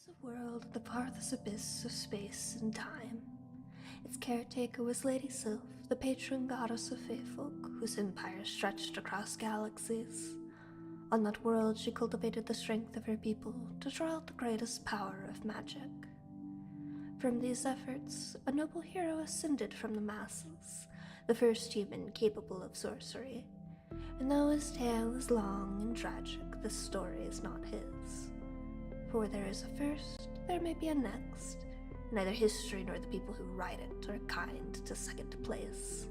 was a world at the farthest abyss of space and time. Its caretaker was Lady Sylph, the patron goddess of fae-folk, whose empire stretched across galaxies. On that world, she cultivated the strength of her people to draw out the greatest power of magic. From these efforts, a noble hero ascended from the masses, the first human capable of sorcery. And though his tale is long and tragic, this story is not his. For where there is a first, there may be a next. Neither history nor the people who write it are kind to second place.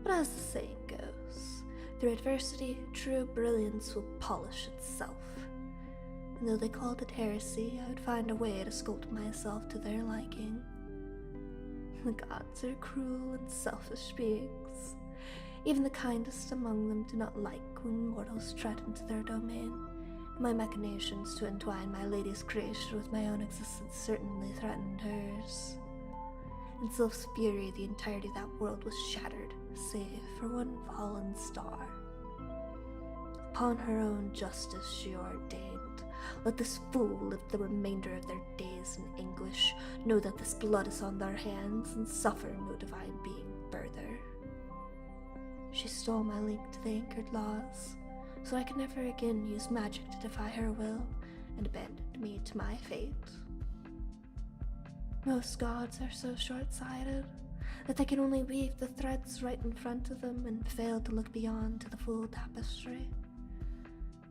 But as the saying goes, through adversity, true brilliance will polish itself. And though they called it heresy, I would find a way to sculpt myself to their liking. The gods are cruel and selfish beings. Even the kindest among them do not like when mortals tread into their domain. My machinations to entwine my lady's creation with my own existence certainly threatened hers. In Sylph's fury, the entirety of that world was shattered, save for one fallen star. Upon her own justice she ordained, let this fool live the remainder of their days in anguish, know that this blood is on their hands, and suffer no divine being further. She stole my link to the anchored laws, so I could never again use magic to defy her will, and abandoned me to my fate. Most gods are so short-sighted that they can only weave the threads right in front of them and fail to look beyond to the full tapestry.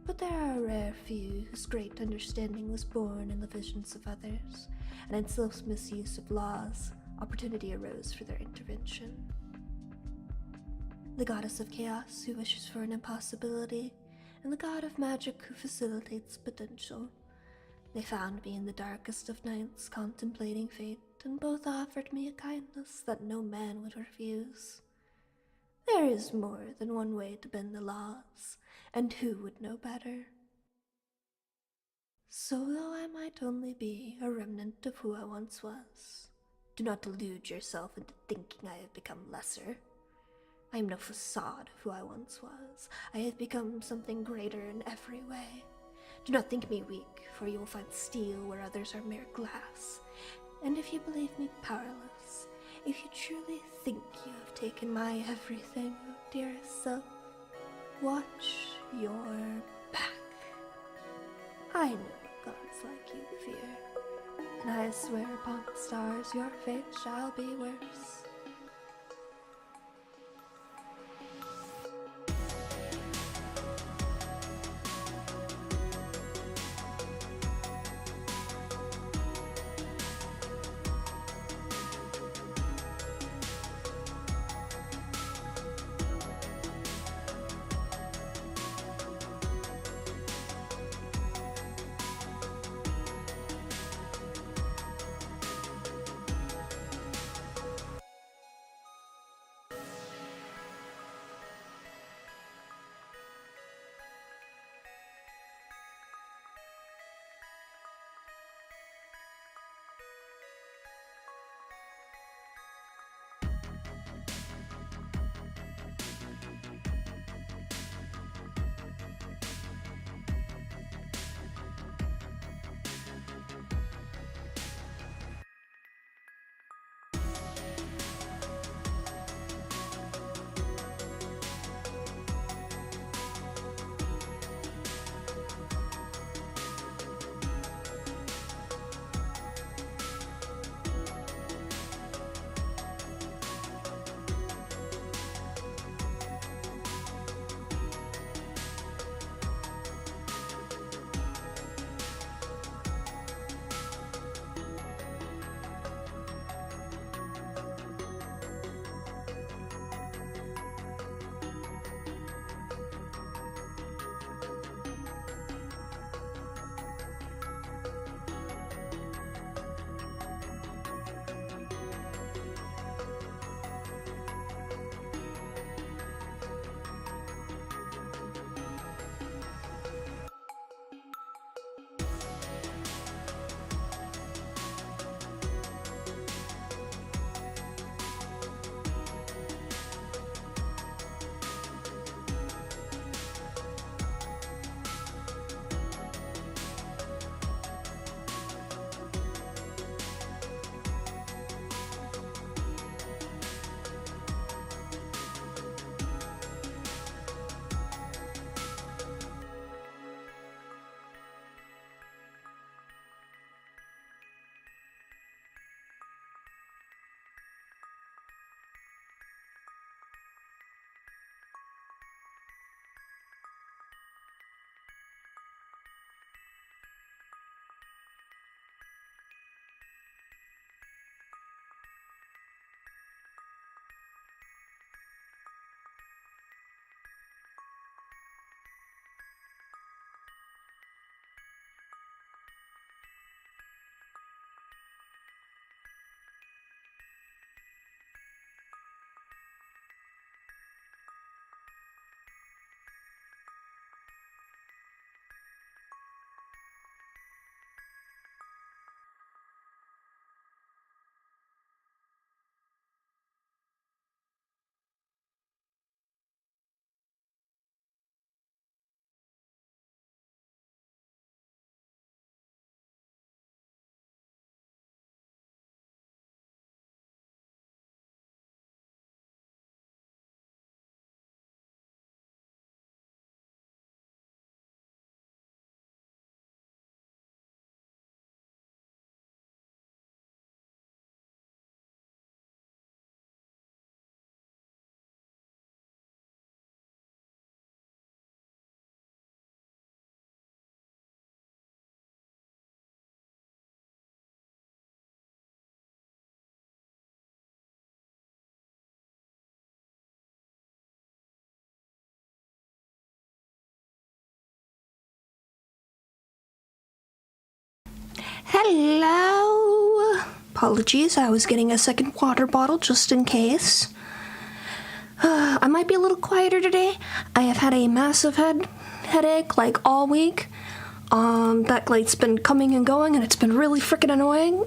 But there are a rare few whose great understanding was born in the visions of others, and in Sylph's misuse of laws, opportunity arose for their intervention. The goddess of chaos who wishes for an impossibility, and the god of magic who facilitates potential. They found me in the darkest of nights contemplating fate, and both offered me a kindness that no man would refuse. There is more than one way to bend the laws, and who would know better? So though I might only be a remnant of who I once was, do not delude yourself into thinking I have become lesser. I am no facade of who I once was. I have become something greater in every way. Do not think me weak, for you will find steel where others are mere glass. And if you believe me powerless, if you truly think you have taken my everything, oh dearest self, watch your back. I know what gods like you fear, and I swear upon the stars your fate shall be worse. Hello! Apologies, I was getting a second water bottle just in case. I might be a little quieter today. I have had a massive headache like all week. That light's been coming and going and it's been really freaking annoying.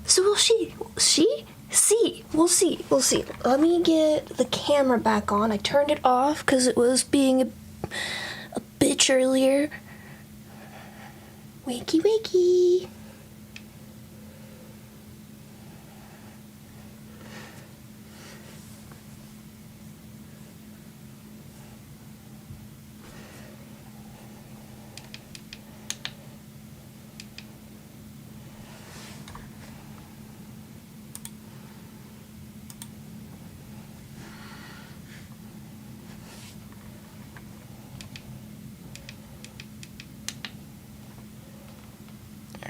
So we'll see. We'll see. Let me get the camera back on. I turned it off because it was being a bitch earlier. Wakey, wakey.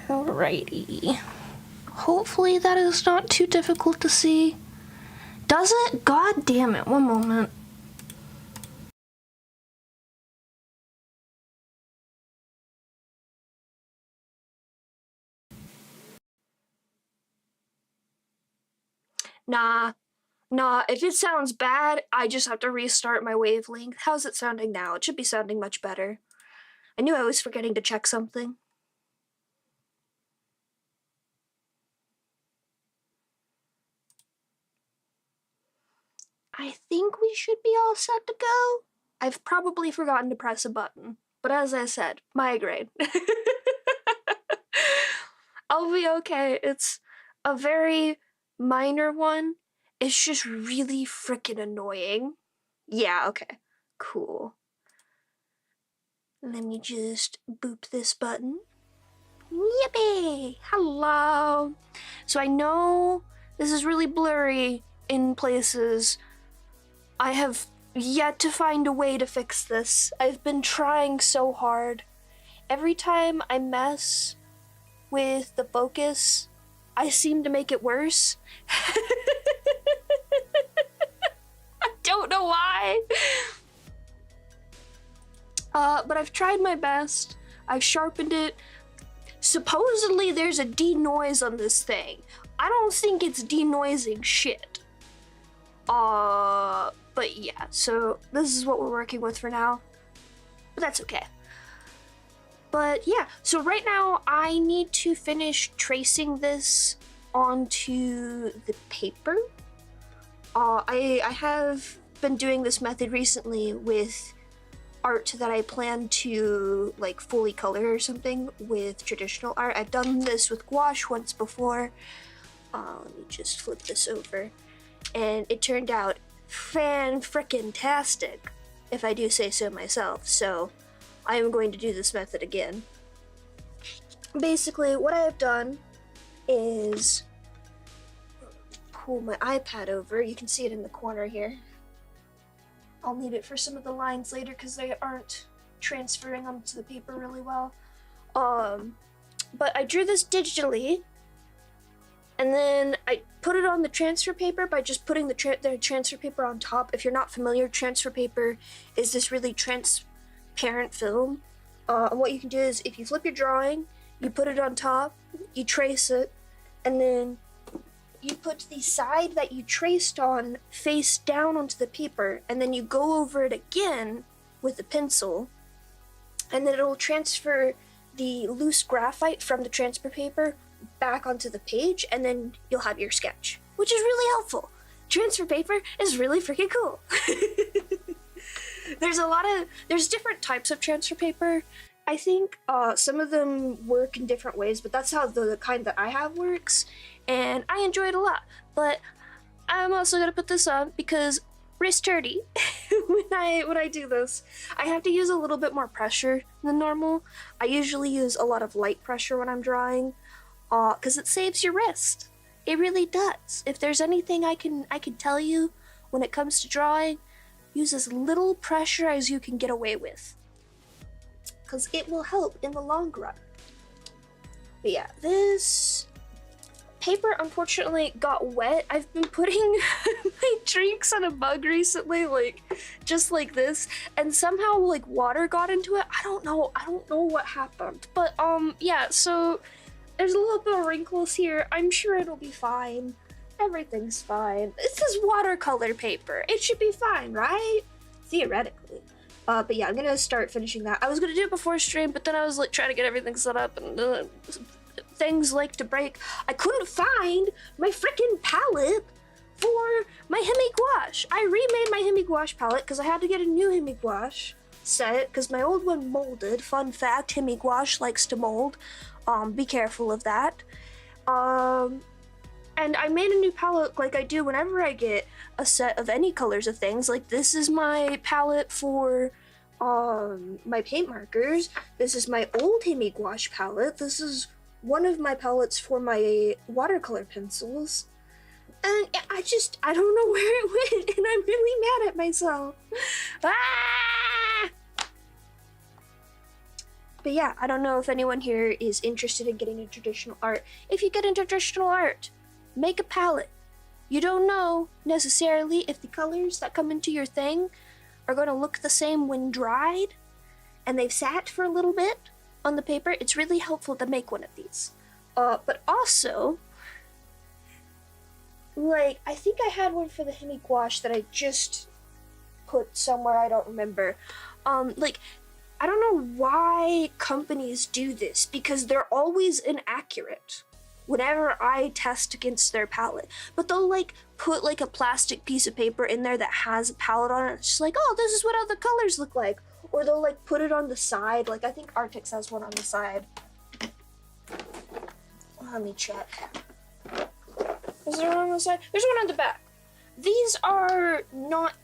Alrighty. Hopefully that is not too difficult to see. Does it? God damn it. One moment. Nah, if it sounds bad, I just have to restart my wavelength. How's it sounding now? It should be sounding much better. I knew I was forgetting to check something. I think we should be all set to go. I've probably forgotten to press a button, but as I said, migraine. I'll be okay. It's a very minor one. It's just really freaking annoying. Yeah, okay. Cool. Let me just boop this button. Yippee! Hello! So I know this is really blurry in places. I have yet to find a way to fix this. I've been trying so hard. Every time I mess with the focus, I seem to make it worse. I don't know why. But I've tried my best. I've sharpened it. Supposedly there's a denoise on this thing. I don't think it's denoising shit. But yeah, so this is what we're working with for now. But that's okay. But yeah, so right now I need to finish tracing this onto the paper. I have been doing this method recently with art that I plan to like fully color or something with traditional art. I've done this with gouache once before. Let me just flip this over. And it turned out fan-frickin-tastic, if I do say so myself. So I am going to do this method again. Basically, what I have done is pull my iPad over. You can see it in the corner here. I'll need it for some of the lines later because they aren't transferring onto the paper really well. But I drew this digitally, and then I put it on the transfer paper by just putting the transfer paper on top. If you're not familiar, transfer paper is this really transparent film. And what you can do is if you flip your drawing, you put it on top, you trace it, and then you put the side that you traced on face down onto the paper, and then you go over it again with a pencil, and then it'll transfer the loose graphite from the transfer paper back onto the page, and then you'll have your sketch, which is really helpful. Transfer paper is really freaking cool. There's different types of transfer paper. I think some of them work in different ways, but that's how the kind that I have works, and I enjoy it a lot. But I'm also gonna put this on because wrist dirty. when I do this, I have to use a little bit more pressure than normal. I usually use a lot of light pressure when I'm drawing, because it saves your wrist. It really does. If there's anything I can tell you when it comes to drawing, use as little pressure as you can get away with, because it will help in the long run. But yeah, this paper unfortunately got wet. I've been putting my drinks on a mug recently, like just like this, and somehow like water got into it. I don't know what happened, but yeah, so there's a little bit of wrinkles here. I'm sure it'll be fine. Everything's fine. This is watercolor paper. It should be fine, right? Theoretically. But yeah, I'm gonna start finishing that. I was gonna do it before stream, but then I was like trying to get everything set up, and things like to break. I couldn't find my freaking palette for my HIMI gouache. I remade my HIMI gouache palette because I had to get a new HIMI gouache set because my old one molded. Fun fact, HIMI gouache likes to mold. Be careful of that. And I made a new palette like I do whenever I get a set of any colors of things. Like this is my palette for my paint markers. This is my old HIMI gouache palette. This is one of my palettes for my watercolor pencils. And I don't know where it went, and I'm really mad at myself. Ah! But yeah, I don't know if anyone here is interested in getting into traditional art. If you get into traditional art, make a palette. You don't know necessarily if the colors that come into your thing are going to look the same when dried and they've sat for a little bit on the paper. It's really helpful to make one of these. But also, like, I think I had one for the HIMI gouache that I just put somewhere, I don't remember. Like, I don't know why companies do this, because they're always inaccurate whenever I test against their palette. But they'll, like, put, like, a plastic piece of paper in there that has a palette on it. It's just like, oh, this is what other colors look like. Or they'll, like, put it on the side. Like, I think Arctix has one on the side. Let me check. Is there one on the side? There's one on the back. These are not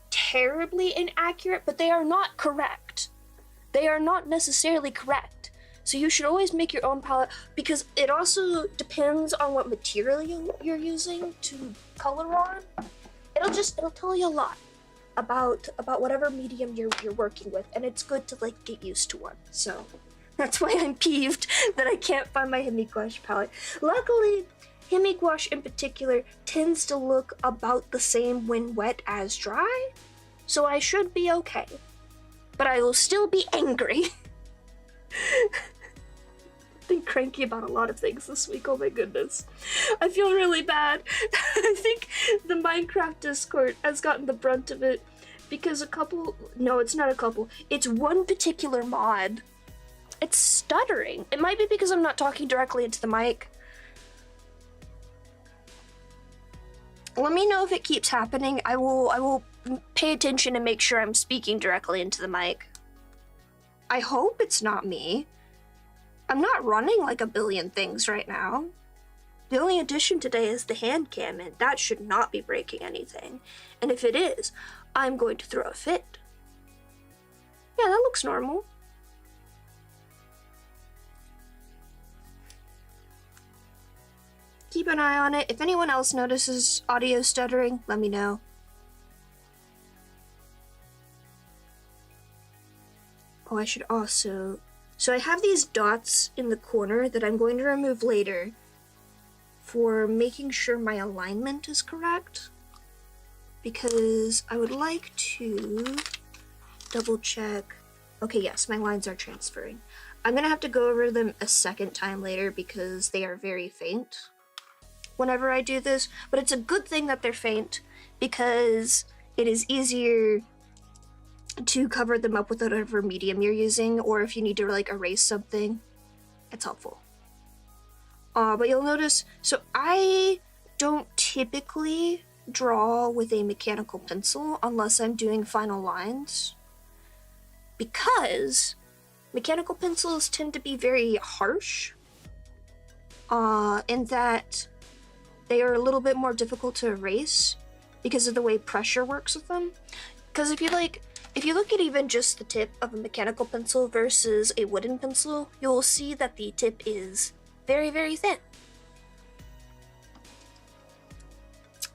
terribly inaccurate, but they are not correct. They are not necessarily correct. So you should always make your own palette, because it also depends on what material you're using to color on. It'll tell you a lot about whatever medium you're working with, and it's good to like get used to one. So that's why I'm peeved that I can't find my HIMI gouache palette. Luckily, HIMI gouache in particular tends to look about the same when wet as dry, so I should be okay. But I will still be angry. I've been cranky about a lot of things this week, oh my goodness. I feel really bad. I think the Minecraft Discord has gotten the brunt of it, because it's one particular mod. It's stuttering. It might be because I'm not talking directly into the mic. Let me know if it keeps happening. I will pay attention and make sure I'm speaking directly into the mic. I hope it's not me. I'm not running like a billion things right now. The only addition today is the handcam, and that should not be breaking anything. And if it is, I'm going to throw a fit. Yeah, that looks normal. Keep an eye on it. If anyone else notices audio stuttering, let me know. Oh, I should also... So I have these dots in the corner that I'm going to remove later for making sure my alignment is correct, because I would like to double check. Okay, yes, my lines are transferring. I'm gonna have to go over them a second time later because they are very faint whenever I do this, but it's a good thing that they're faint because it is easier to cover them up with whatever medium you're using, or if you need to like erase something, it's helpful. But you'll notice, so I don't typically draw with a mechanical pencil unless I'm doing final lines, because mechanical pencils tend to be very harsh in that they are a little bit more difficult to erase because of the way pressure works with them. Because if you look at even just the tip of a mechanical pencil versus a wooden pencil, you'll see that the tip is very, very thin.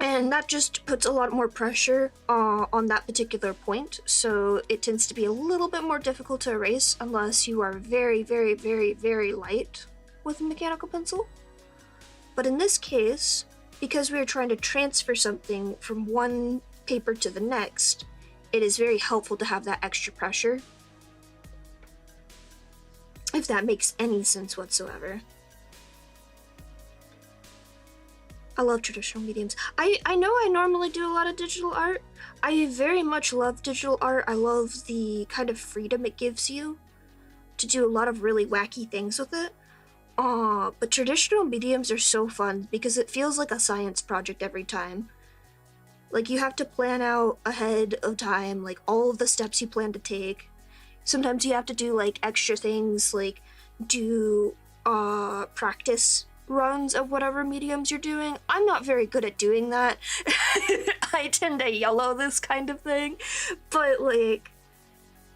And that just puts a lot more pressure on that particular point, so it tends to be a little bit more difficult to erase unless you are very, very, very, very light with a mechanical pencil. But in this case, because we are trying to transfer something from one paper to the next, it is very helpful to have that extra pressure. If that makes any sense whatsoever. I love traditional mediums. I know I normally do a lot of digital art. I very much love digital art. I love the kind of freedom it gives you to do a lot of really wacky things with it. But traditional mediums are so fun because it feels like a science project every time. Like, you have to plan out ahead of time, like, all of the steps you plan to take. Sometimes you have to do, like, extra things, like, do, practice runs of whatever mediums you're doing. I'm not very good at doing that. I tend to yellow this kind of thing. But, like,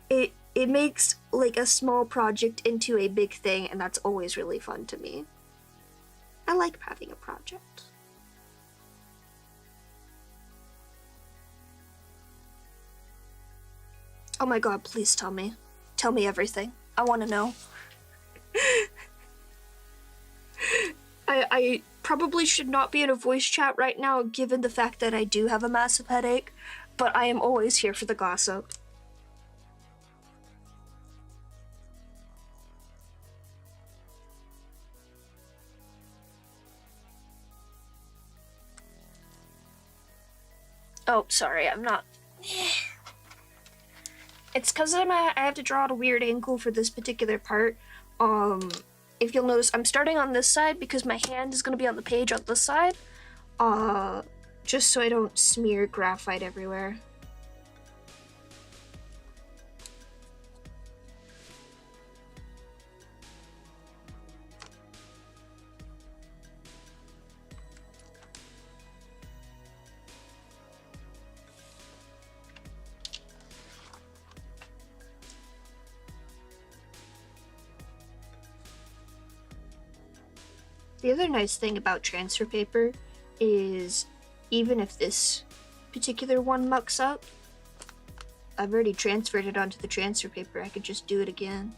it makes, like, a small project into a big thing, and that's always really fun to me. I like having a project. Oh my god, please tell me. Tell me everything. I want to know. I probably should not be in a voice chat right now, given the fact that I do have a massive headache, but I am always here for the gossip. Oh, sorry, I'm not... It's because I have to draw at a weird angle for this particular part. If you'll notice, I'm starting on this side because my hand is going to be on the page on this side. Just so I don't smear graphite everywhere. The other nice thing about transfer paper is even if this particular one mucks up, I've already transferred it onto the transfer paper. I could just do it again.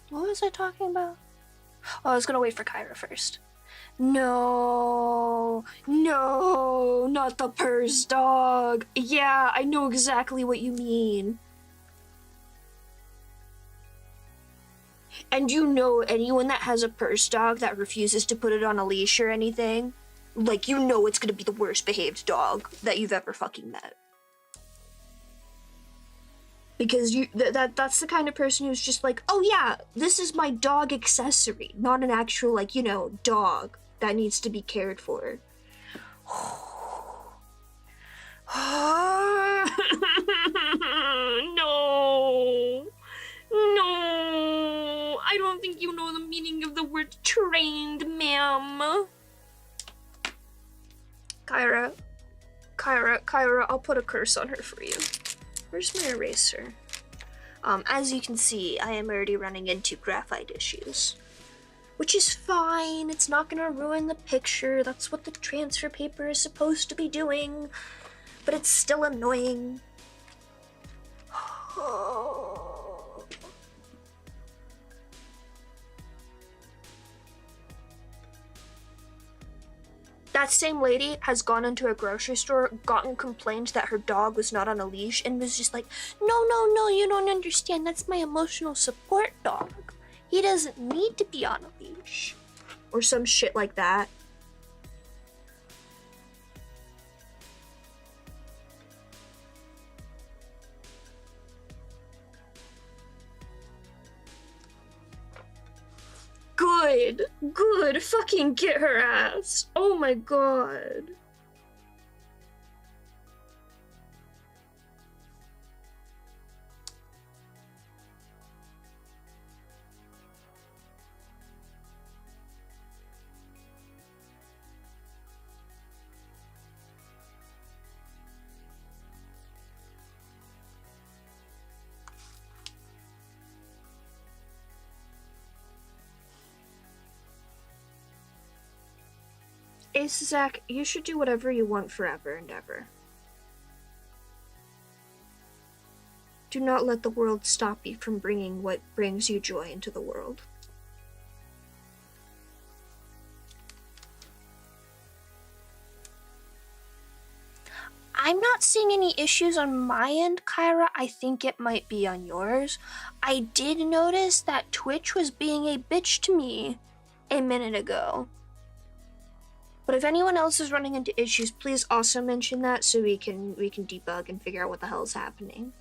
What was I talking about? Oh, I was gonna wait for Kyra first. No, not the purse dog. Yeah, I know exactly what you mean. And you know anyone that has a purse dog that refuses to put it on a leash or anything, like, you know it's gonna be the worst behaved dog that you've ever fucking met. Because that's the kind of person who's just like, oh yeah, this is my dog accessory, not an actual, like, you know, dog that needs to be cared for. No, I don't think you know the meaning of the word trained, ma'am. Kyra, I'll put a curse on her for you. Where's my eraser? As you can see, I am already running into graphite issues. Which is fine, it's not gonna ruin the picture, that's what the transfer paper is supposed to be doing. But it's still annoying. That same lady has gone into a grocery store, gotten complaints that her dog was not on a leash, and was just like, no, you don't understand, that's my emotional support dog. He doesn't need to be on a leash. Or some shit like that. Good. Good. Good. Fucking get her ass. Oh my god. Ace, Zach, you should do whatever you want forever and ever. Do not let the world stop you from bringing what brings you joy into the world. I'm not seeing any issues on my end, Kyra. I think it might be on yours. I did notice that Twitch was being a bitch to me a minute ago. But if anyone else is running into issues, please also mention that so we can debug and figure out what the hell is happening.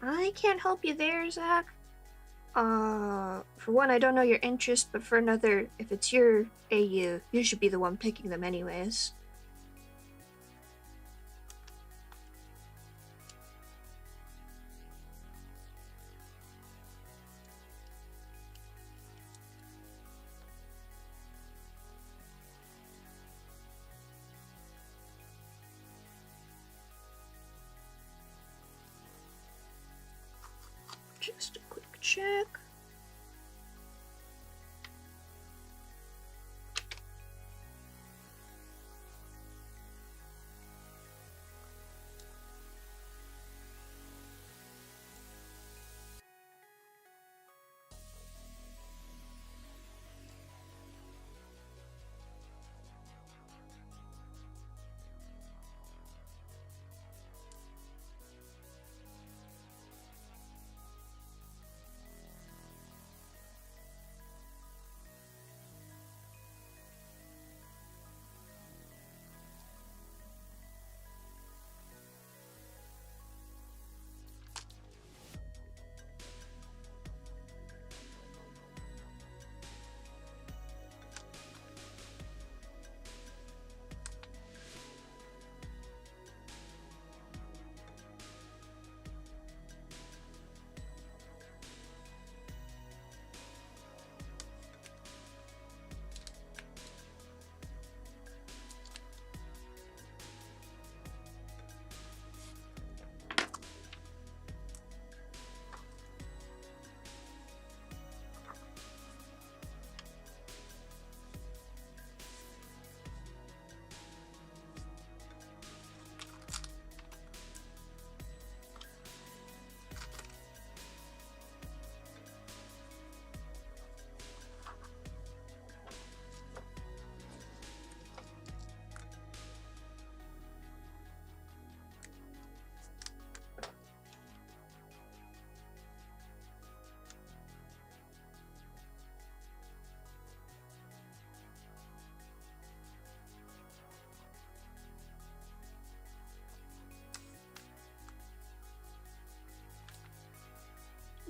I can't help you there, Zach. For one, I don't know your interest, but for another, if it's your AU, you should be the one picking them anyways. Just a quick check.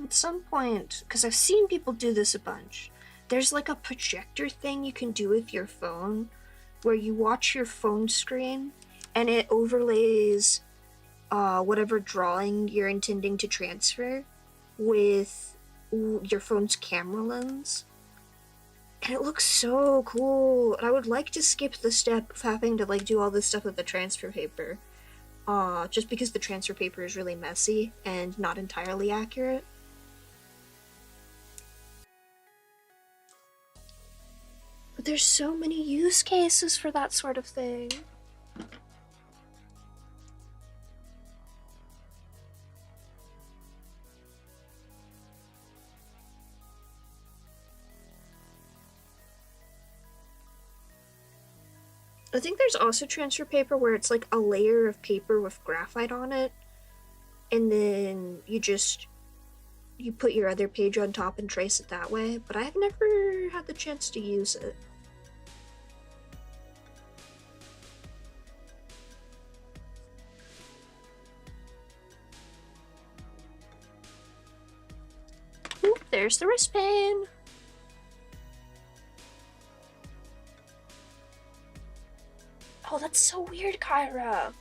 At some point, because I've seen people do this a bunch, there's like a projector thing you can do with your phone where you watch your phone screen and it overlays whatever drawing you're intending to transfer with your phone's camera lens. And it looks so cool. And I would like to skip the step of having to like do all this stuff with the transfer paper. Just because the transfer paper is really messy and not entirely accurate. But there's so many use cases for that sort of thing. I think there's also transfer paper where it's like a layer of paper with graphite on it, and then you put your other page on top and trace it that way, but I've never had the chance to use it. Oop, there's the wristband. Oh, that's so weird, Kyra.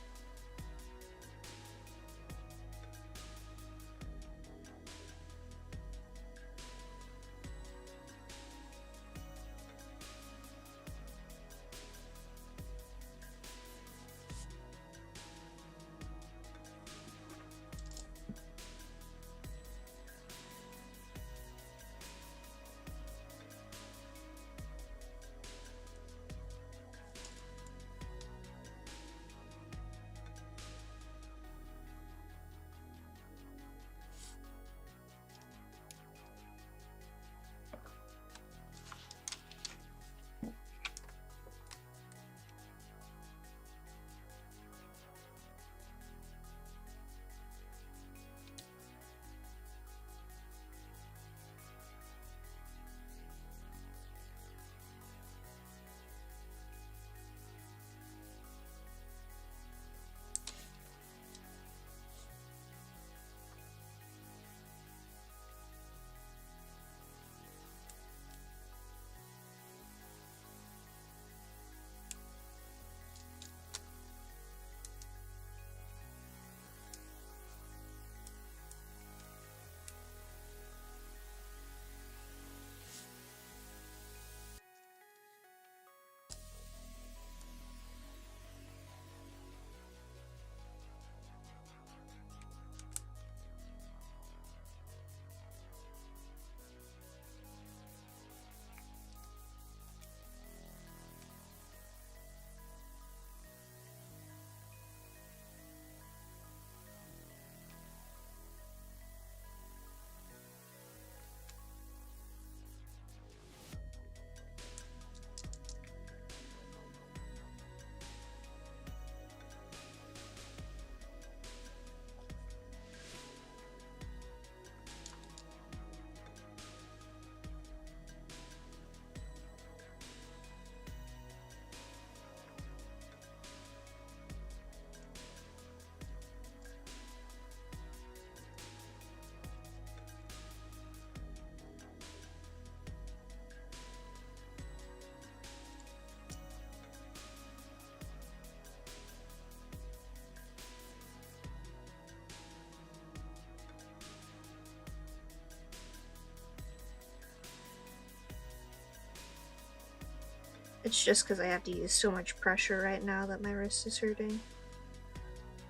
It's just because I have to use so much pressure right now that my wrist is hurting.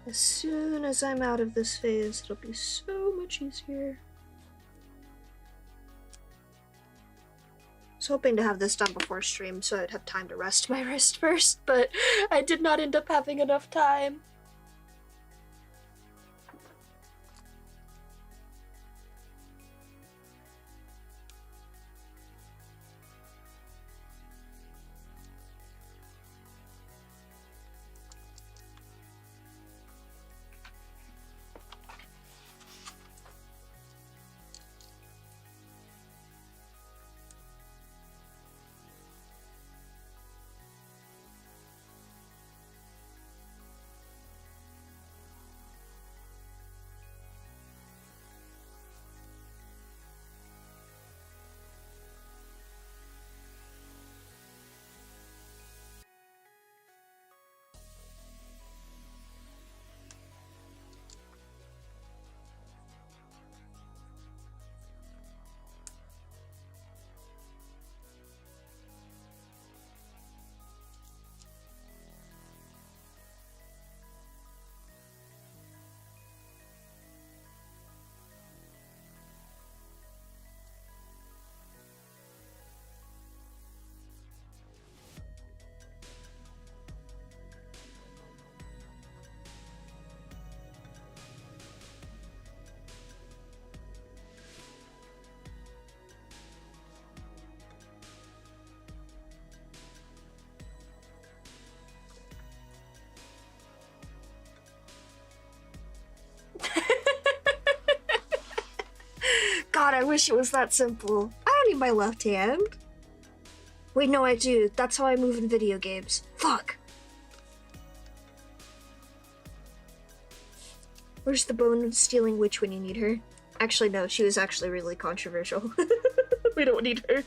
As soon as I'm out of this phase, it'll be so much easier. I was hoping to have this done before stream so I'd have time to rest my wrist first, but I did not end up having enough time. I wish it was that simple. I don't need my left hand. Wait, no, I do. That's how I move in video games. Fuck. Where's the bone stealing witch when you need her? Actually, no, she was actually really controversial. We don't need her.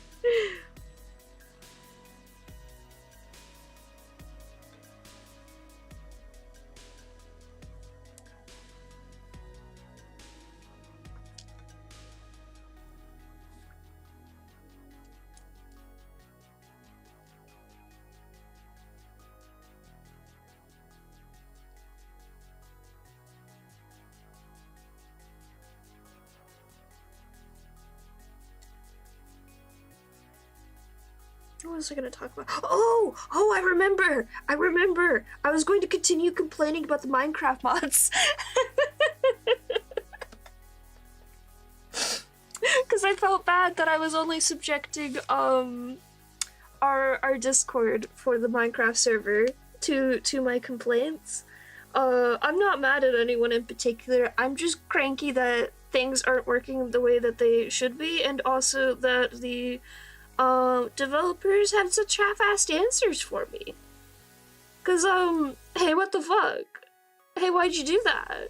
What was I gonna talk about? Oh, I remember. I was going to continue complaining about the Minecraft mods. Because I felt bad that I was only subjecting our Discord for the Minecraft server to my complaints. I'm not mad at anyone in particular. I'm just cranky that things aren't working the way that they should be, and also that the developers have such half-assed answers for me. Cause, hey, what the fuck? Hey, why'd you do that?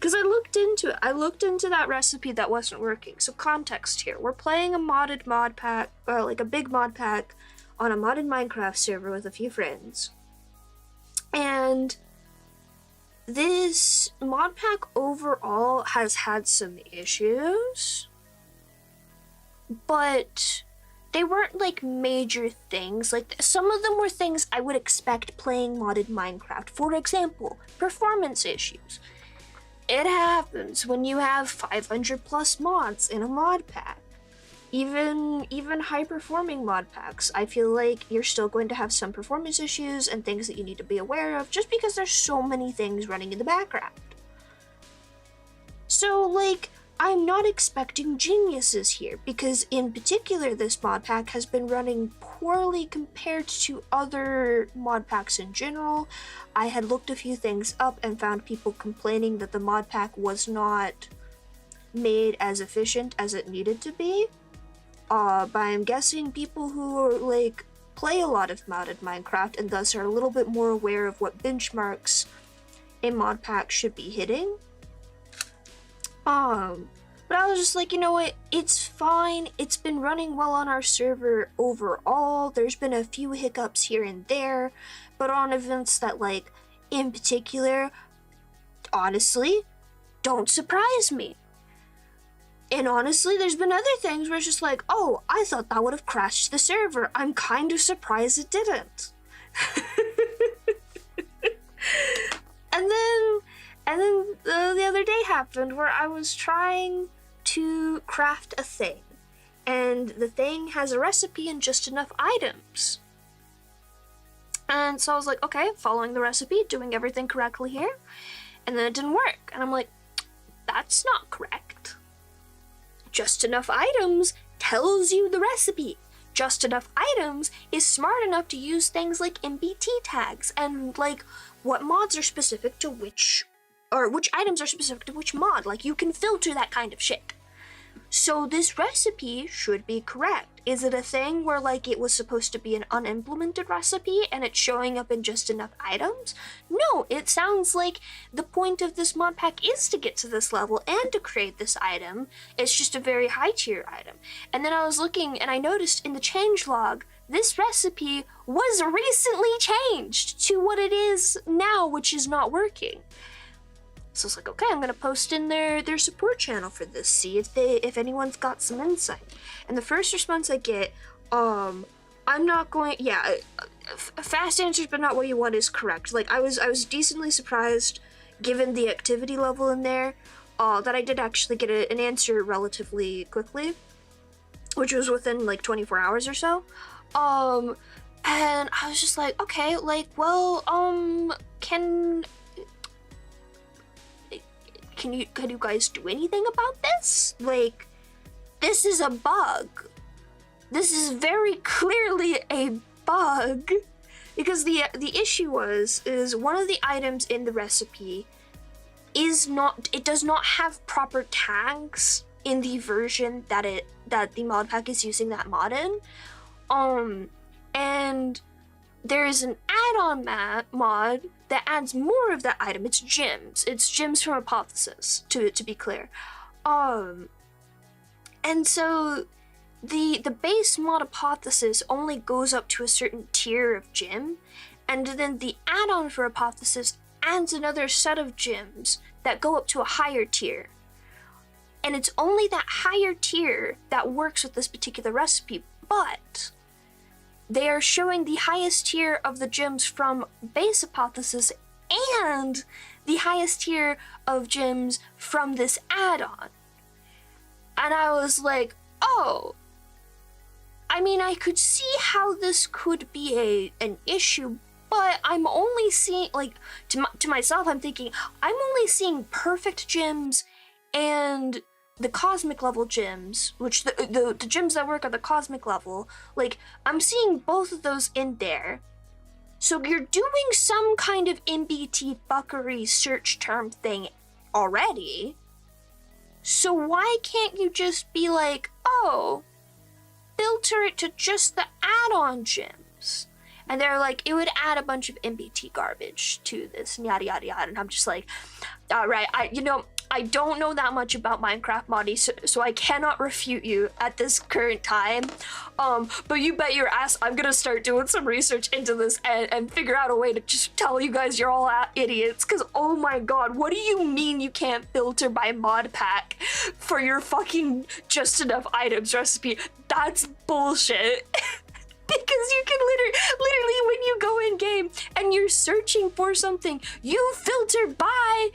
Cause I looked into it. I looked into that recipe that wasn't working. So context here. We're playing a modded mod pack, like a big mod pack, on a modded Minecraft server with a few friends. And this mod pack overall has had some issues, but they weren't like major things. Like some of them were things I would expect playing modded Minecraft. For example, performance issues. It happens when you have 500 plus mods in a mod pack. Even high performing mod packs, I feel like you're still going to have some performance issues and things that you need to be aware of just because there's so many things running in the background. So like, I'm not expecting geniuses here, because in particular this mod pack has been running poorly compared to other mod packs in general. I had looked a few things up and found people complaining that the mod pack was not made as efficient as it needed to be. But I'm guessing people who are, like, play a lot of modded Minecraft and thus are a little bit more aware of what benchmarks a mod pack should be hitting. But I was just like, you know what, it's fine. It's been running well on our server overall. There's been a few hiccups here and there, but on events that, like, in particular, honestly, don't surprise me. And honestly, there's been other things where it's just like, oh, I thought that would have crashed the server. I'm kind of surprised it didn't. And then the other day happened where I was trying to craft a thing, and the thing has a recipe and just enough items. And so I was like, okay, following the recipe, doing everything correctly here, and then it didn't work. And I'm like, that's not correct. Just enough items tells you the recipe. Just enough items is smart enough to use things like MBT tags and like what mods are specific to which, or which items are specific to which mod. Like you can filter that kind of shit. So this recipe should be correct. Is it a thing where like it was supposed to be an unimplemented recipe and it's showing up in just enough items? No, it sounds like the point of this mod pack is to get to this level and to create this item. It's just a very high tier item. And then I was looking and I noticed in the changelog, this recipe was recently changed to what it is now, which is not working. So I was like, okay, I'm gonna post in their support channel for this, see if anyone's got some insight. And the first response I get, I'm not going, fast answers but not what you want is correct. Like I was decently surprised, given the activity level in there, that I did actually get an answer relatively quickly, which was within like 24 hours or so. And I was just like, okay, like, well, can you guys do anything about this? Like, this is a bug. This is very clearly a bug. Because the issue is one of the items in the recipe is not, it does not have proper tags in the version that the mod pack is using that mod in. And there is an add-on mod that adds more of that item. It's gems. It's gems from Hypothesis, to be clear. And so the base mod Hypothesis only goes up to a certain tier of gem, and then the add-on for Hypothesis adds another set of gems that go up to a higher tier. And it's only that higher tier that works with this particular recipe, but they are showing the highest tier of the gems from base Hypothesis and the highest tier of gems from this add-on. And I was like, oh, I mean, I could see how this could be an issue, but I'm only seeing, like, to myself, I'm thinking, I'm only seeing perfect gems and the cosmic level gems, which the gems that work at the cosmic level, like, I'm seeing both of those in there. So you're doing some kind of MBT fuckery search term thing already. So why can't you just be like, oh, filter it to just the add-on gems? And they're like, it would add a bunch of MBT garbage to this, and yada yada yada. And I'm just like, all right, I don't know that much about Minecraft modding, so I cannot refute you at this current time. But you bet your ass I'm gonna start doing some research into this and figure out a way to just tell you guys you're all idiots. Cause oh my god, what do you mean you can't filter by mod pack for your fucking just enough items recipe? That's bullshit. Because you can literally when you go in game and you're searching for something, you can filter by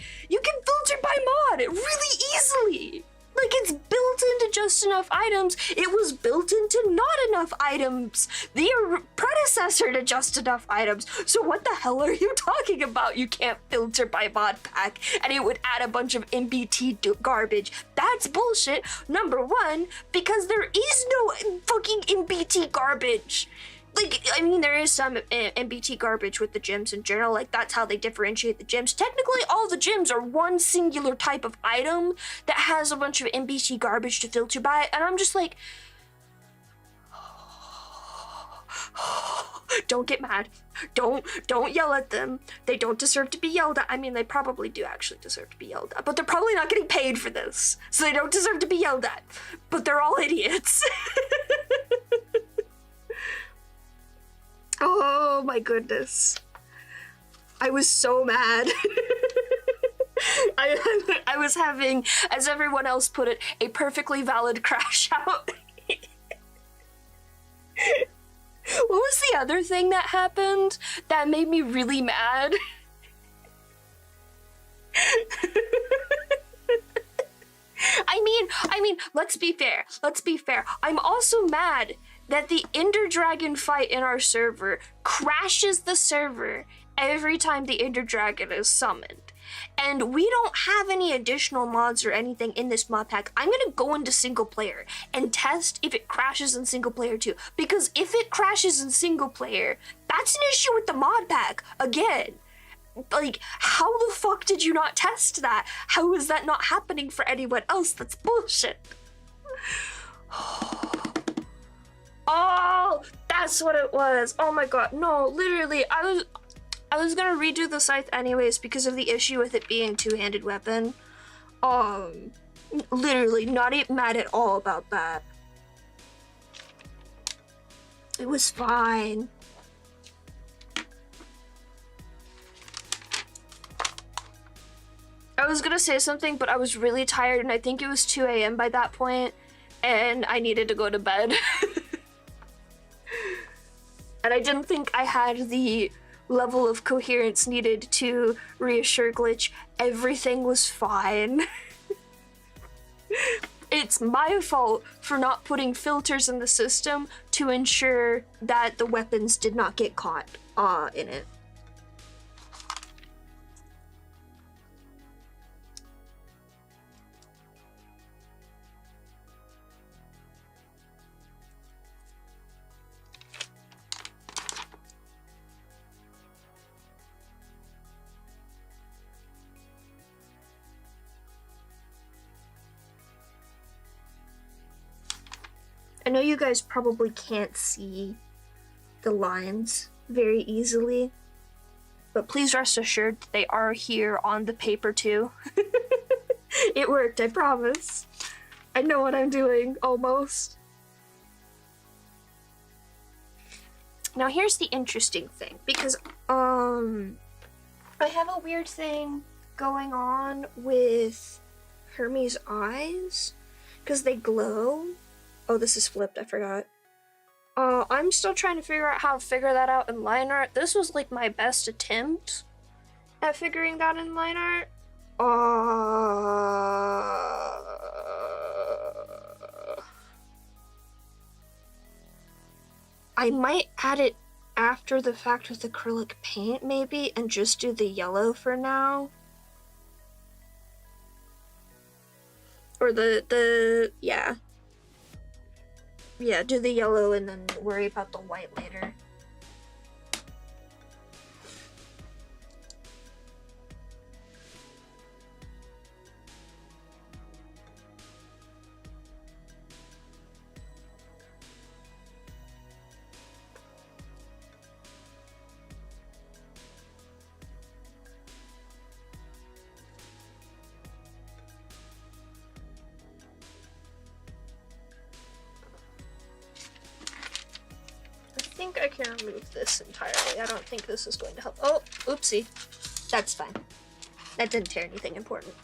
mod really easily. Like, it's built into just enough items. It was built into not enough items. The predecessor to just enough items. So what the hell are you talking about? You can't filter by mod pack and it would add a bunch of MBT garbage. That's bullshit. Number one, because there is no fucking MBT garbage. Like, I mean, there is some MBT garbage with the gems in general. Like, that's how they differentiate the gems. Technically, all the gems are one singular type of item that has a bunch of MBT garbage to filter by. And I'm just like, don't get mad. Don't yell at them. They don't deserve to be yelled at. I mean, they probably do actually deserve to be yelled at, but they're probably not getting paid for this. So they don't deserve to be yelled at. But they're all idiots. Oh my goodness. I was so mad. I was having, as everyone else put it, a perfectly valid crash out. What was the other thing that happened that made me really mad? I mean, let's be fair. I'm also mad that the Ender Dragon fight in our server crashes the server every time the Ender Dragon is summoned. And we don't have any additional mods or anything in this mod pack. I'm gonna go into single player and test if it crashes in single player too. Because if it crashes in single player, that's an issue with the mod pack. Again, like, how the fuck did you not test that? How is that not happening for anyone else? That's bullshit. Oh, that's what it was. Oh my god. No, literally, I was gonna redo the scythe anyways because of the issue with it being two-handed weapon. Literally not even mad at all about that. It was fine. I was gonna say something, but I was really tired and I think it was 2 a.m. by that point, and I needed to go to bed. And I didn't think I had the level of coherence needed to reassure Glitch everything was fine. It's my fault for not putting filters in the system to ensure that the weapons did not get caught in it. I know you guys probably can't see the lines very easily, but please rest assured they are here on the paper too. It worked, I promise. I know what I'm doing, almost. Now here's the interesting thing, because I have a weird thing going on with Hermes' eyes, because they glow. Oh, this is flipped, I forgot. I'm still trying to figure out how to figure that out in line art. This was like my best attempt at figuring that in line art. I might add it after the fact with acrylic paint maybe, and just do the yellow for now. Or yeah. Yeah, do the yellow and then worry about the white later. I think I can remove this entirely. I don't think this is going to help. Oh, oopsie. That's fine. That didn't tear anything important.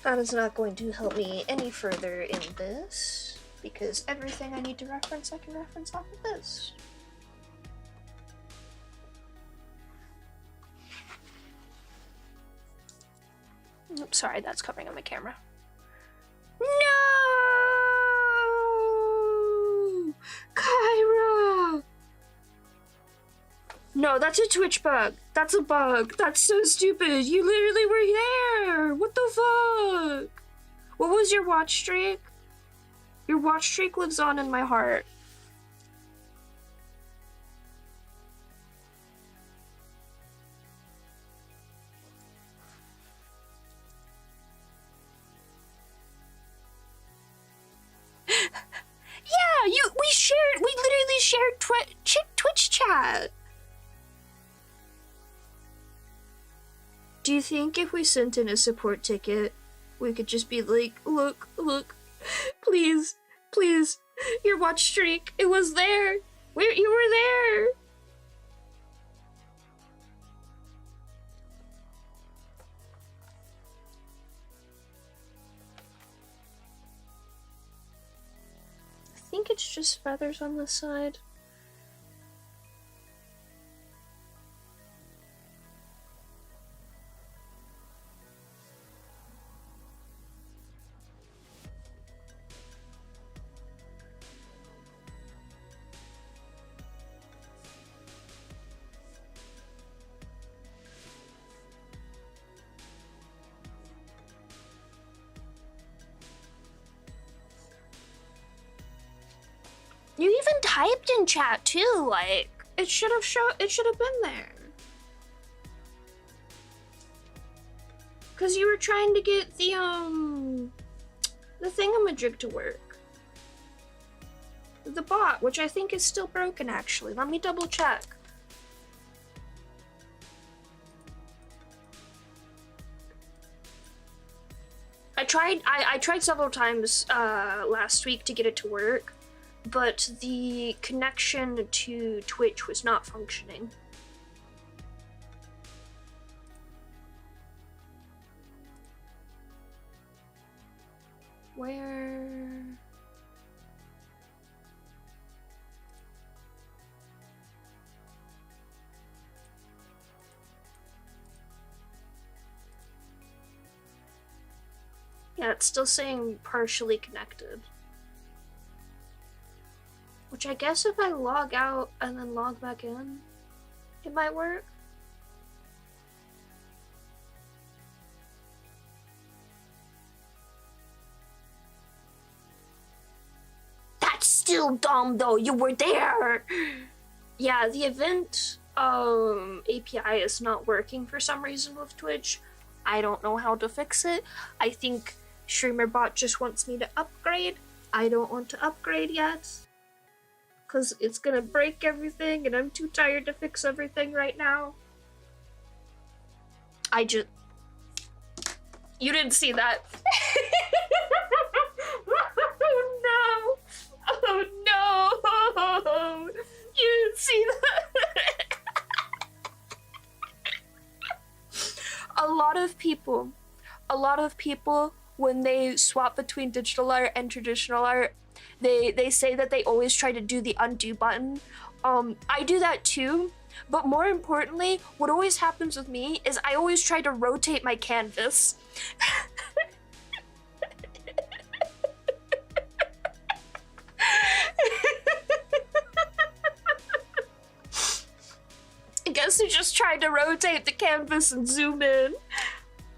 That is not going to help me any further in this, because everything I need to reference, I can reference off of this. Oops, sorry, that's covering on my camera. No! Kyra! No, that's a Twitch bug. That's a bug. That's so stupid. You literally were there. What the fuck? What was your watch streak? Your watch streak lives on in my heart. Yeah, we literally shared Twitch chat. Do you think if we sent in a support ticket, we could just be like, look, please, your watch streak, it was there. You were there. I think it's just feathers on this side. You even typed in chat too, like it should have been there. Cause you were trying to get the thingamajig to work. The bot, which I think is still broken actually. Let me double check. I tried several times last week to get it to work, but the connection to Twitch was not functioning. Where? Yeah, it's still saying partially connected. Which I guess if I log out and then log back in, it might work. That's still dumb though, you were there! Yeah, the event API is not working for some reason with Twitch. I don't know how to fix it. I think StreamerBot just wants me to upgrade. I don't want to upgrade yet. Because it's gonna break everything and I'm too tired to fix everything right now. You didn't see that. Oh no! Oh no! You didn't see that. A lot of people, when they swap between digital art and traditional art, they say that they always try to do the undo button. I do that too, but more importantly, what always happens with me is I always try to rotate my canvas. I guess I just tried to rotate the canvas and zoom in.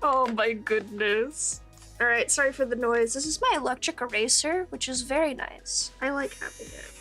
Oh my goodness. Alright, sorry for the noise. This is my electric eraser, which is very nice. I like having it.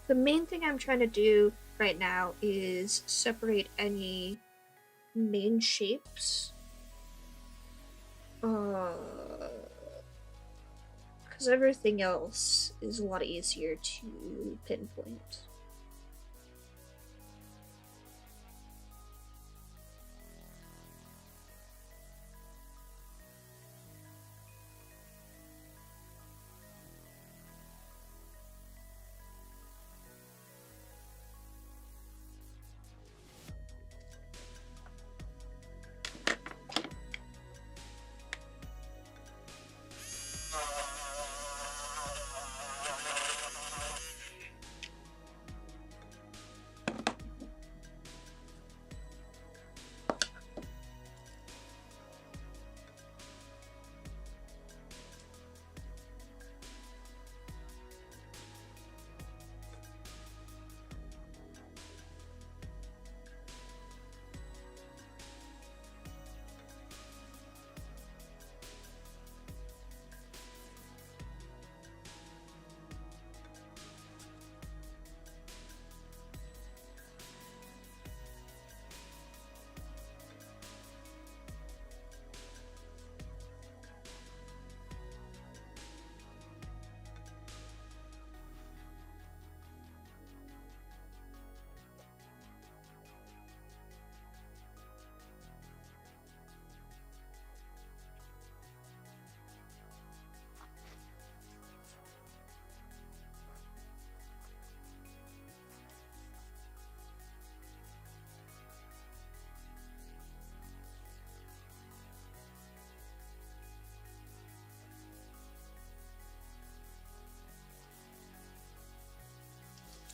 The main thing I'm trying to do right now is separate any main shapes. Because everything else is a lot easier to pinpoint.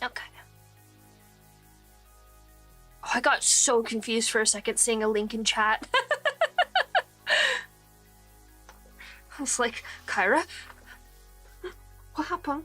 Okay. Oh, I got so confused for a second seeing a link in chat. I was like, Kyra? What happened?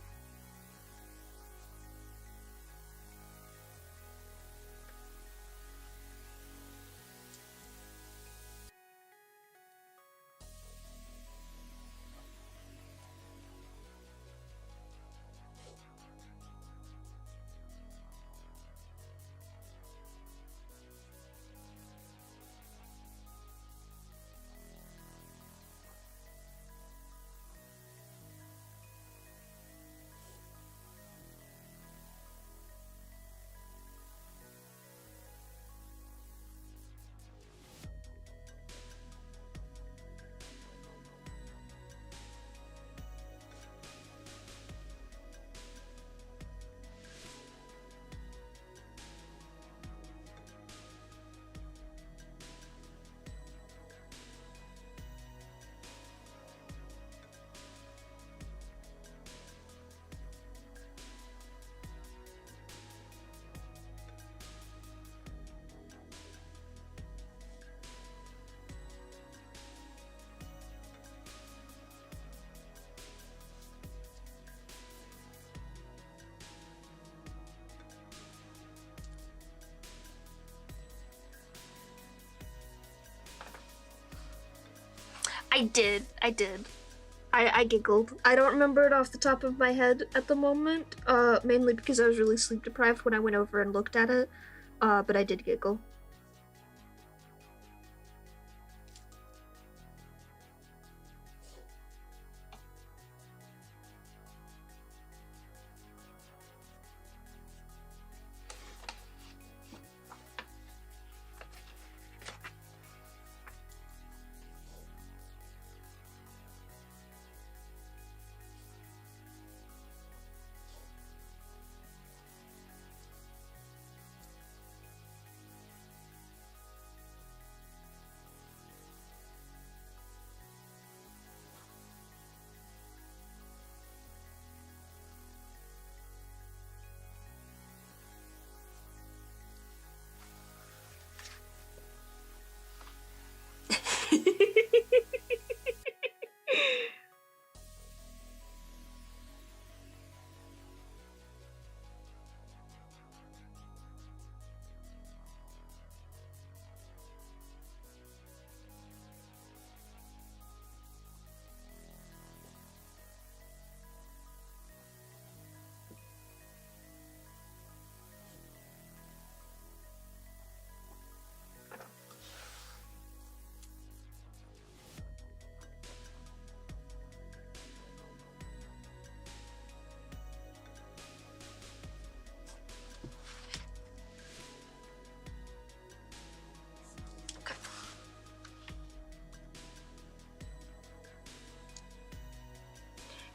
I did. I giggled. I don't remember it off the top of my head at the moment, mainly because I was really sleep deprived when I went over and looked at it, but I did giggle.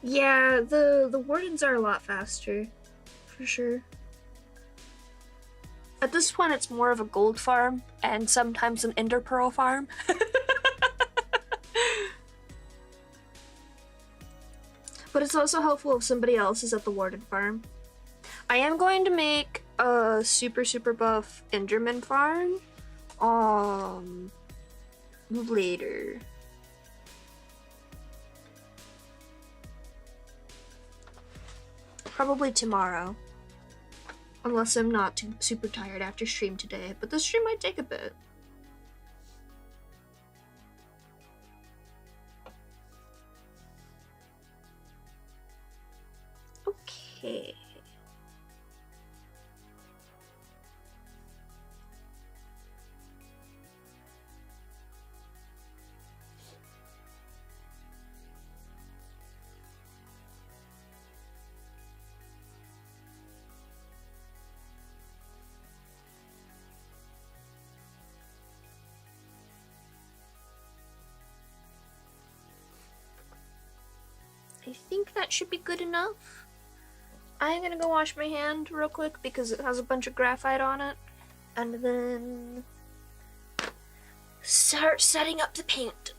Yeah, the wardens are a lot faster, for sure. At this point, it's more of a gold farm and sometimes an ender pearl farm. But it's also helpful if somebody else is at the warden farm. I am going to make a super buff enderman farm later. Probably tomorrow. Unless I'm not too super tired after stream today, but the stream might take a bit. Okay. I think that should be good enough. I'm gonna go wash my hand real quick because it has a bunch of graphite on it. And then start setting up the paint.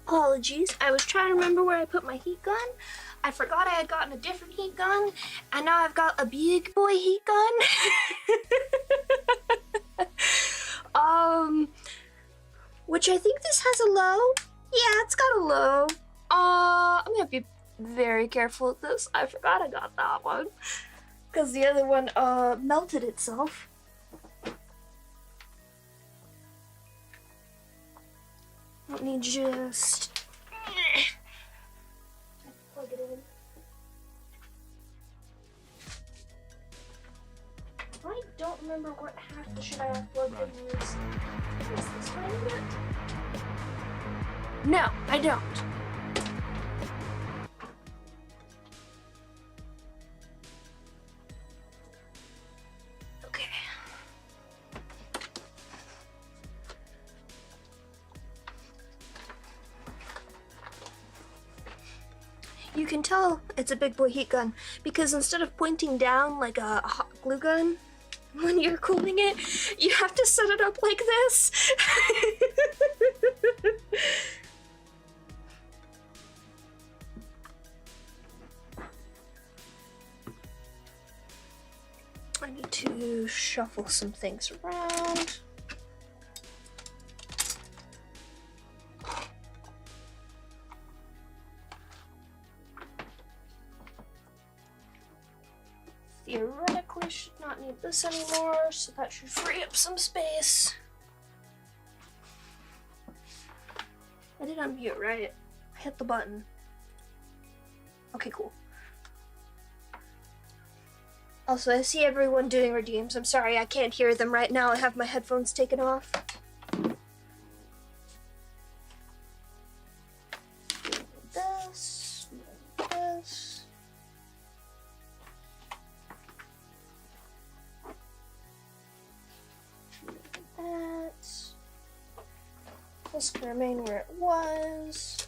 Apologies. I was trying to remember where I put my heat gun. I forgot I had gotten a different heat gun, and now I've got a big boy heat gun. Which I think this has a low. Yeah, it's got a low. I'm gonna be very careful with this. I forgot I got that one. Because the other one, melted itself. Let me just plug it in. I don't remember what half the shit I have plugged in was. Is this one in it? No, I don't. Okay. You can tell it's a big boy heat gun because instead of pointing down like a hot glue gun, when you're cooling it, you have to set it up like this. I need to shuffle some things around. Theoretically should not need this anymore, so that should free up some space. I did unmute, right? I hit the button. Okay, cool. Also, I see everyone doing redeems. I'm sorry, I can't hear them right now. I have my headphones taken off. This. This can remain where it was.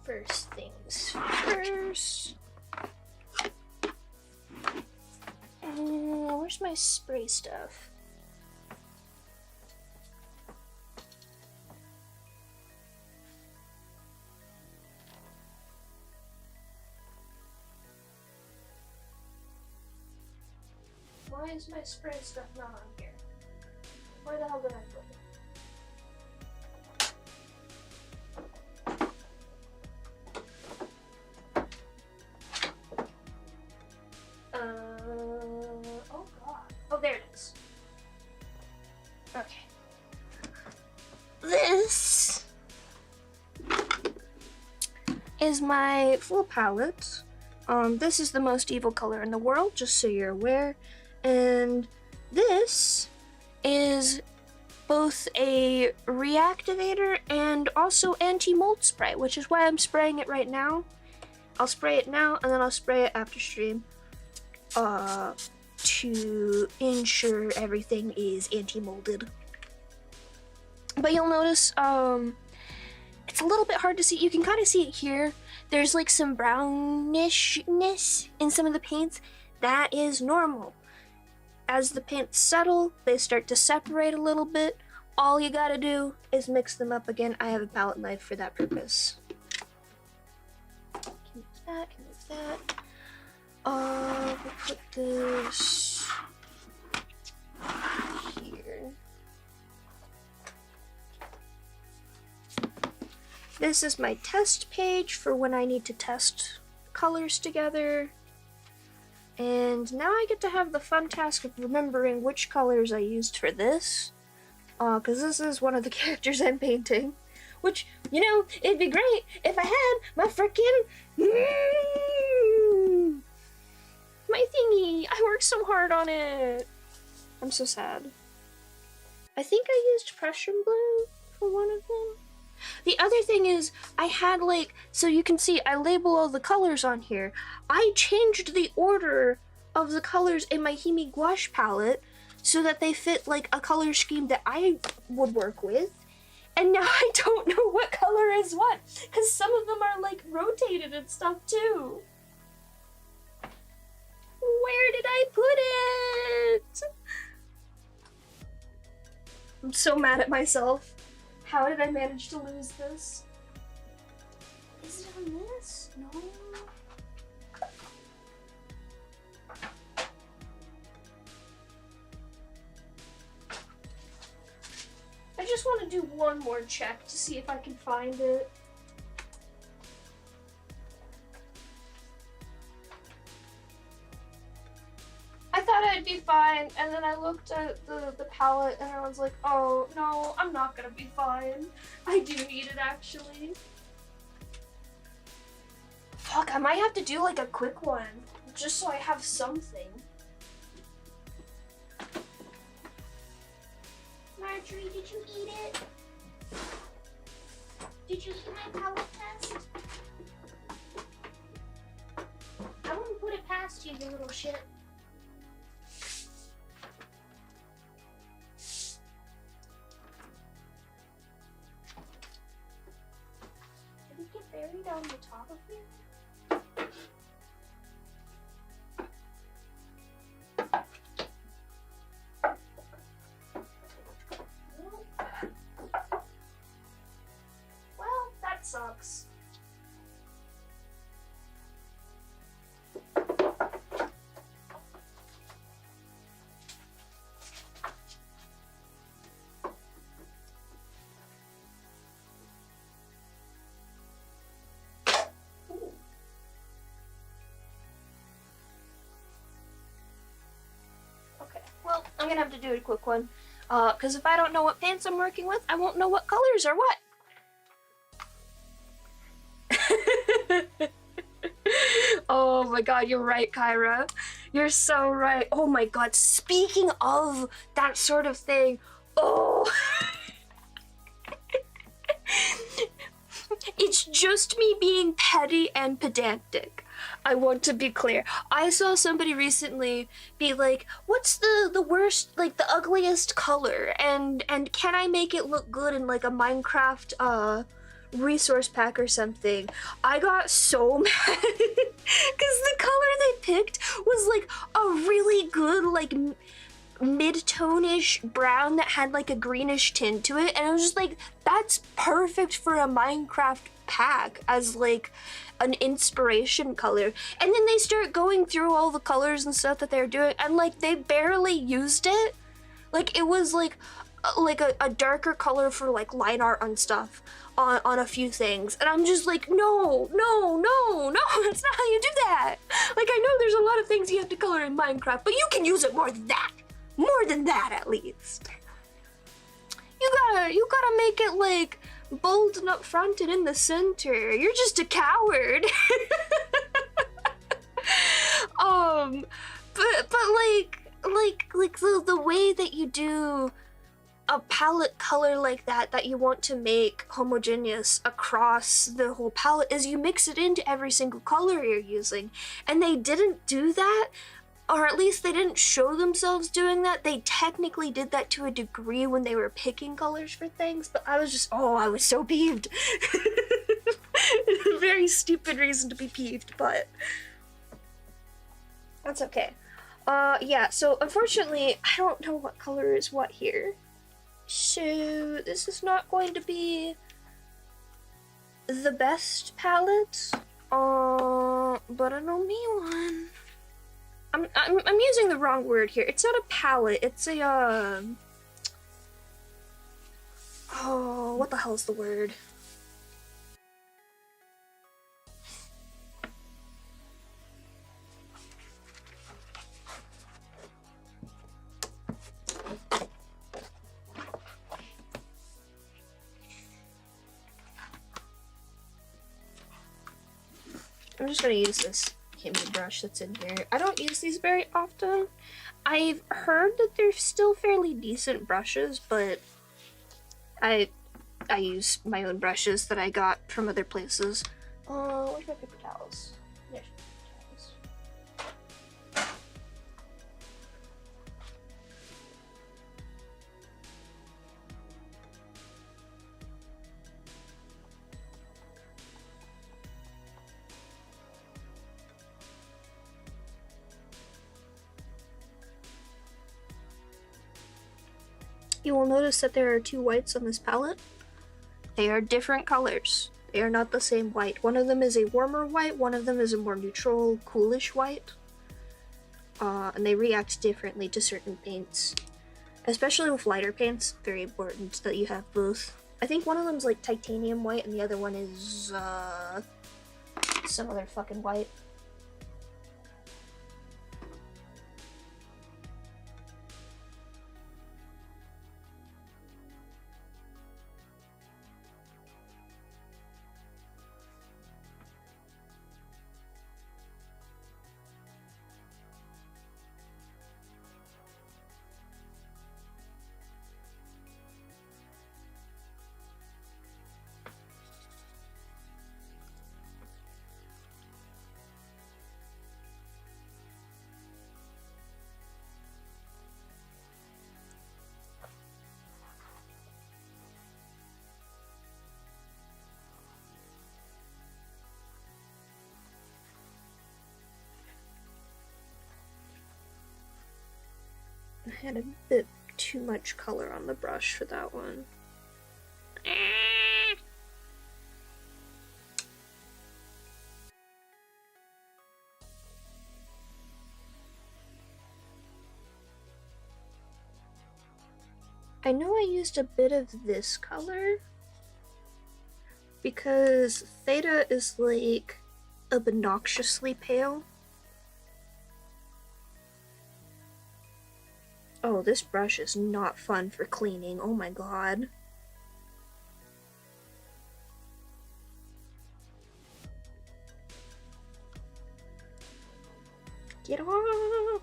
First things first. Where's my spray stuff? Why is my spray stuff not on here? Where the hell did I put it? Oh god. Oh, there it is. Okay. This is my full palette. This is the most evil color in the world, just so you're aware. And this is both a reactivator and also anti-mold spray, which is why I'm spraying it right now. I'll spray it now and then I'll spray it after stream to ensure everything is anti-molded. But you'll notice it's a little bit hard to see. You can kind of see it here. There's like some brownishness in some of the paints. That is normal. As the paints settle, they start to separate a little bit. All you gotta do is mix them up again. I have a palette knife for that purpose. Can move that, can move that. We'll put this here. This is my test page for when I need to test colors together. And now I get to have the fun task of remembering which colors I used for this. Because this is one of the characters I'm painting. Which, you know, it'd be great if I had my frickin' my thingy. I worked so hard on it. I'm so sad. I think I used Prussian blue for one of them. The other thing is, I had like, so you can see I label all the colors on here. I changed the order of the colors in my HIMI gouache palette so that they fit like a color scheme that I would work with. And now I don't know what color is what, because some of them are like rotated and stuff too. Where did I put it? I'm so mad at myself. How did I manage to lose this? Is it on this? No. I just want to do one more check to see if I can find it. I thought I'd be fine, and then I looked at the palette and I was like, oh no, I'm not gonna be fine. I do need it actually. Fuck, I might have to do like a quick one, just so I have something. Marjorie, did you eat it? Did you eat my palette test? I wouldn't put it past you, you little shit. Did it get buried on the top of it? Well, that sucks. Okay, well, I'm gonna have to do a quick one. Because if I don't know what pants I'm working with, I won't know what colors are what. Oh my god, you're right, Kyra. You're so right. Oh my god, speaking of that sort of thing, oh. It's just me being petty and pedantic. I want to be clear. I saw somebody recently be like, what's the worst, like the ugliest color? And can I make it look good in like a Minecraft resource pack or something? I got so mad because the color they picked was like a really good like mid-tone-ish brown that had like a greenish tint to it, and I was just like, that's perfect for a Minecraft pack as like an inspiration color. And then they start going through all the colors and stuff that they're doing, and like they barely used it. Like it was like a darker color for like line art and stuff on a few things, and I'm just like, no, that's not how you do that. Like, I know there's a lot of things you have to color in Minecraft, but you can use it more than that. More than that, at least. You gotta make it like bold and up front and in the center. You're just a coward. But like the way that you do a palette color like that you want to make homogeneous across the whole palette is you mix it into every single color you're using, and they didn't do that. Or at least they didn't show themselves doing that. They technically did that to a degree when they were picking colors for things, but I was just, I was so peeved. A very stupid reason to be peeved, but that's okay. Yeah, so unfortunately, I don't know what color is what here. So this is not going to be the best palette, but I know me one. I'm using the wrong word here. It's not a palette, it's a, oh, what the hell is the word? I'm just gonna use this HIMI brush that's in here. I don't use these very often. I've heard that they're still fairly decent brushes, but I use my own brushes that I got from other places. Where's my paper towels? There's paper towels. you will notice that there are 2 whites on this palette. They are different colors. They are not the same white. One of them is a warmer white, one of them is a more neutral, coolish white. And they react differently to certain paints. Especially with lighter paints, very important that you have both. I think one of them's like titanium white and the other one is some other fucking white. I had a bit too much color on the brush for that one. I know I used a bit of this color because Theta is like obnoxiously pale. Oh, this brush is not fun for cleaning. Oh my god. Get off!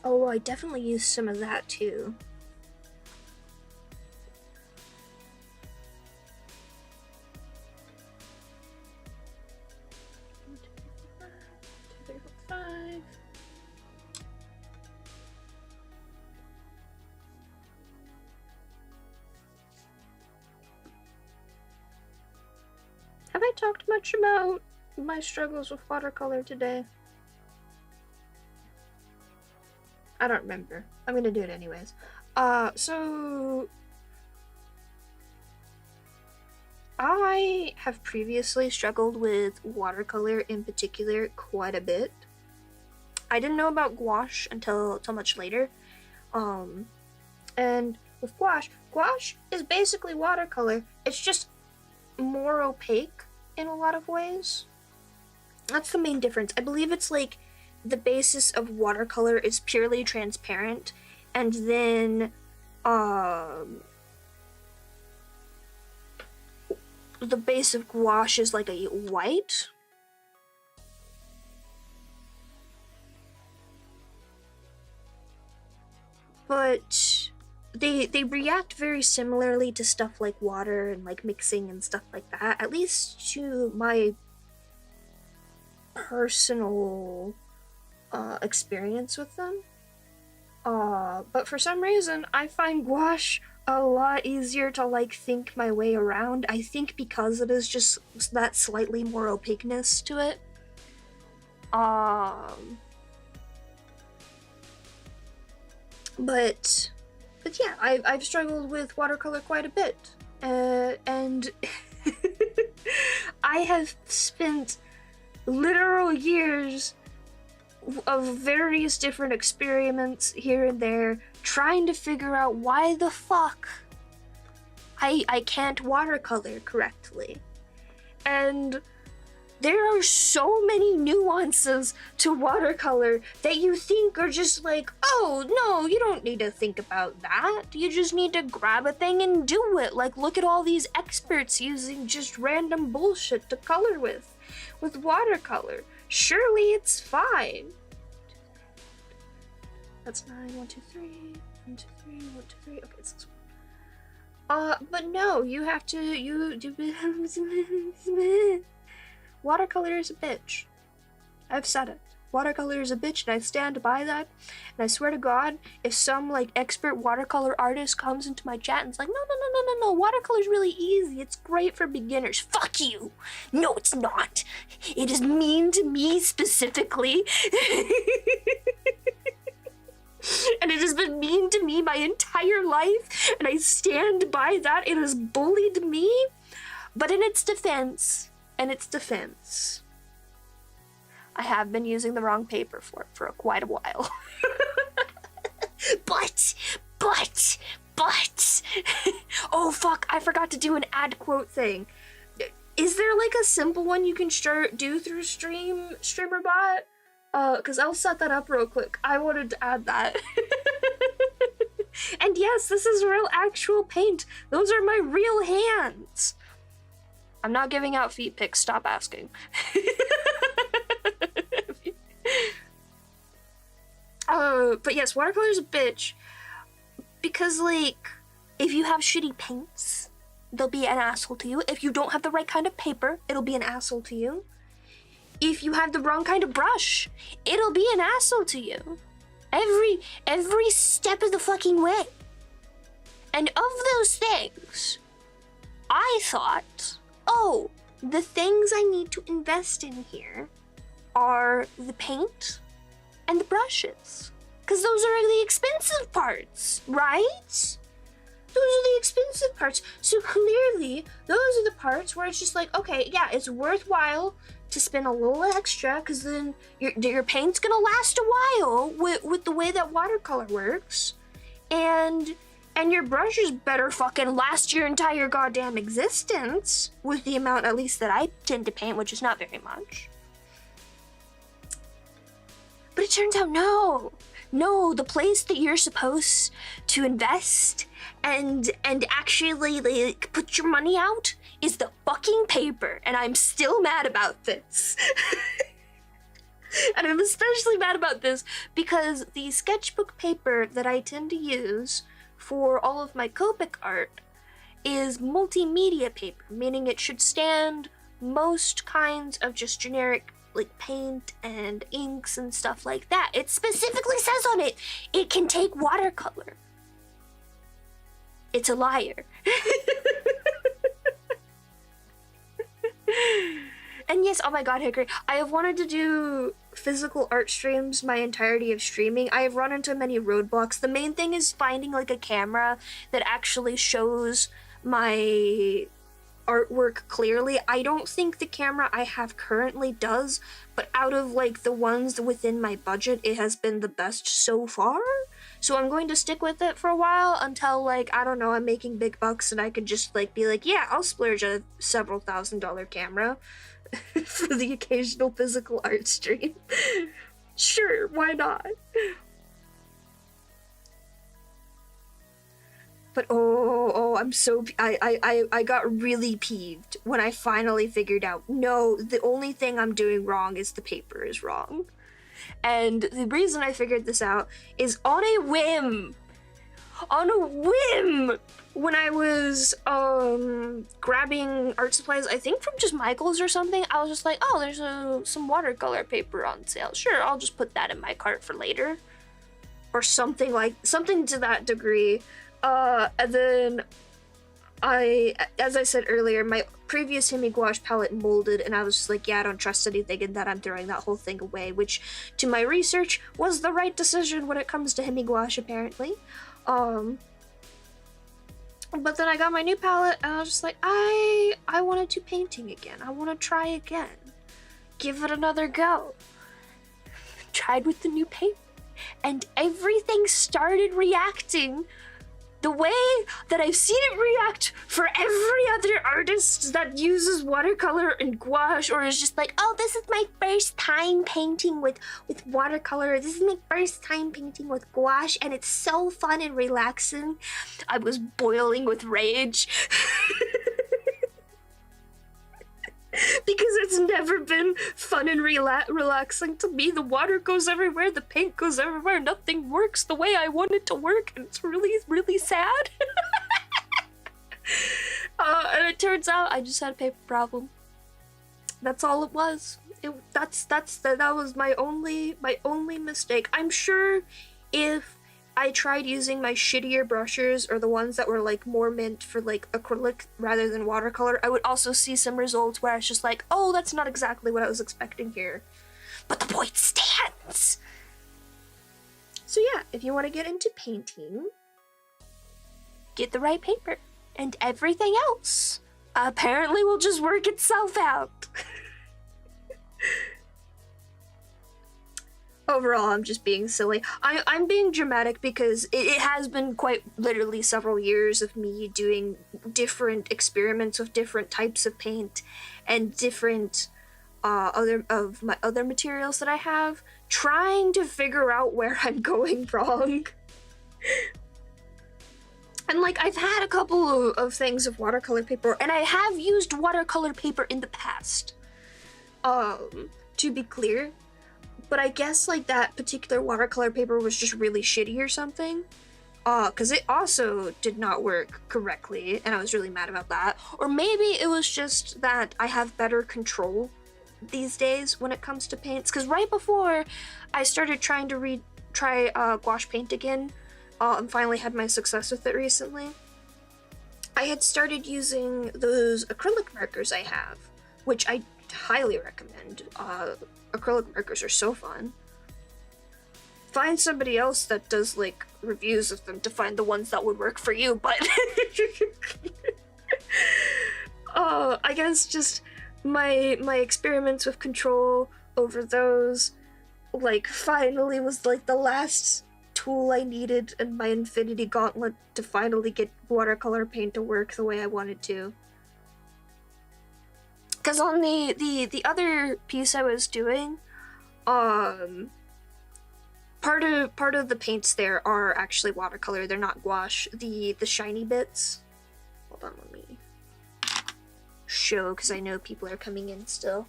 Oh, I definitely used some of that too. Have I talked much about my struggles with watercolor today? I don't remember. I'm gonna do it anyways. So I have previously struggled with watercolor in particular quite a bit. I didn't know about gouache until much later. And with gouache is basically watercolor. It's just more opaque in a lot of ways. That's the main difference. I believe it's like the basis of watercolor is purely transparent, and then the base of gouache is like a white. But they react very similarly to stuff like water and like mixing and stuff like that, at least to my personal experience with them. But for some reason, I find gouache a lot easier to like think my way around. I think because it is just that slightly more opaqueness to it. But yeah, I've struggled with watercolor quite a bit, and I have spent literal years of various different experiments here and there trying to figure out why the fuck I can't watercolor correctly. And there are so many nuances to watercolor that you think are just like, oh no, you don't need to think about that. You just need to grab a thing and do it. Like, look at all these experts using just random bullshit to color with watercolor. Surely it's fine. That's 9. 1, 2, 3. 1, 2, 3. 1, 2, 3. Okay, it's this one. But no, you have to. Watercolor is a bitch. I've said it. Watercolor is a bitch, and I stand by that. And I swear to God, if some like expert watercolor artist comes into my chat and is like, no, watercolor's really easy. It's great for beginners. Fuck you. No, it's not. It is mean to me specifically. And it has been mean to me my entire life, and I stand by that. It has bullied me. But in its defense, I have been using the wrong paper for quite a while. But, oh fuck, I forgot to do an ad quote thing. Is there like a simple one you can do through StreamerBot? Cause I'll set that up real quick. I wanted to add that. And yes, this is real actual paint. Those are my real hands. I'm not giving out feet pics, stop asking. But yes, watercolor's a bitch. Because, like, if you have shitty paints, they'll be an asshole to you. If you don't have the right kind of paper, it'll be an asshole to you. If you have the wrong kind of brush, it'll be an asshole to you. Every step of the fucking way. And of those things, I thought, oh, the things I need to invest in here are the paint and the brushes. Because those are the expensive parts, right? Those are the expensive parts. So clearly, those are the parts where it's just like, okay, yeah, it's worthwhile to spend a little extra, because then your paint's gonna last a while with the way that watercolor works. And your brushes better fucking last your entire goddamn existence, with the amount, at least, that I tend to paint, which is not very much. But it turns out, no, the place that you're supposed to invest and actually like put your money out is the fucking paper, and I'm still mad about this. And I'm especially mad about this because the sketchbook paper that I tend to use for all of my Copic art is multimedia paper, meaning it should stand most kinds of just generic like paint and inks and stuff like that. It specifically says on it, it can take watercolor. It's a liar. And yes, oh my god, Hickory, I have wanted to do physical art streams my entirety of streaming. I have run into many roadblocks. The main thing is finding like a camera that actually shows my artwork clearly. I don't think the camera I have currently does, but out of like the ones within my budget, it has been the best so far. So I'm going to stick with it for a while until, like, I don't know, I'm making big bucks and I could just like be like, yeah, I'll splurge a several $1,000 camera for the occasional physical art stream. Sure, why not? But I'm so, I got really peeved when I finally figured out, no, the only thing I'm doing wrong is the paper is wrong. And the reason I figured this out is on a whim, when I was grabbing art supplies, I think from just Michael's or something, I was just like, oh, there's some watercolor paper on sale. Sure, I'll just put that in my cart for later. Or something to that degree. And then as I said earlier, my previous HIMI gouache palette molded, and I was just like, yeah, I don't trust anything in that, I'm throwing that whole thing away, which, to my research, was the right decision when it comes to HIMI gouache, apparently. But then I got my new palette, and I was just like, I want to do painting again. I want to try again. Give it another go. Tried with the new paper, and everything started reacting the way that I've seen it react for every other artist that uses watercolor and gouache, or is just like, oh, this is my first time painting with watercolor. This is my first time painting with gouache, and it's so fun and relaxing. I was boiling with rage. Because it's never been fun and relaxing to me. The water goes everywhere, the paint goes everywhere, nothing works the way I want it to work, and it's really, really sad. And it turns out I just had a paper problem. That's all it was. That was my only mistake. I'm sure if I tried using my shittier brushes or the ones that were like more meant for like acrylic rather than watercolor, I would also see some results where it's just like, oh, that's not exactly what I was expecting here. But the point stands. So yeah, if you want to get into painting, get the right paper, and everything else apparently will just work itself out. Overall, I'm just being silly. I'm being dramatic because it has been quite literally several years of me doing different experiments with different types of paint and different other materials that I have, trying to figure out where I'm going wrong. And like, I've had a couple of things of watercolor paper, and I have used watercolor paper in the past. To be clear. But I guess like that particular watercolor paper was just really shitty or something. Cause it also did not work correctly, and I was really mad about that. Or maybe it was just that I have better control these days when it comes to paints. Cause right before I started trying to try gouache paint again, and finally had my success with it recently, I had started using those acrylic markers I have, which I highly recommend. Acrylic markers are so fun. Find somebody else that does like reviews of them to find the ones that would work for you, but I guess just my experiments with control over those like finally was like the last tool I needed in my infinity gauntlet to finally get watercolor paint to work the way I wanted to. Because on the other piece I was doing, part of the paints there are actually watercolor. They're not gouache. The shiny bits. Hold on, let me show because I know people are coming in still.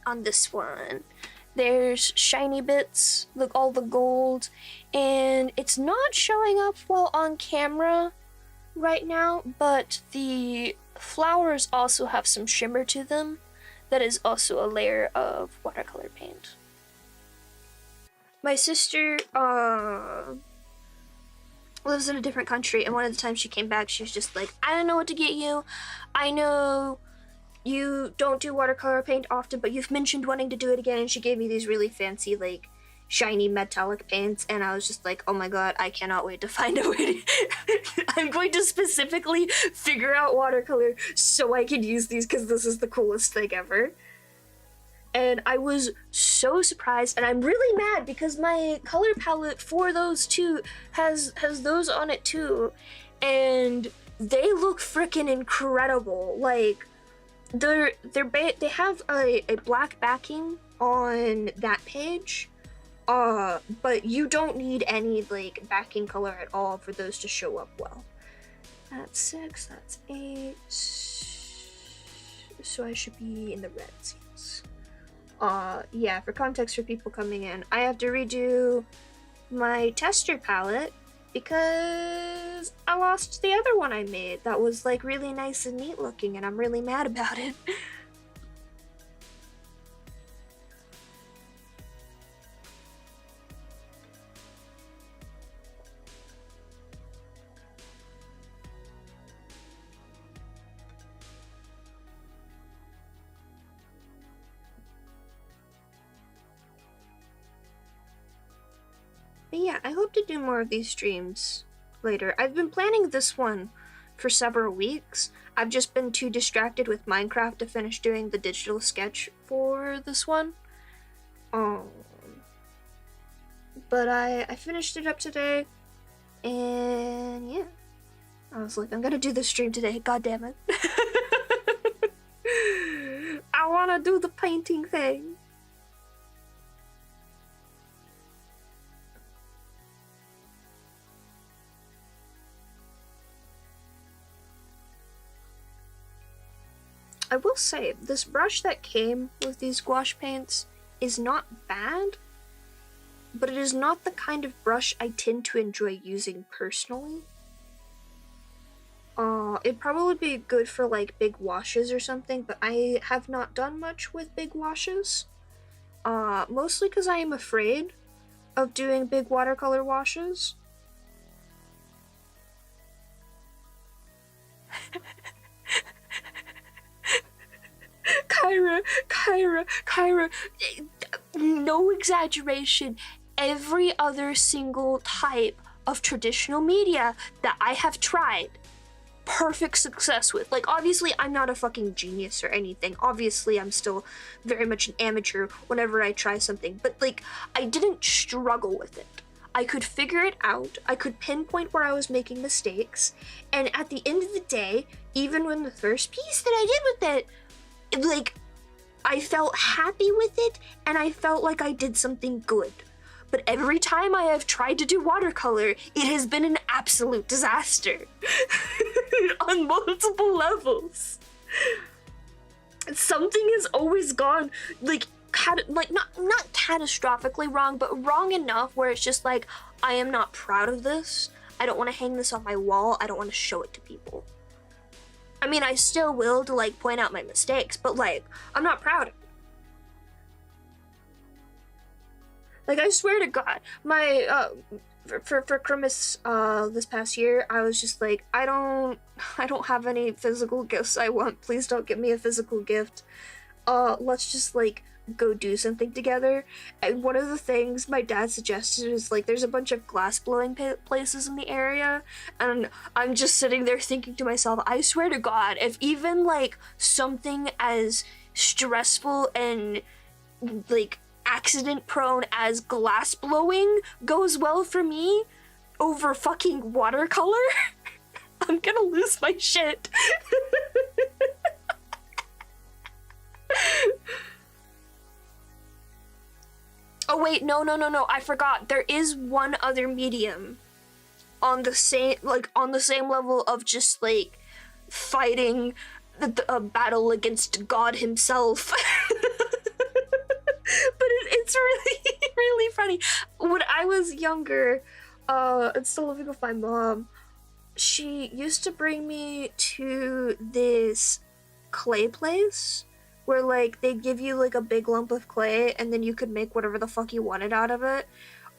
On this one, there's shiny bits, look, all the gold, and it's not showing up well on camera right now, but the flowers also have some shimmer to them. That is also a layer of watercolor paint. My sister lives in a different country, and one of the times she came back, she was just like, I don't know what to get you. I know you don't do watercolor paint often, but you've mentioned wanting to do it again, and she gave me these really fancy, like, shiny metallic paints, and I was just like, oh my god, I cannot wait to find a way to I'm going to specifically figure out watercolor so I can use these because this is the coolest thing ever. And I was so surprised, and I'm really mad because my color palette for those two has those on it too, and they look freaking incredible. Like they have a black backing on that page. But you don't need any, like, backing color at all for those to show up well. That's 6, that's 8. So I should be in the reds, yes. Yeah, for context for people coming in, I have to redo my tester palette because I lost the other one I made that was, like, really nice and neat looking, and I'm really mad about it. But yeah, I hope to do more of these streams later. I've been planning this one for several weeks. I've just been too distracted with Minecraft to finish doing the digital sketch for this one. But I finished it up today, and yeah. I was like, I'm gonna do this stream today, god damn it. I wanna do the painting thing. I will say, this brush that came with these gouache paints is not bad, but it is not the kind of brush I tend to enjoy using personally. It'd probably be good for like big washes or something, but I have not done much with big washes. Mostly because I am afraid of doing big watercolor washes. Kyra, no exaggeration, every other single type of traditional media that I have tried, perfect success with. Like, obviously, I'm not a fucking genius or anything. Obviously, I'm still very much an amateur whenever I try something, but like, I didn't struggle with it. I could figure it out, I could pinpoint where I was making mistakes, and at the end of the day, even when the first piece that I did with it, like, I felt happy with it, and I felt like I did something good. But every time I have tried to do watercolor, it has been an absolute disaster. On multiple levels. Something has always gone, like, not catastrophically wrong, but wrong enough where it's just like, I am not proud of this. I don't want to hang this on my wall. I don't want to show it to people. I mean, I still will to like point out my mistakes, but like, I'm not proud of it. Like, I swear to God, my, for Christmas, this past year, I was just like, I don't have any physical gifts I want. Please don't give me a physical gift. Let's just like go do something together. And one of the things my dad suggested is like, there's a bunch of glass blowing places in the area, and I'm just sitting there thinking to myself, I swear to God, if even like something as stressful and like accident prone as glass blowing goes well for me over fucking watercolor, I'm gonna lose my shit. Oh wait, no, I forgot. There is one other medium on the same level of just like fighting a battle against God himself. But it's really, really funny. When I was younger, and still living with my mom, she used to bring me to this clay place where like they give you like a big lump of clay and then you could make whatever the fuck you wanted out of it.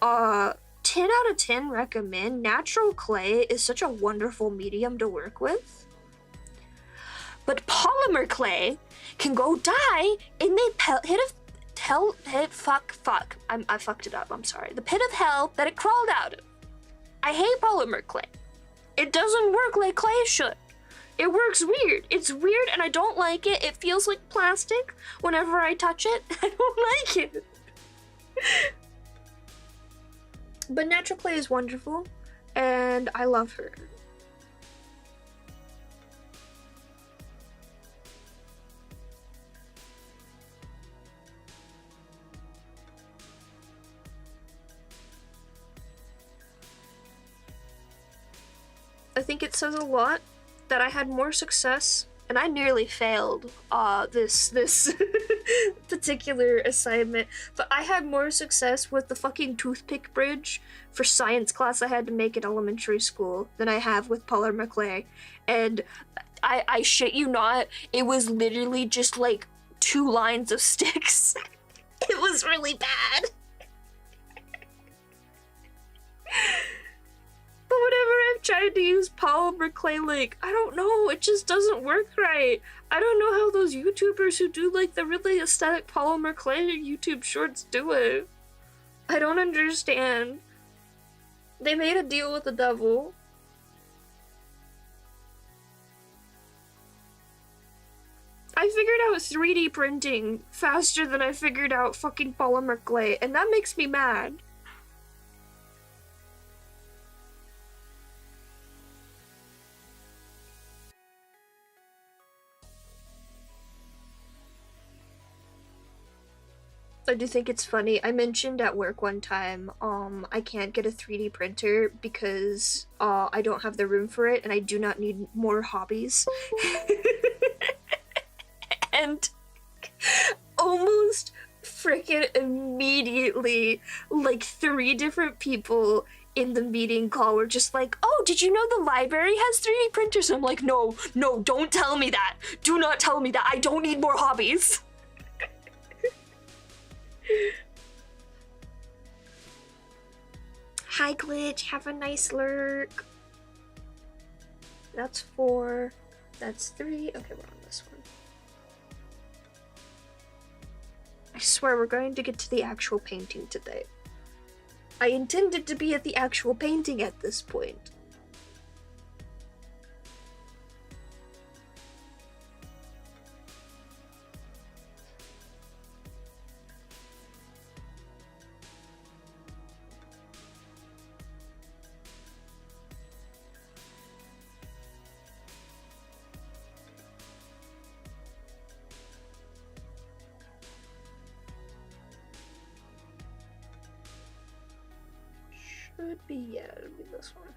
10 out of 10 recommend. Natural clay is such a wonderful medium to work with. But polymer clay can go die in the I fucked it up, I'm sorry. The pit of hell that it crawled out of. I hate polymer clay. It doesn't work like clay should. It works weird. It's weird and I don't like it. It feels like plastic whenever I touch it. I don't like it. But natural clay is wonderful and I love her. I think it says a lot that I had more success, and I nearly failed this particular assignment, but I had more success with the fucking toothpick bridge for science class I had to make in elementary school than I have with polymer clay. And I shit you not, it was literally just like 2 lines of sticks. It was really bad. But whenever I've tried to use polymer clay, like, I don't know, it just doesn't work right. I don't know how those YouTubers who do, like, the really aesthetic polymer clay YouTube shorts do it. I don't understand. They made a deal with the devil. I figured out 3D printing faster than I figured out fucking polymer clay, and that makes me mad. I do think it's funny. I mentioned at work one time, I can't get a 3D printer because I don't have the room for it and I do not need more hobbies. And almost freaking immediately, like 3 different people in the meeting call were just like, oh, did you know the library has 3D printers? And I'm like, no, don't tell me that. Do not tell me that. I don't need more hobbies. Hi, Glitch. Have a nice lurk. That's 4. That's 3. Okay, we're on this one. I swear we're going to get to the actual painting today. I intended to be at the actual painting at this point. Should be, yeah, it'll be this one.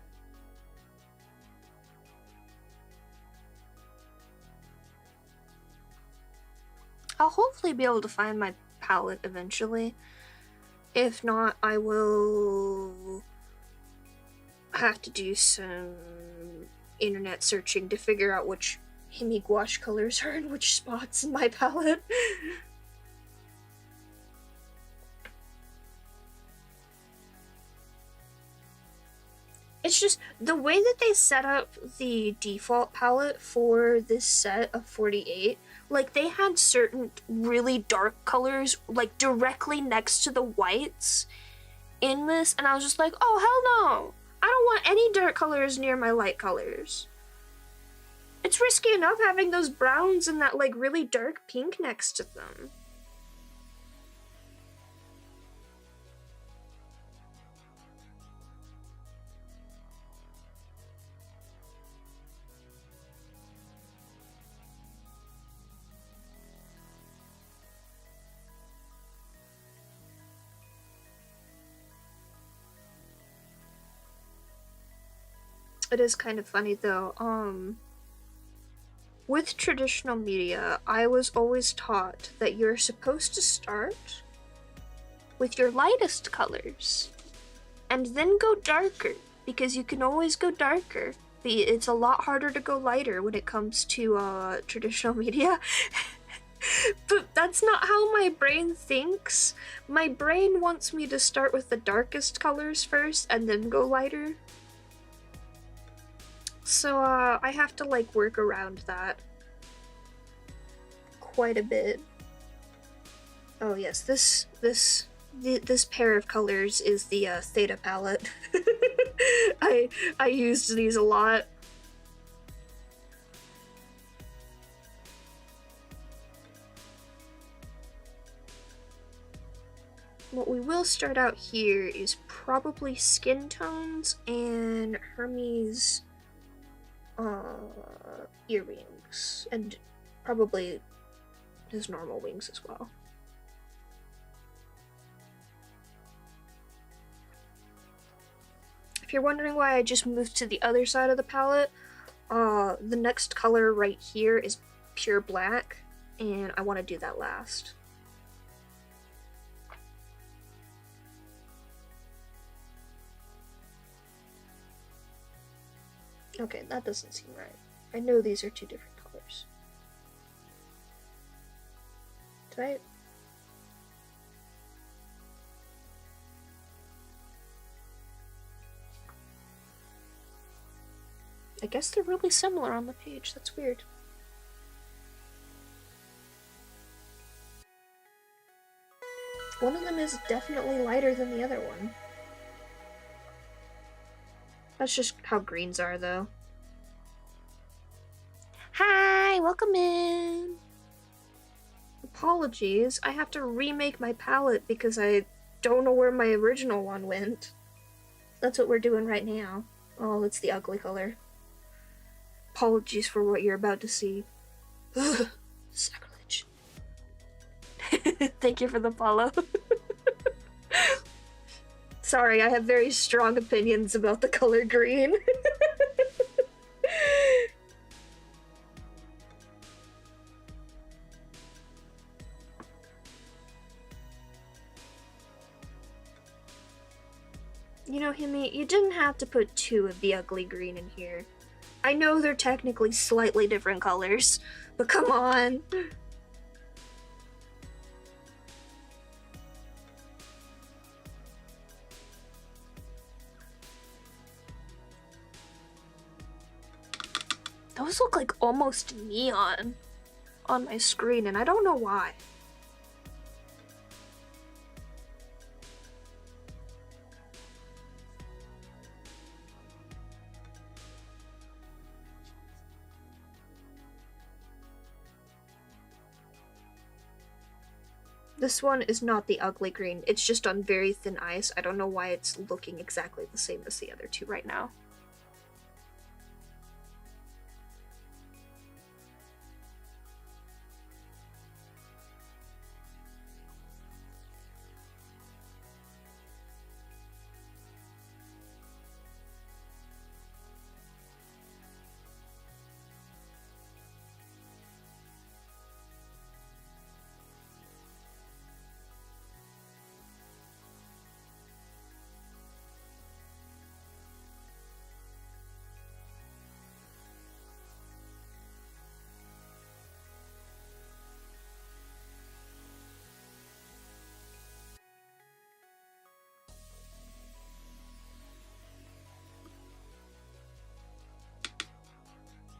I'll hopefully be able to find my palette eventually. If not, I will have to do some internet searching to figure out which HIMI gouache colors are in which spots in my palette. It's just the way that they set up the default palette for this set of 48, like they had certain really dark colors like directly next to the whites in this, and I was just like, oh hell no, I don't want any dark colors near my light colors. It's risky enough having those browns and that like really dark pink next to them. It is kind of funny though, with traditional media, I was always taught that you're supposed to start with your lightest colors and then go darker, because you can always go darker. It's a lot harder to go lighter when it comes to traditional media. But that's not how my brain thinks. My brain wants me to start with the darkest colors first and then go lighter. So, I have to, like, work around that quite a bit. Oh yes, this pair of colors is the, Theta palette. I used these a lot. What we will start out here is probably skin tones and Hermes earrings, and probably his normal wings as well. If you're wondering why I just moved to the other side of the palette, the next color right here is pure black, and I want to do that last. Okay, that doesn't seem right. I know these are 2 different colors. Did I guess they're really similar on the page. That's weird. One of them is definitely lighter than the other one. That's just how greens are, though. Hi, welcome in. Apologies, I have to remake my palette because I don't know where my original one went. That's what we're doing right now. Oh, it's the ugly color. Apologies for what you're about to see. Ugh, sacrilege. Thank you for the follow. Sorry, I have very strong opinions about the color green. You know, Himi, you didn't have to put 2 of the ugly green in here. I know they're technically slightly different colors, but come on. Those look like almost neon on my screen, and I don't know why. This one is not the ugly green. It's just on very thin ice. I don't know why it's looking exactly the same as the other 2 right now.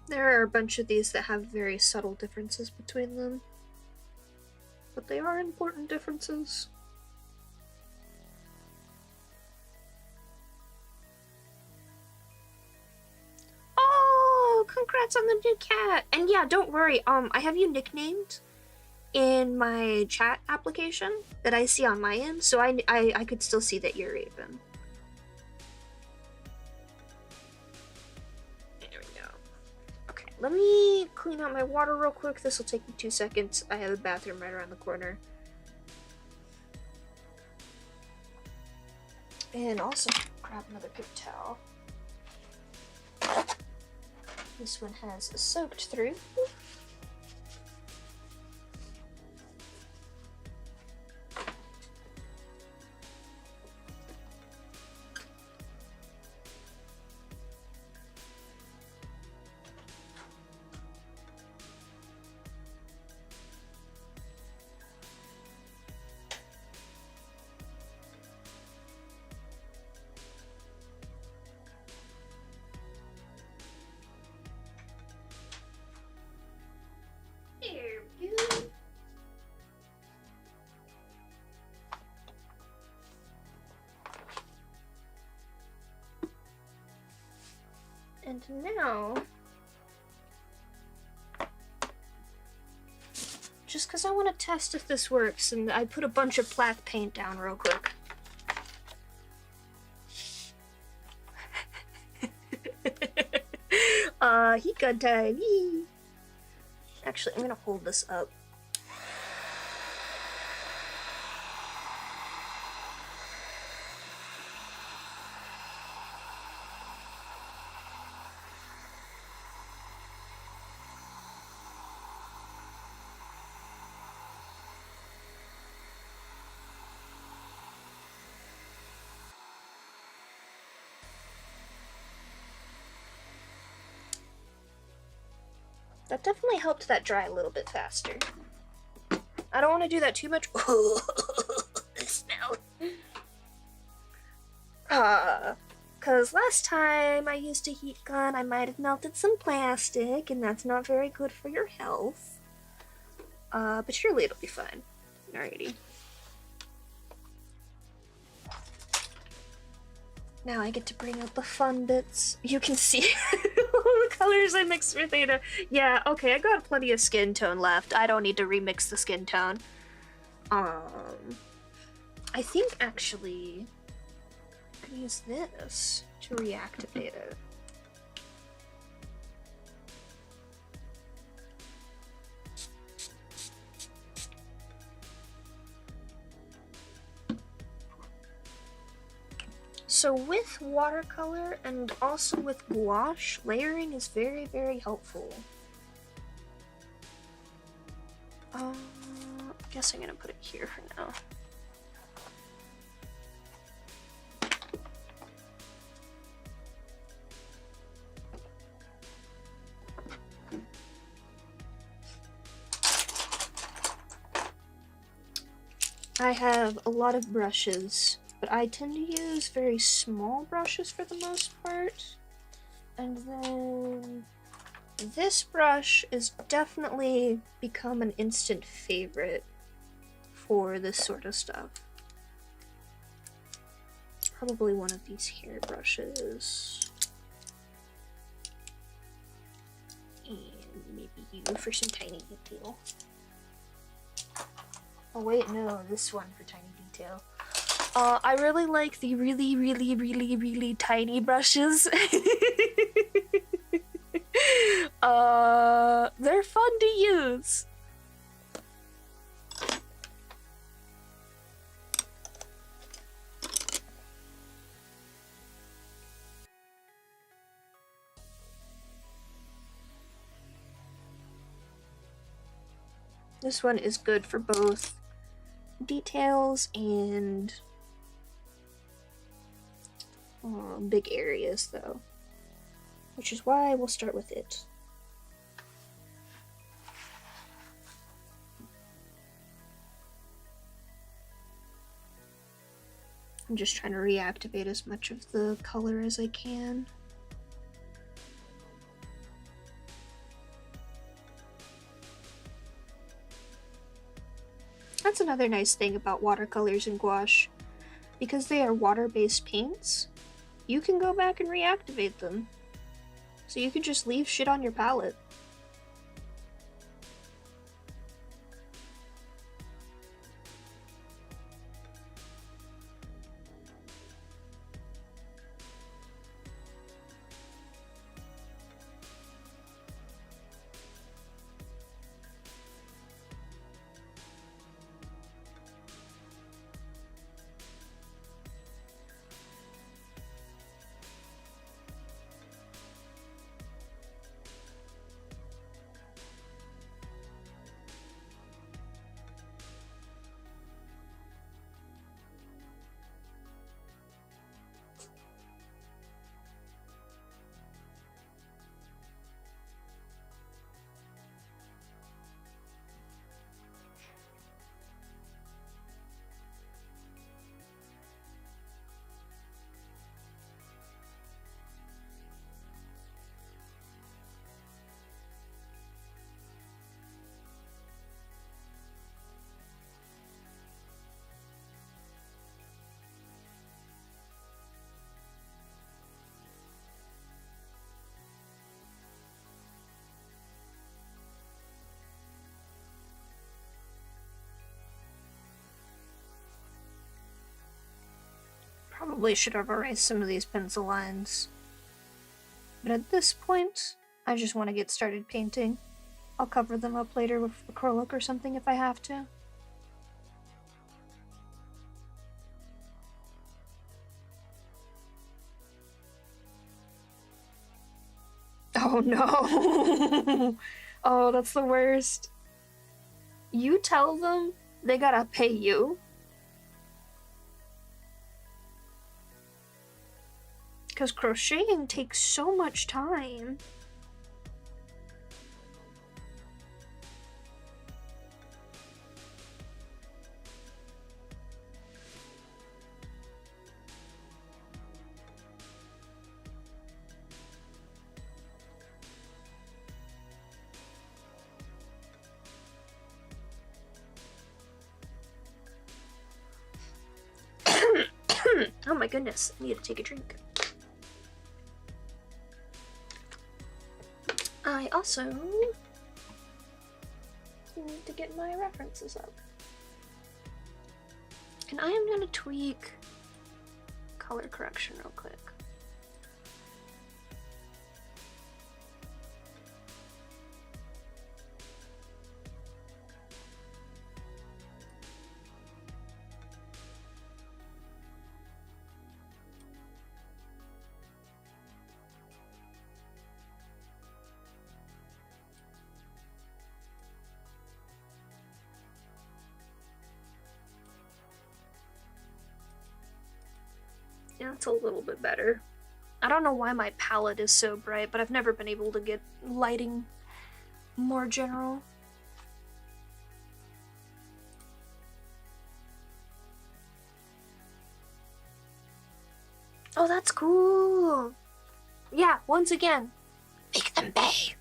There are a bunch of these that have very subtle differences between them, but they are important differences. Oh, congrats on the new cat! And yeah, don't worry, I have you nicknamed in my chat application that I see on my end, so I could still see that you're Raven. Let me clean out my water real quick. This will take me 2 seconds. I have a bathroom right around the corner. And also grab another paper towel. This one has soaked through. And now, just because I want to test if this works, and I put a bunch of black paint down real quick. He got time. Actually, I'm gonna hold this up. That definitely helped that dry a little bit faster. I don't want to do that too much. The smell. Cause last time I used a heat gun, I might have melted some plastic, and that's not very good for your health. But surely it'll be fine. Alrighty. Now I get to bring out the fun bits. You can see all the colors I mixed with Ada. Yeah, okay, I got plenty of skin tone left. I don't need to remix the skin tone. I think actually I can use this to reactivate it. So with watercolor and also with gouache, layering is very, very helpful. I guess I'm gonna put it here for now. I have a lot of brushes, but I tend to use very small brushes for the most part. And then this brush is definitely become an instant favorite for this sort of stuff. Probably one of these hair brushes. And maybe you for some tiny detail. Oh wait, no, this one for tiny detail. I really like the really tiny brushes. They're fun to use. This one is good for both details and big areas though, which is why we'll start with it. I'm just trying to reactivate as much of the color as I can. That's another nice thing about watercolors and gouache. Because they are water-based paints, you can go back and reactivate them. So you can just leave shit on your palette. Probably should have erased some of these pencil lines. But at this point, I just want to get started painting. I'll cover them up later with acrylic or something if I have to. Oh no! Oh, that's the worst. You tell them they gotta pay you? Because crocheting takes so much time. Oh my goodness, I need to take a drink. I also need to get my references up. And I am gonna tweak color correction real quick. Yeah, it's a little bit better. I don't know why my palette is so bright, but I've never been able to get lighting more general. Oh, that's cool. Yeah, once again, make them pay.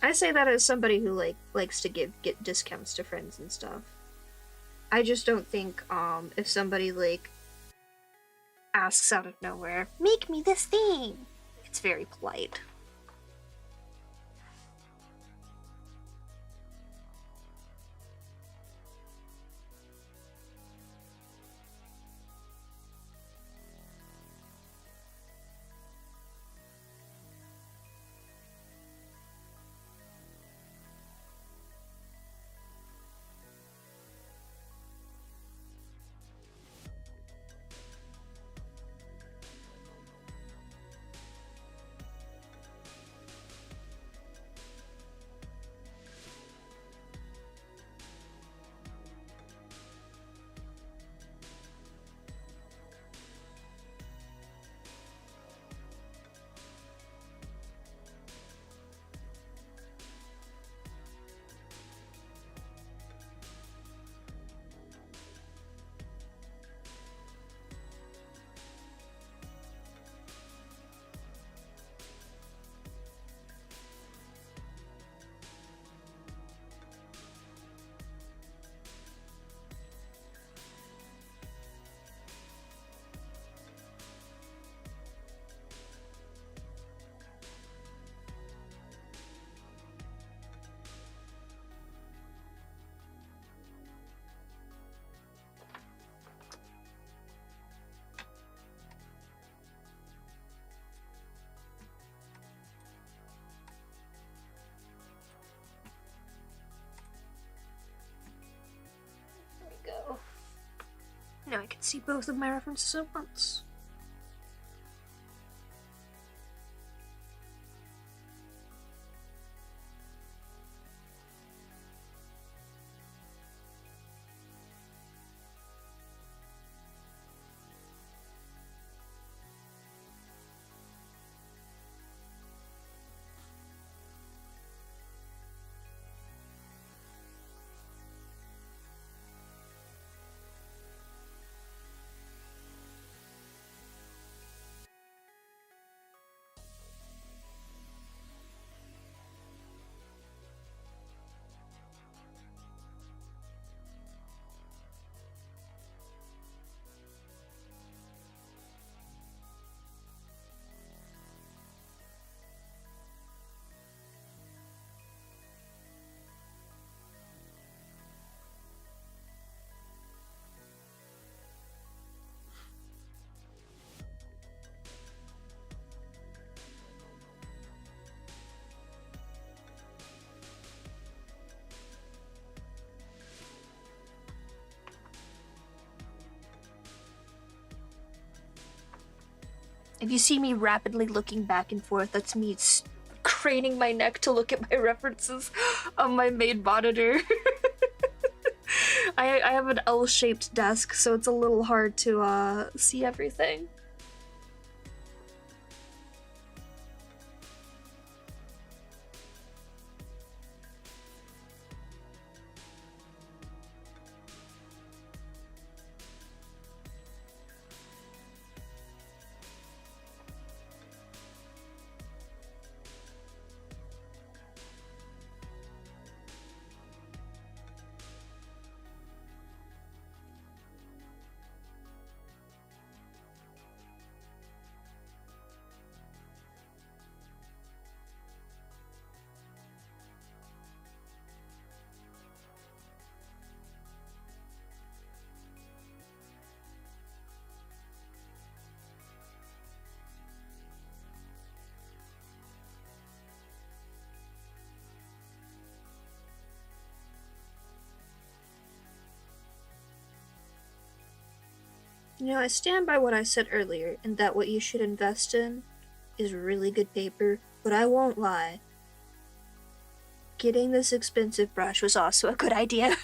I say that as somebody who likes to get discounts to friends and stuff. I just don't think if somebody asks out of nowhere, make me this thing, it's very polite. Go. Now I can see both of my references at once. If you see me rapidly looking back and forth, that's me craning my neck to look at my references on my main monitor. I have an L-shaped desk, so it's a little hard to see everything. You know, I stand by what I said earlier, and that what you should invest in is really good paper, but I won't lie. Getting this expensive brush was also a good idea.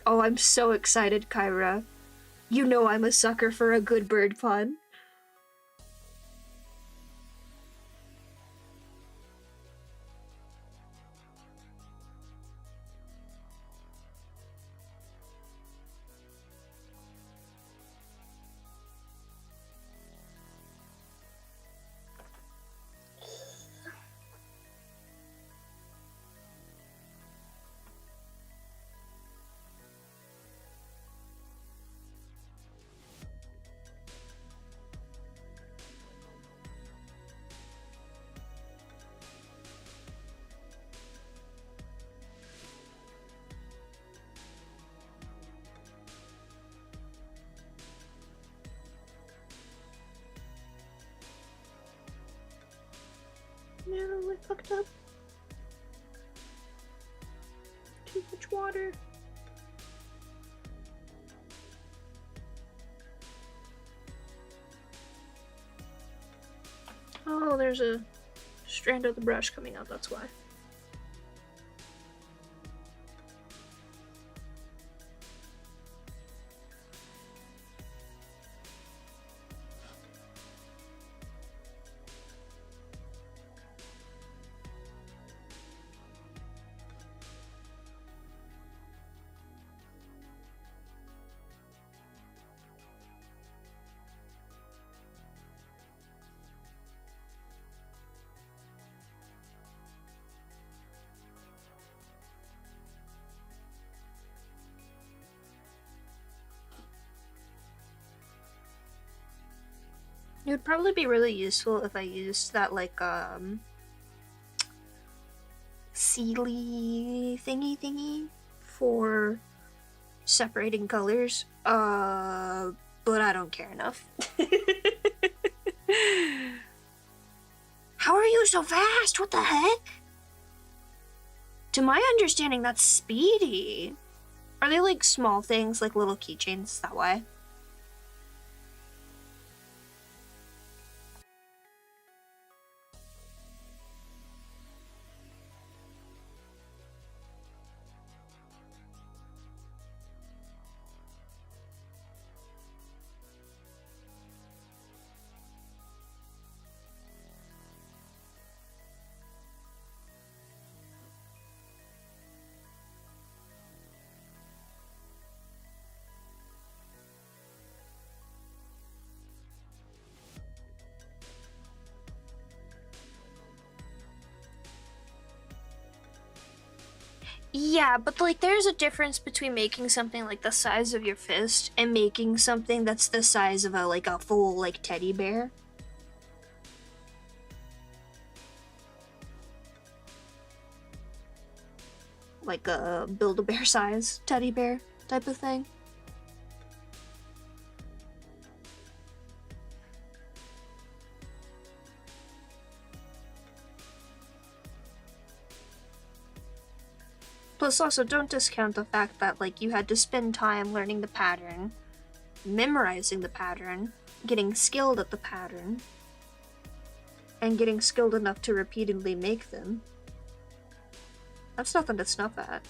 Oh, I'm so excited, Kyra. You know I'm a sucker for a good bird pun. fucked up? Too much water. Oh, there's a strand of the brush coming out, that's why. It would probably be really useful if I used that, like, sealy thingy for separating colors. But I don't care enough. How are you so fast? What the heck? To my understanding, that's speedy. Are they like small things, like little keychains that way? Yeah, but like there's a difference between making something like the size of your fist and making something that's the size of a full like teddy bear. Like a Build-A-Bear size teddy bear type of thing. Plus also don't discount the fact that like you had to spend time learning the pattern, memorizing the pattern, getting skilled at the pattern, and getting skilled enough to repeatedly make them. That's nothing to snuff at.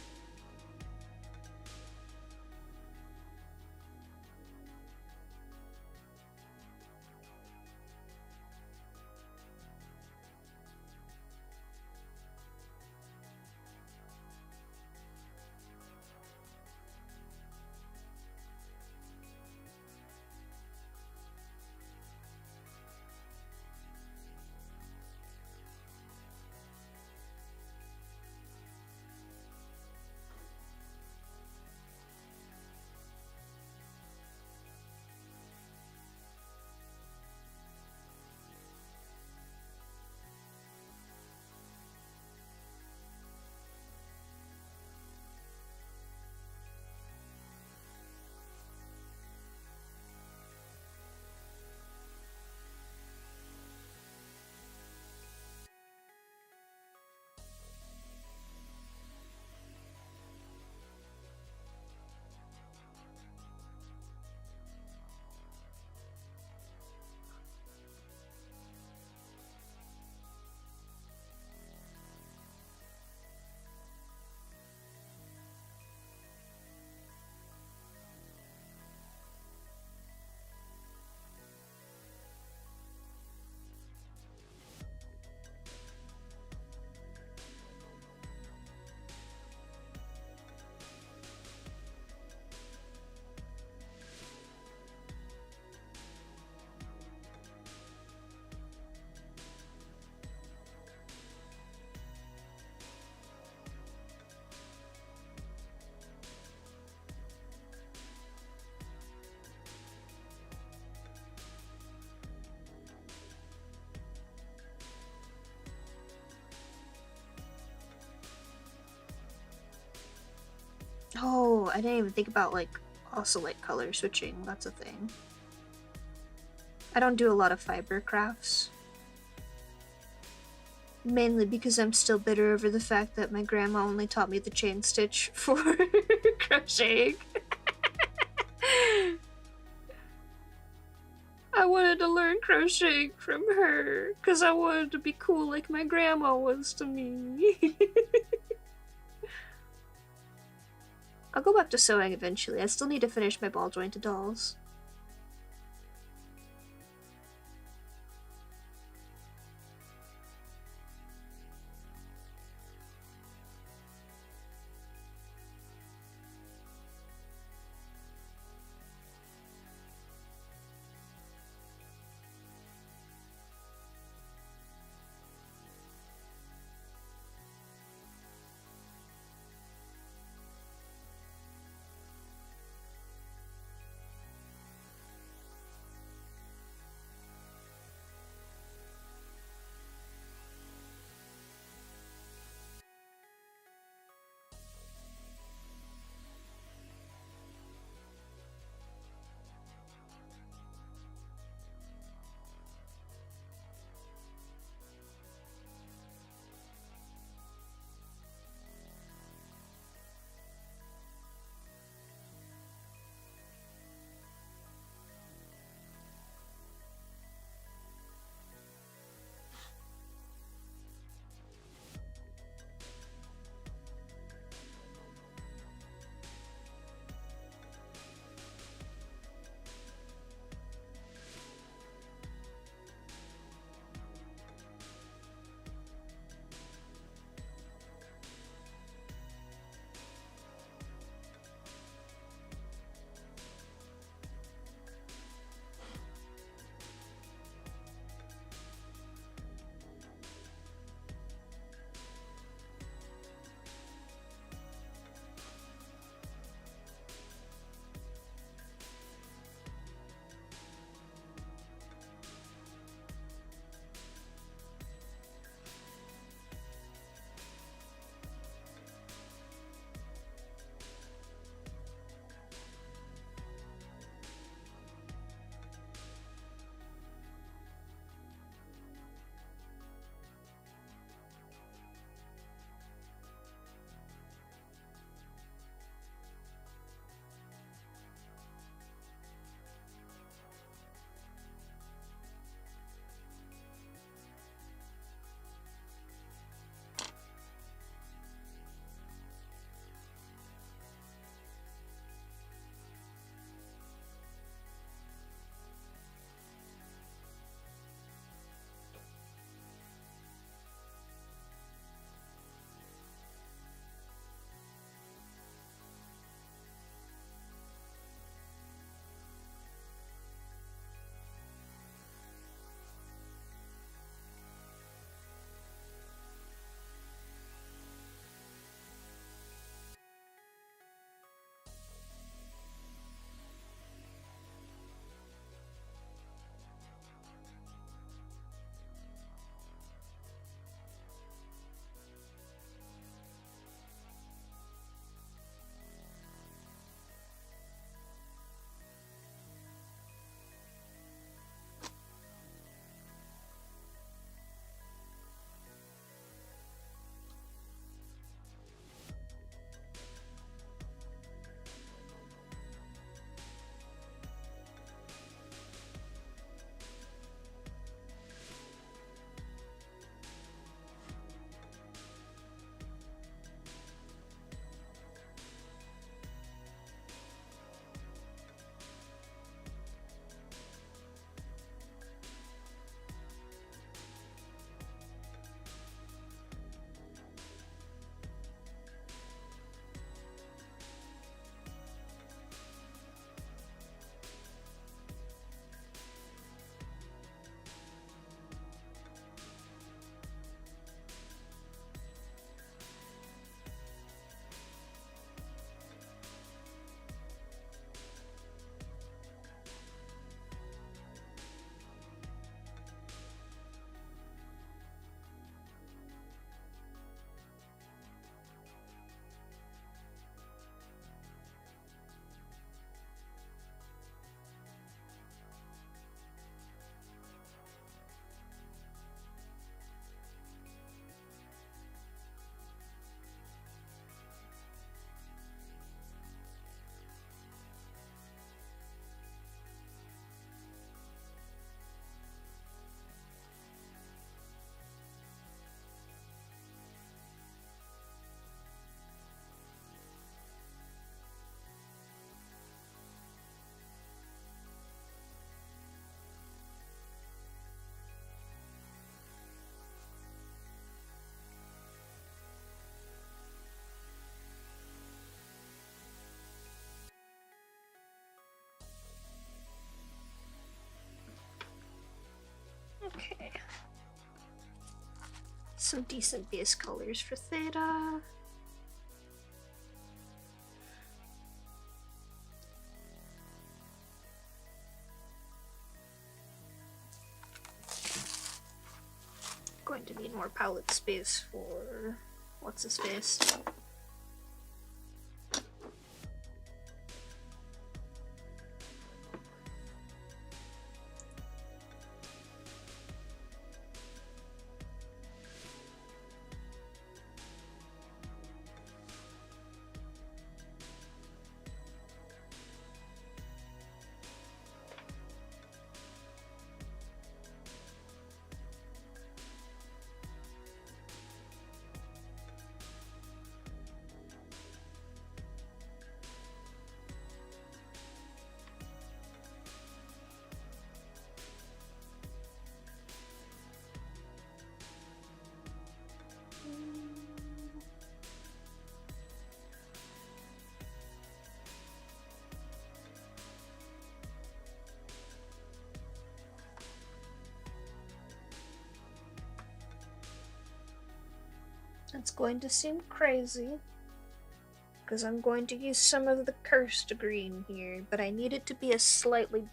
Oh, I didn't even think about like also like color switching. That's a thing. I don't do a lot of fiber crafts. Mainly because I'm still bitter over the fact that my grandma only taught me the chain stitch for crocheting. I wanted to learn crocheting from her because I wanted to be cool like my grandma was to me. I'll go back to sewing eventually. I still need to finish my ball jointed dolls. some decent base colors for Theta. Going to need more palette space for what's his face. It's going to seem crazy, because I'm going to use some of the cursed green here, but I need it to be a slightly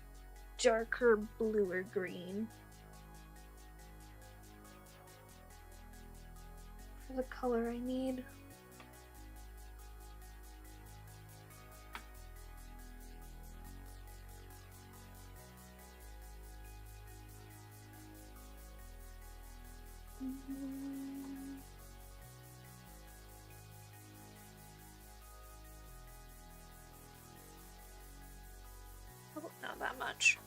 darker, bluer green for the color I need. Oh, not that much.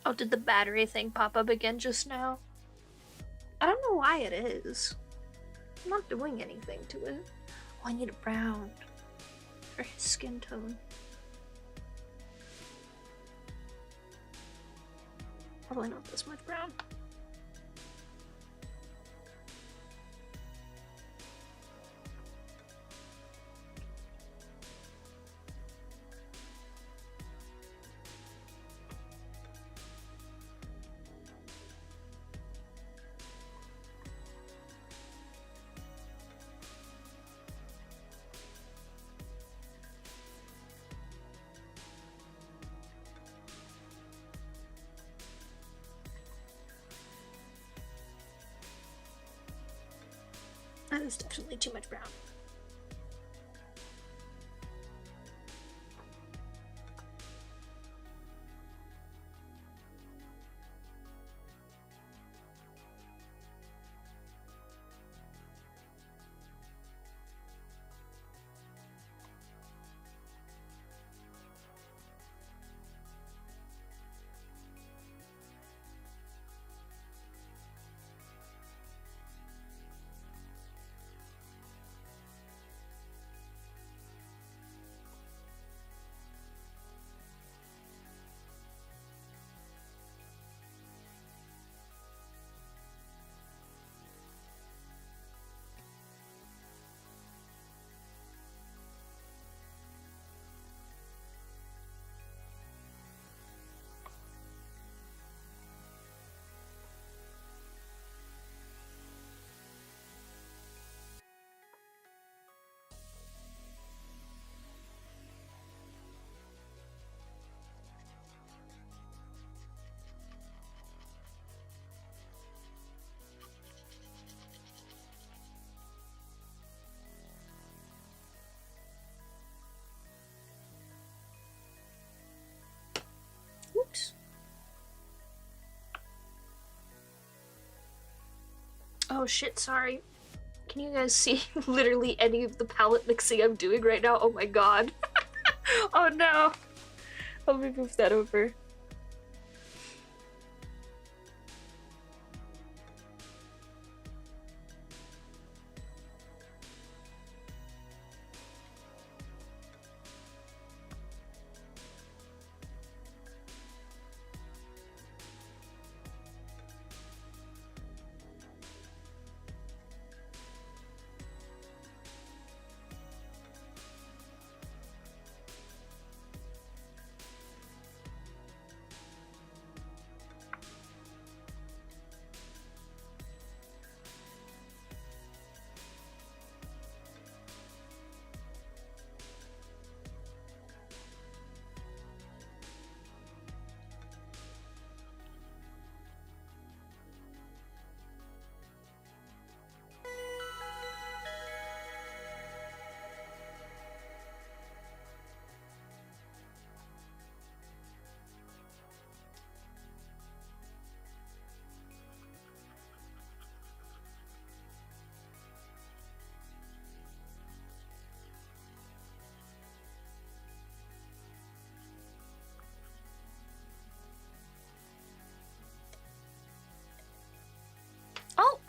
Oh, did the battery thing pop up again just now? I don't know why it is. I'm not doing anything to it. Oh, I need a brown for his skin tone. Probably not this much brown. That is definitely too much brown. Oops. Oh shit, sorry. Can you guys see literally any of the palette mixing I'm doing right now? Oh my god. Oh no. Let me move that over.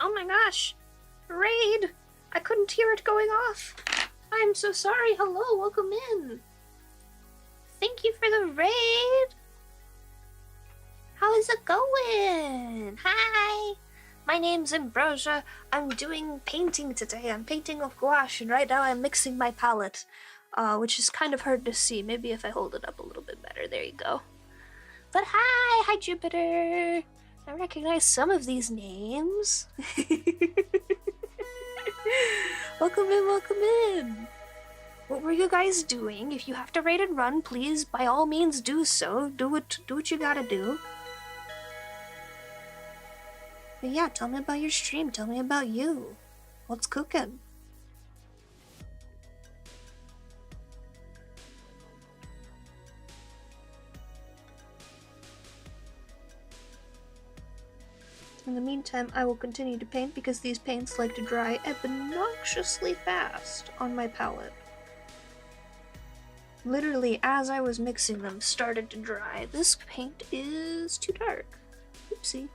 Oh my gosh! Raid! I couldn't hear it going off. I'm so sorry. Hello, welcome in. Thank you for the raid. How is it going? Hi! My name's Ambrosia. I'm doing painting today. I'm painting with gouache, and right now I'm mixing my palette, which is kind of hard to see. Maybe if I hold it up a little bit better. There you go. But hi Jupiter! I recognize some of these names. Welcome in, welcome in. What were you guys doing? If you have to raid and run, please, by all means, do so. Do what you gotta do. But yeah, tell me about your stream. Tell me about you. What's cooking? In the meantime, I will continue to paint because these paints like to dry obnoxiously fast on my palette. Literally, as I was mixing them, started to dry. This paint is too dark. Oopsie.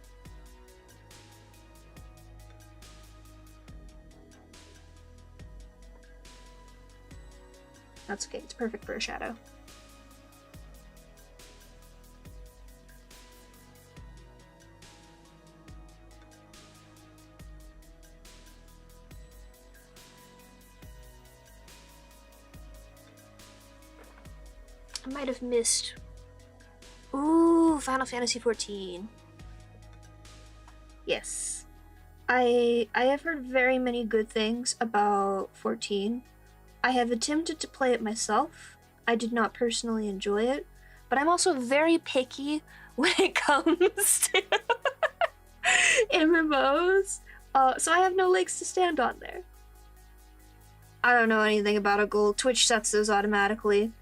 That's okay, it's perfect for a shadow. I might have missed. Ooh, Final Fantasy XIV. Yes. I have heard very many good things about 14. I have attempted to play it myself. I did not personally enjoy it, but I'm also very picky when it comes to MMOs. So I have no legs to stand on there. I don't know anything about a goal. Twitch sets those automatically.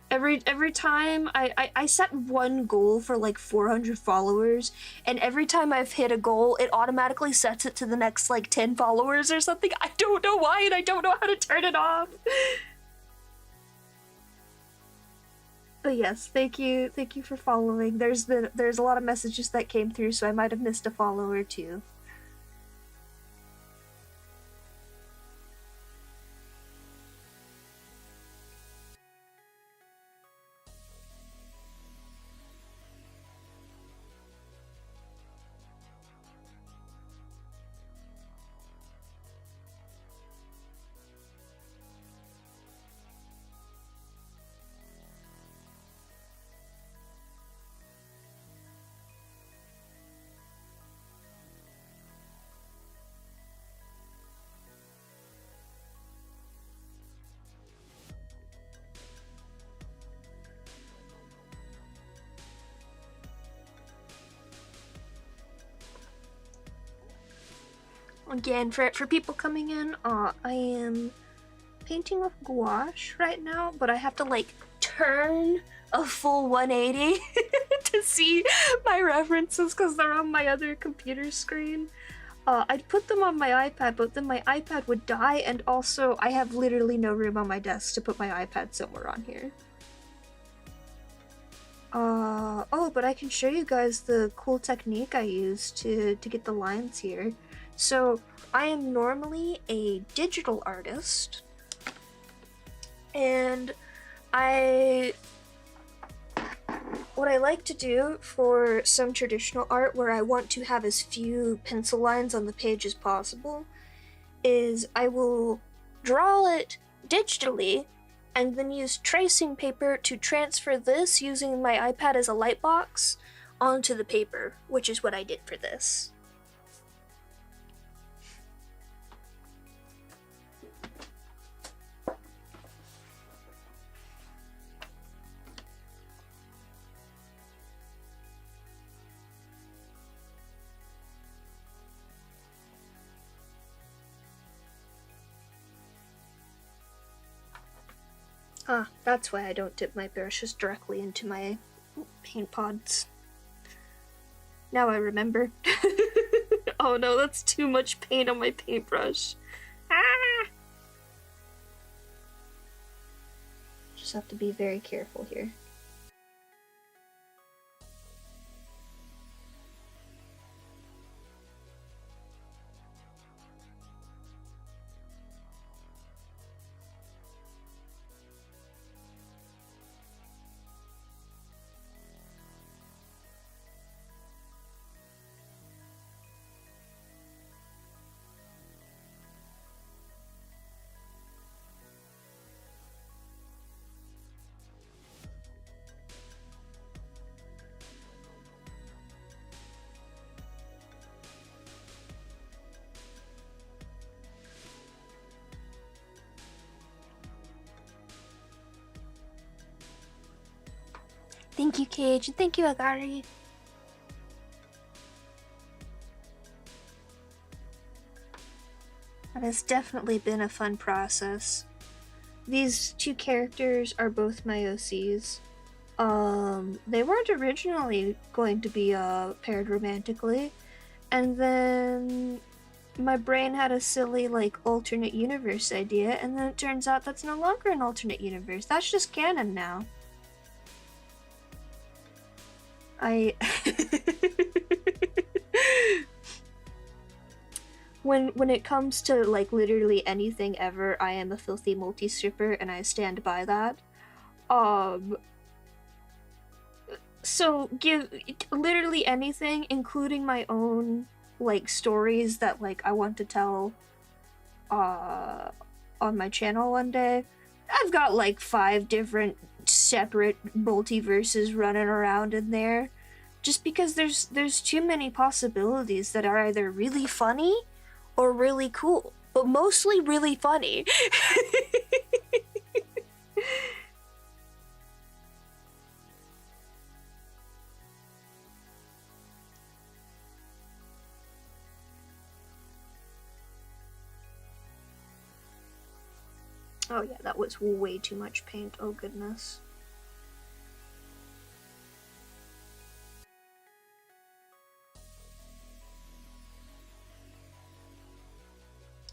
Every time I set one goal for like 400 followers, and every time I've hit a goal, it automatically sets it to the next like 10 followers or something. I don't know why, and I don't know how to turn it off. But yes, thank you for following. There's a lot of messages that came through, so I might have missed a follower too. Again, for people coming in, I am painting with gouache right now, but I have to like turn a full 180 to see my references because they're on my other computer screen. I'd put them on my iPad, but then my iPad would die, and also I have literally no room on my desk to put my iPad somewhere on here. Oh, but I can show you guys the cool technique I use to get the lines here. So, I am normally a digital artist, and what I like to do for some traditional art where I want to have as few pencil lines on the page as possible is I will draw it digitally and then use tracing paper to transfer this using my iPad as a light box onto the paper, which is what I did for this. Ah, that's why I don't dip my brushes directly into my paint pods. Now I remember. Oh no, that's too much paint on my paintbrush. Ah! Just have to be very careful here. Thank you, Cage, and thank you, Agari. That has definitely been a fun process. These two characters are both my OCs. They weren't originally going to be paired romantically, and then my brain had a silly like alternate universe idea, and then it turns out that's no longer an alternate universe. That's just canon now. When it comes to like literally anything ever, I am a filthy multi-stripper and I stand by that. So give literally anything, including my own like stories that like I want to tell on my channel one day. I've got like 5 different separate multiverses running around in there, just because there's too many possibilities that are either really funny or really cool, but mostly really funny. Oh yeah, that was way too much paint, oh goodness.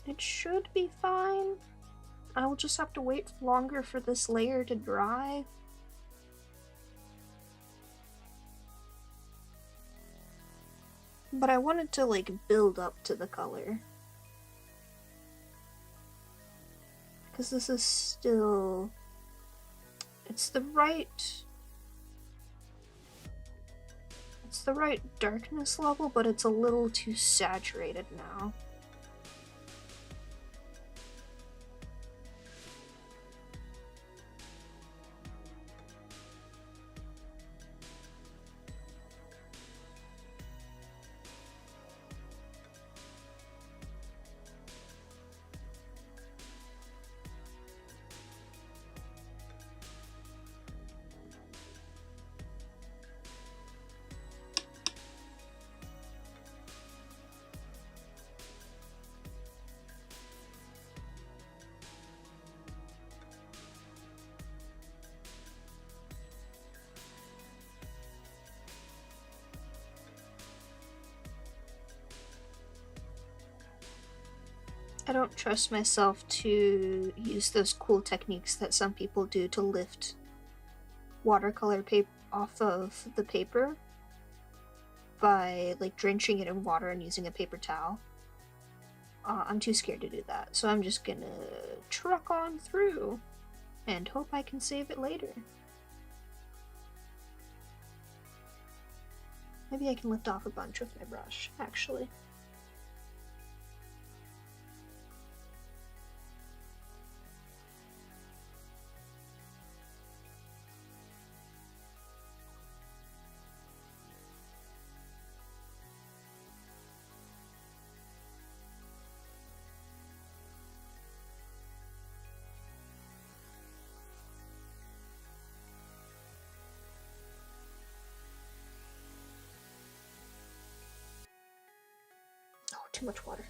It should be fine. I will just have to wait longer for this layer to dry. But I wanted to like build up to the color. Because this is still... It's the right darkness level, but it's a little too saturated now. I don't trust myself to use those cool techniques that some people do to lift watercolor paper off of the paper by like drenching it in water and using a paper towel. I'm too scared to do that, so I'm just gonna truck on through and hope I can save it later. Maybe I can lift off a bunch with my brush, actually. Oh, too much water.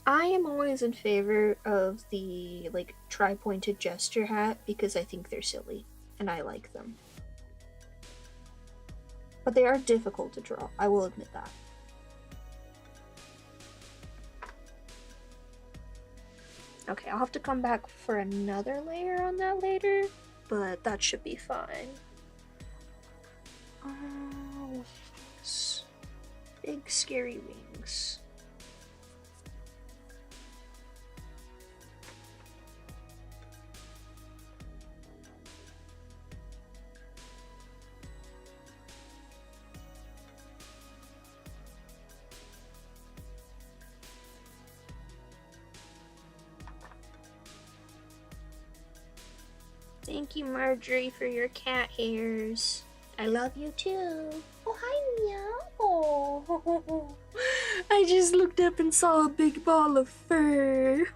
I am always in favor of the like tri-pointed gesture hat because I think they're silly and I like them. But they are difficult to draw, I will admit that. Okay, I'll have to come back for another layer on that later, but that should be fine. Oh, big scary wings. Thank you, Marjorie, for your cat hairs. I love you too. Oh, hi, meow. I just looked up and saw a big ball of fur.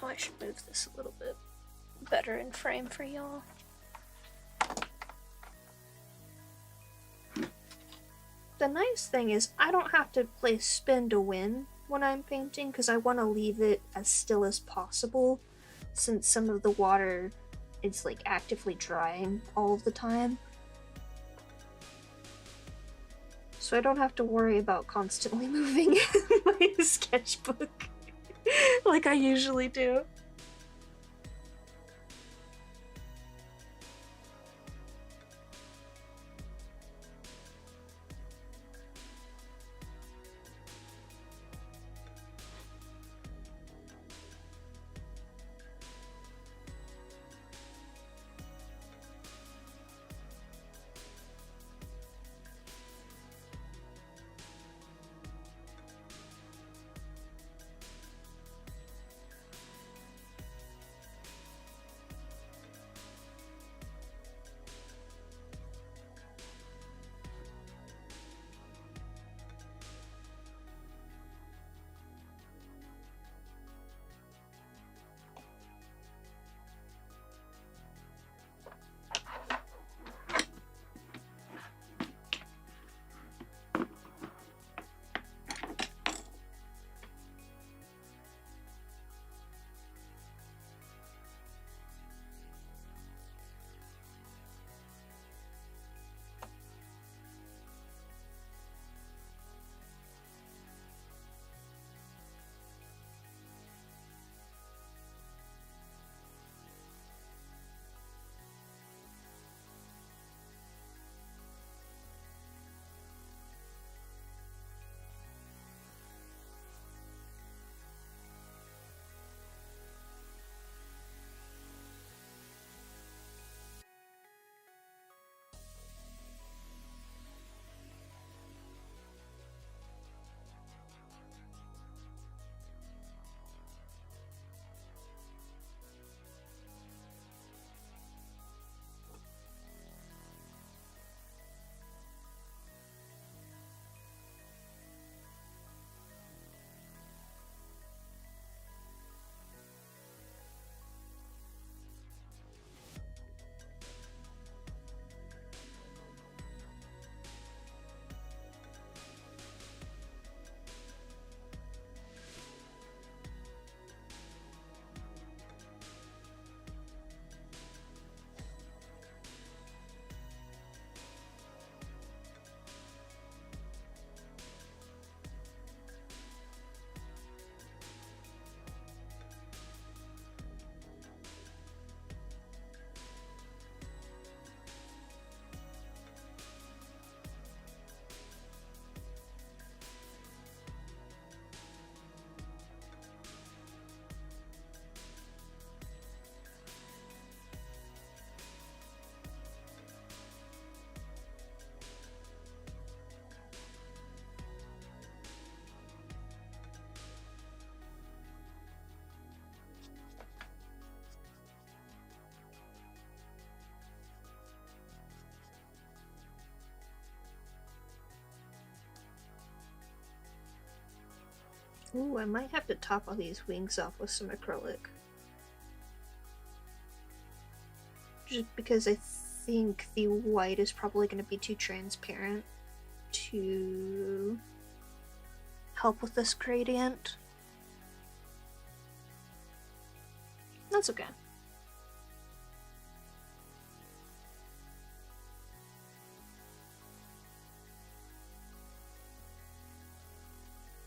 Oh, I should move this a little bit better in frame for y'all. The nice thing is I don't have to play spin to win when I'm painting because I want to leave it as still as possible since some of the water is like actively drying all of the time. So I don't have to worry about constantly moving my sketchbook like I usually do. Ooh, I might have to top all these wings off with some acrylic. Just because I think the white is probably going to be too transparent to help with this gradient. That's okay.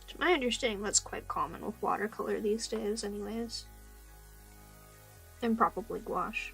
To my understanding, that's quite common with watercolor these days anyways. And probably gouache.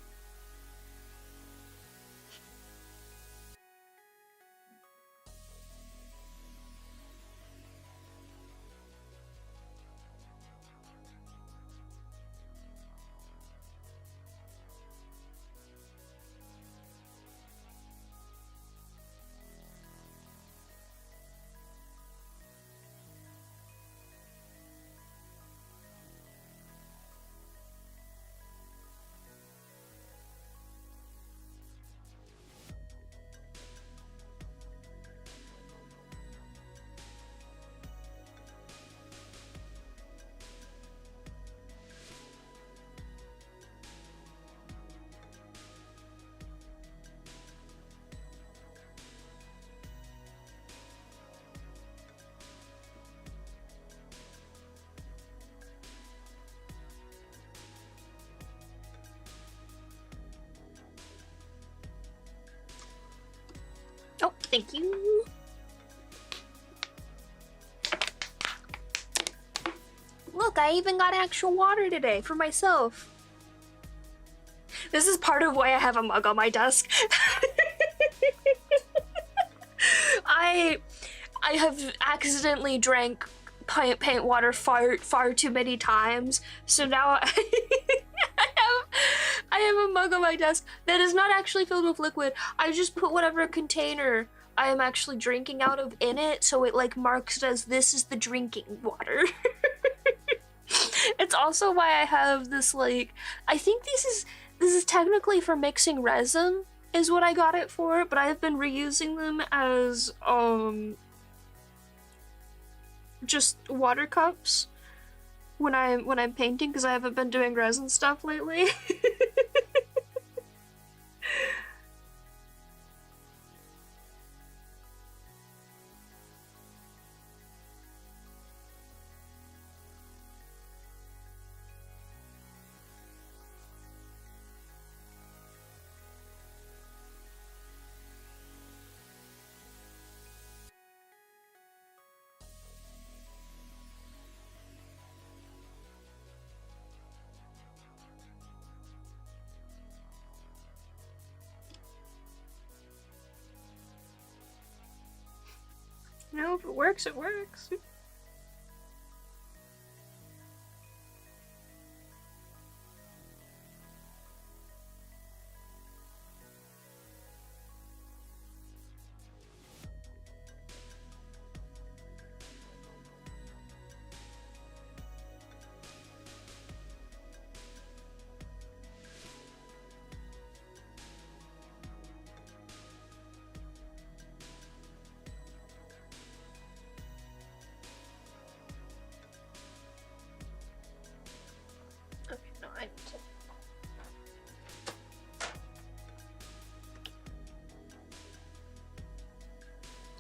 Oh, thank you. Look, I even got actual water today for myself. This is part of why I have a mug on my desk. I have accidentally drank paint water far too many times, so now I have a mug on my desk that is not actually filled with liquid. I just put whatever container I am actually drinking out of in it, so it like marks it as this is the drinking water. It's also why I have this, like, I think this is technically for mixing resin is what I got it for, but I've been reusing them as just water cups when I'm painting, because I haven't been doing resin stuff lately. No, if it works, it works.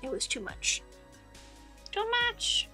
It was too much. Too much!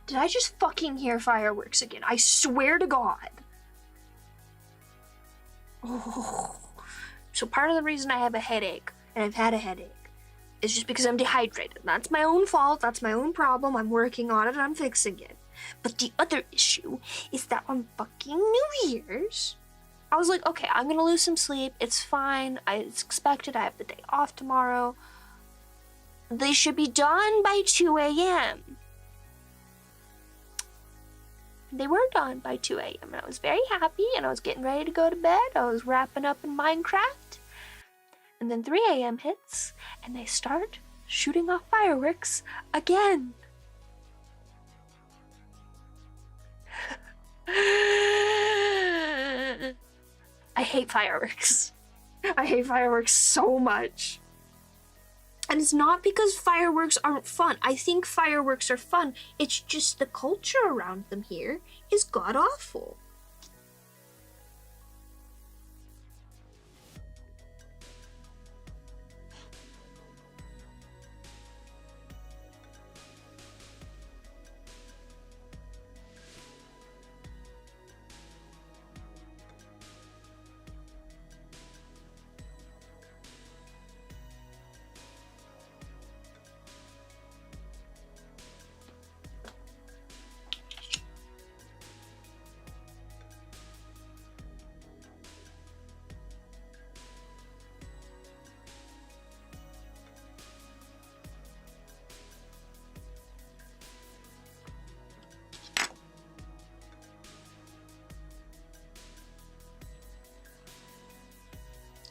Did I just fucking hear fireworks again? I swear to God. Oh. So part of the reason I have a headache, and I've had a headache, is just because I'm dehydrated. That's my own fault, that's my own problem, I'm working on it, I'm fixing it. But the other issue is that on fucking New Year's, I was like, okay, I'm gonna lose some sleep. It's fine. It's expected. I have the day off tomorrow. They should be done by 2 a.m. They were done by 2 a.m. and I was very happy and I was getting ready to go to bed. I was wrapping up in Minecraft. And then 3 a.m. hits and they start shooting off fireworks again. I hate fireworks. I hate fireworks so much. And it's not because fireworks aren't fun. I think fireworks are fun. It's just the culture around them here is god-awful.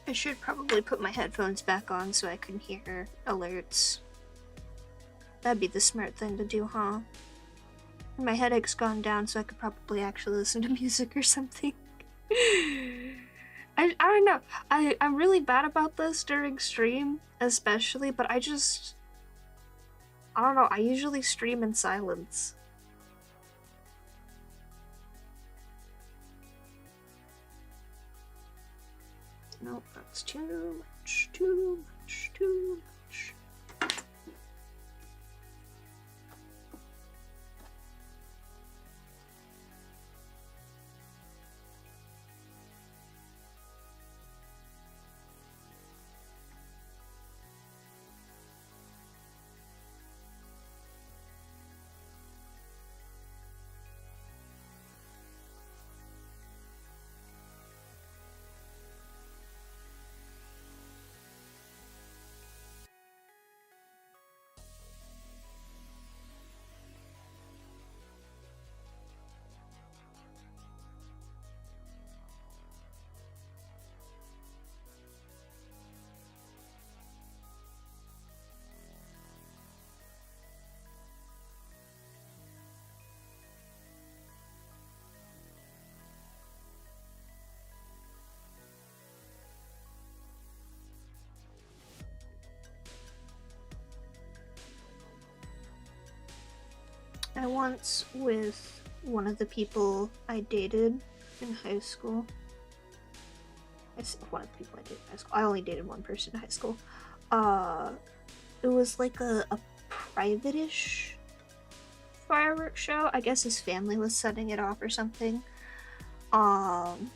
I should probably put my headphones back on so I can hear alerts. That'd be the smart thing to do, huh? My headache's gone down so I could probably actually listen to music or something. I don't know. I'm really bad about this during stream, especially, but I don't know. I usually stream in silence. Nope, that's too much, too much, too much. I once, with one of the people I dated in high school, one of the people I dated in high school, I only dated one person in high school, it was like a private-ish fireworks show. I guess his family was setting it off or something. And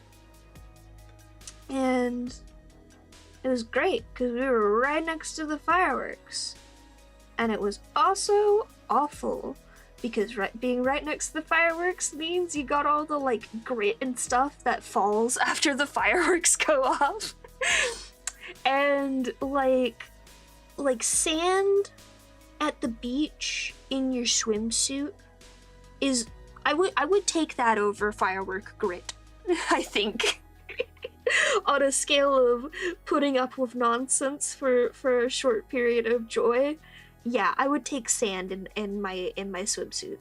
it was great because we were right next to the fireworks. And it was also awful because being right next to the fireworks means you got all the like grit and stuff that falls after the fireworks go off. And like sand at the beach in your swimsuit is I would take that over firework grit, I think. On a scale of putting up with nonsense for a short period of joy. Yeah, I would take sand in my swimsuit.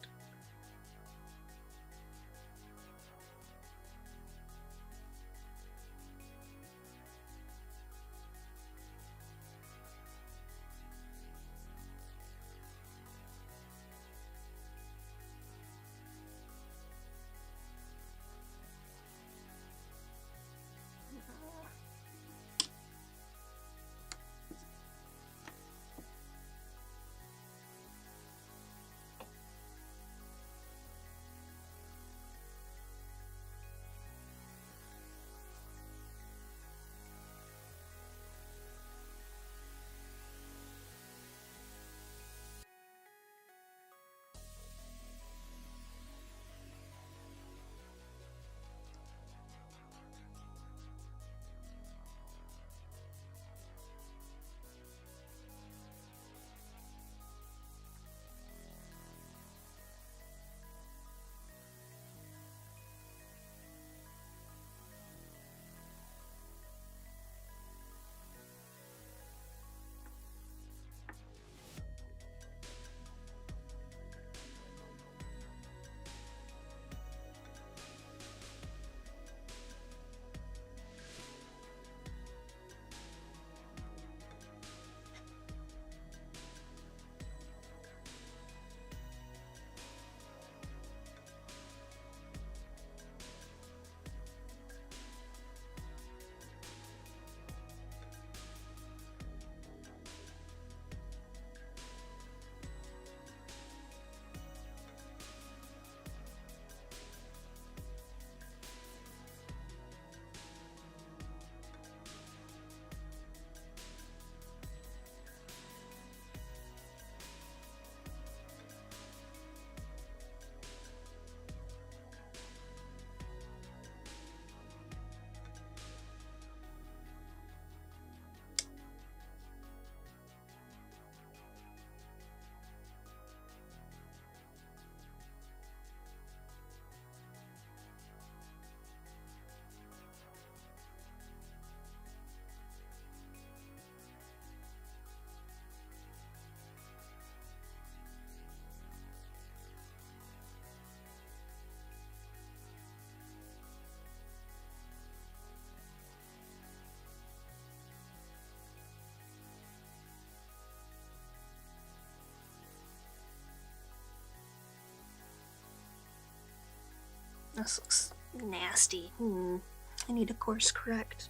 This looks nasty. I need to course correct.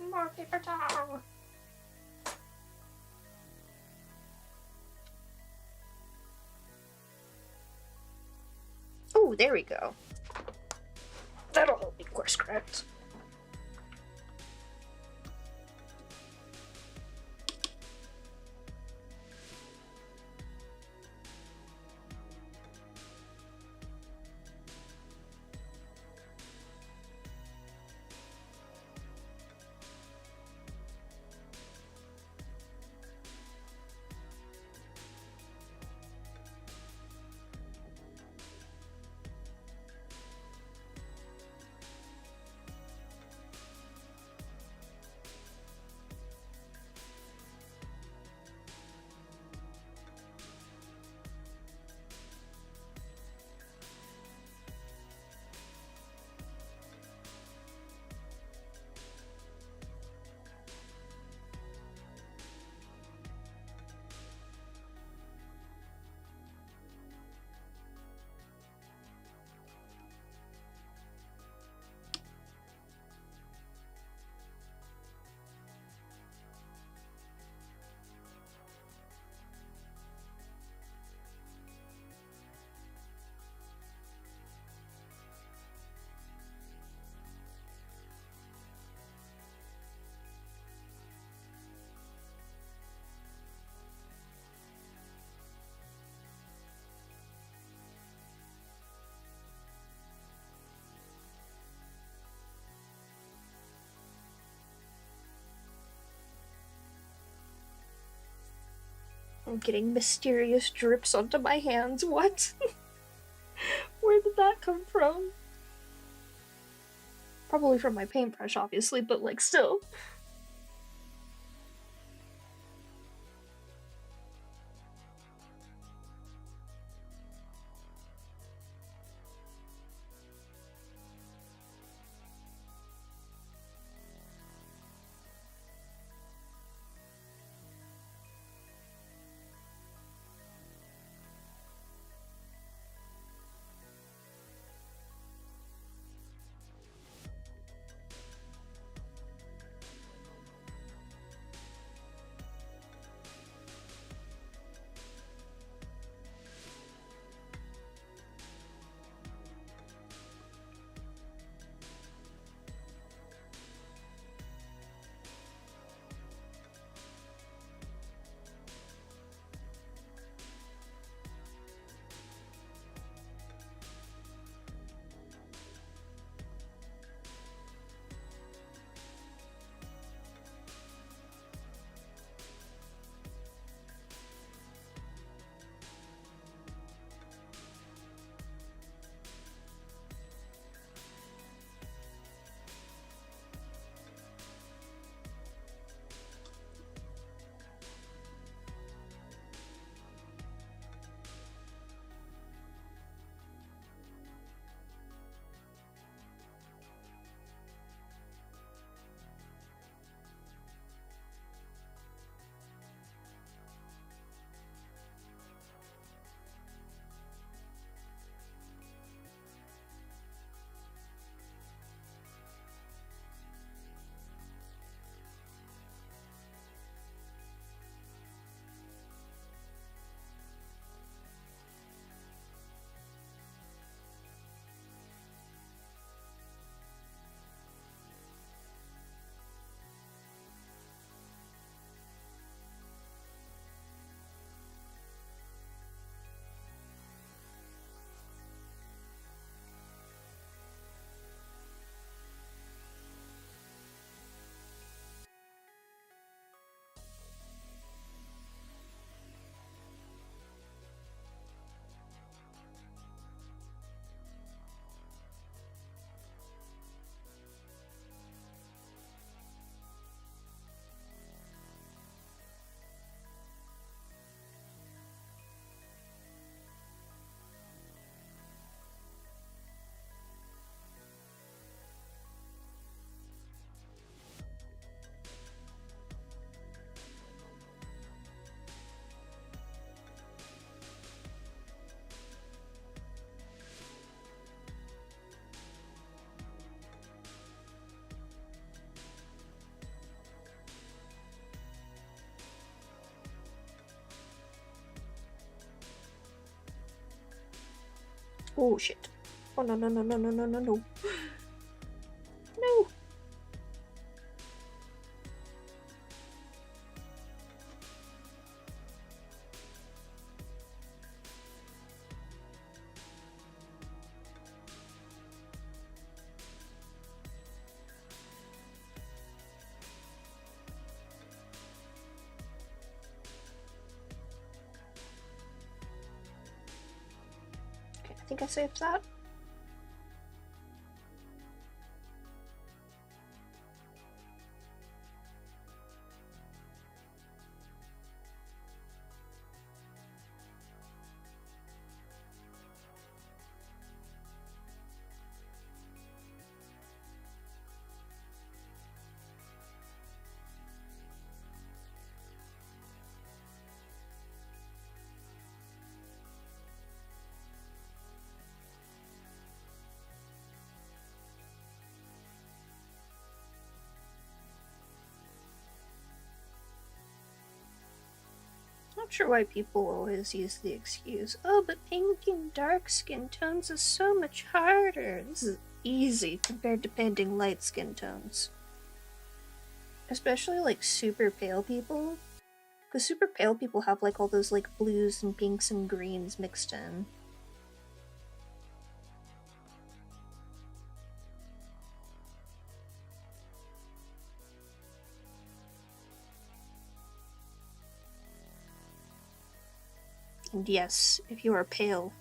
More paper towel. Oh, there we go. That'll help me course correct. I'm getting mysterious drips onto my hands. What? Where did that come from? Probably from my paintbrush, obviously, but like still. Oh shit. Oh no no no no no no no no. No. Okay, I think I saved that. Not sure why people always use the excuse, oh, but painting dark skin tones is so much harder. This is easy compared to painting light skin tones. Especially like super pale people. Because super pale people have like all those like blues and pinks and greens mixed in. And yes, if you are pale,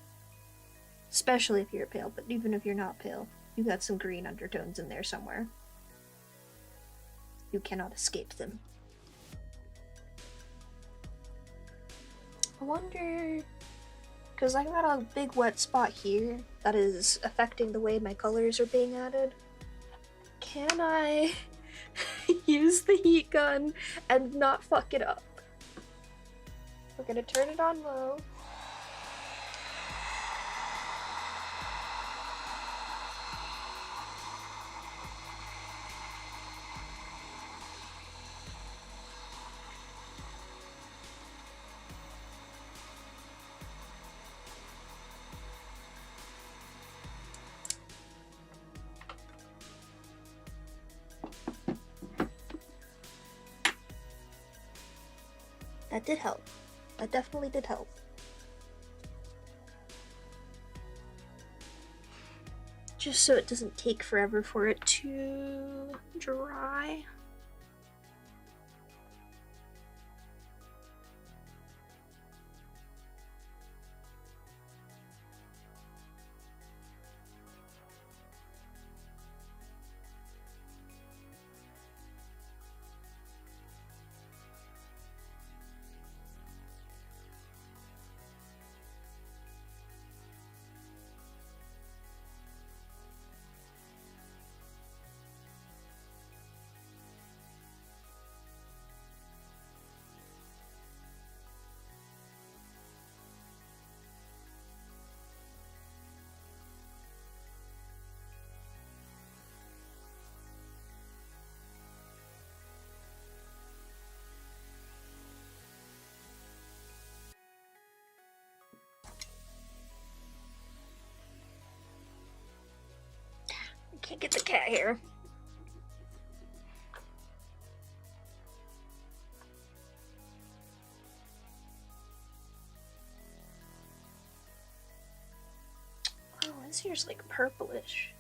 especially if you're pale, but even if you're not pale, you got some green undertones in there somewhere. You cannot escape them. I wonder, because I got a big wet spot here that is affecting the way my colors are being added. Can I use the heat gun and not fuck it up? We're gonna turn it on low. That did help. That definitely did help. Just so it doesn't take forever for it to dry. Can't get the cat hair. Oh, this here's like purplish.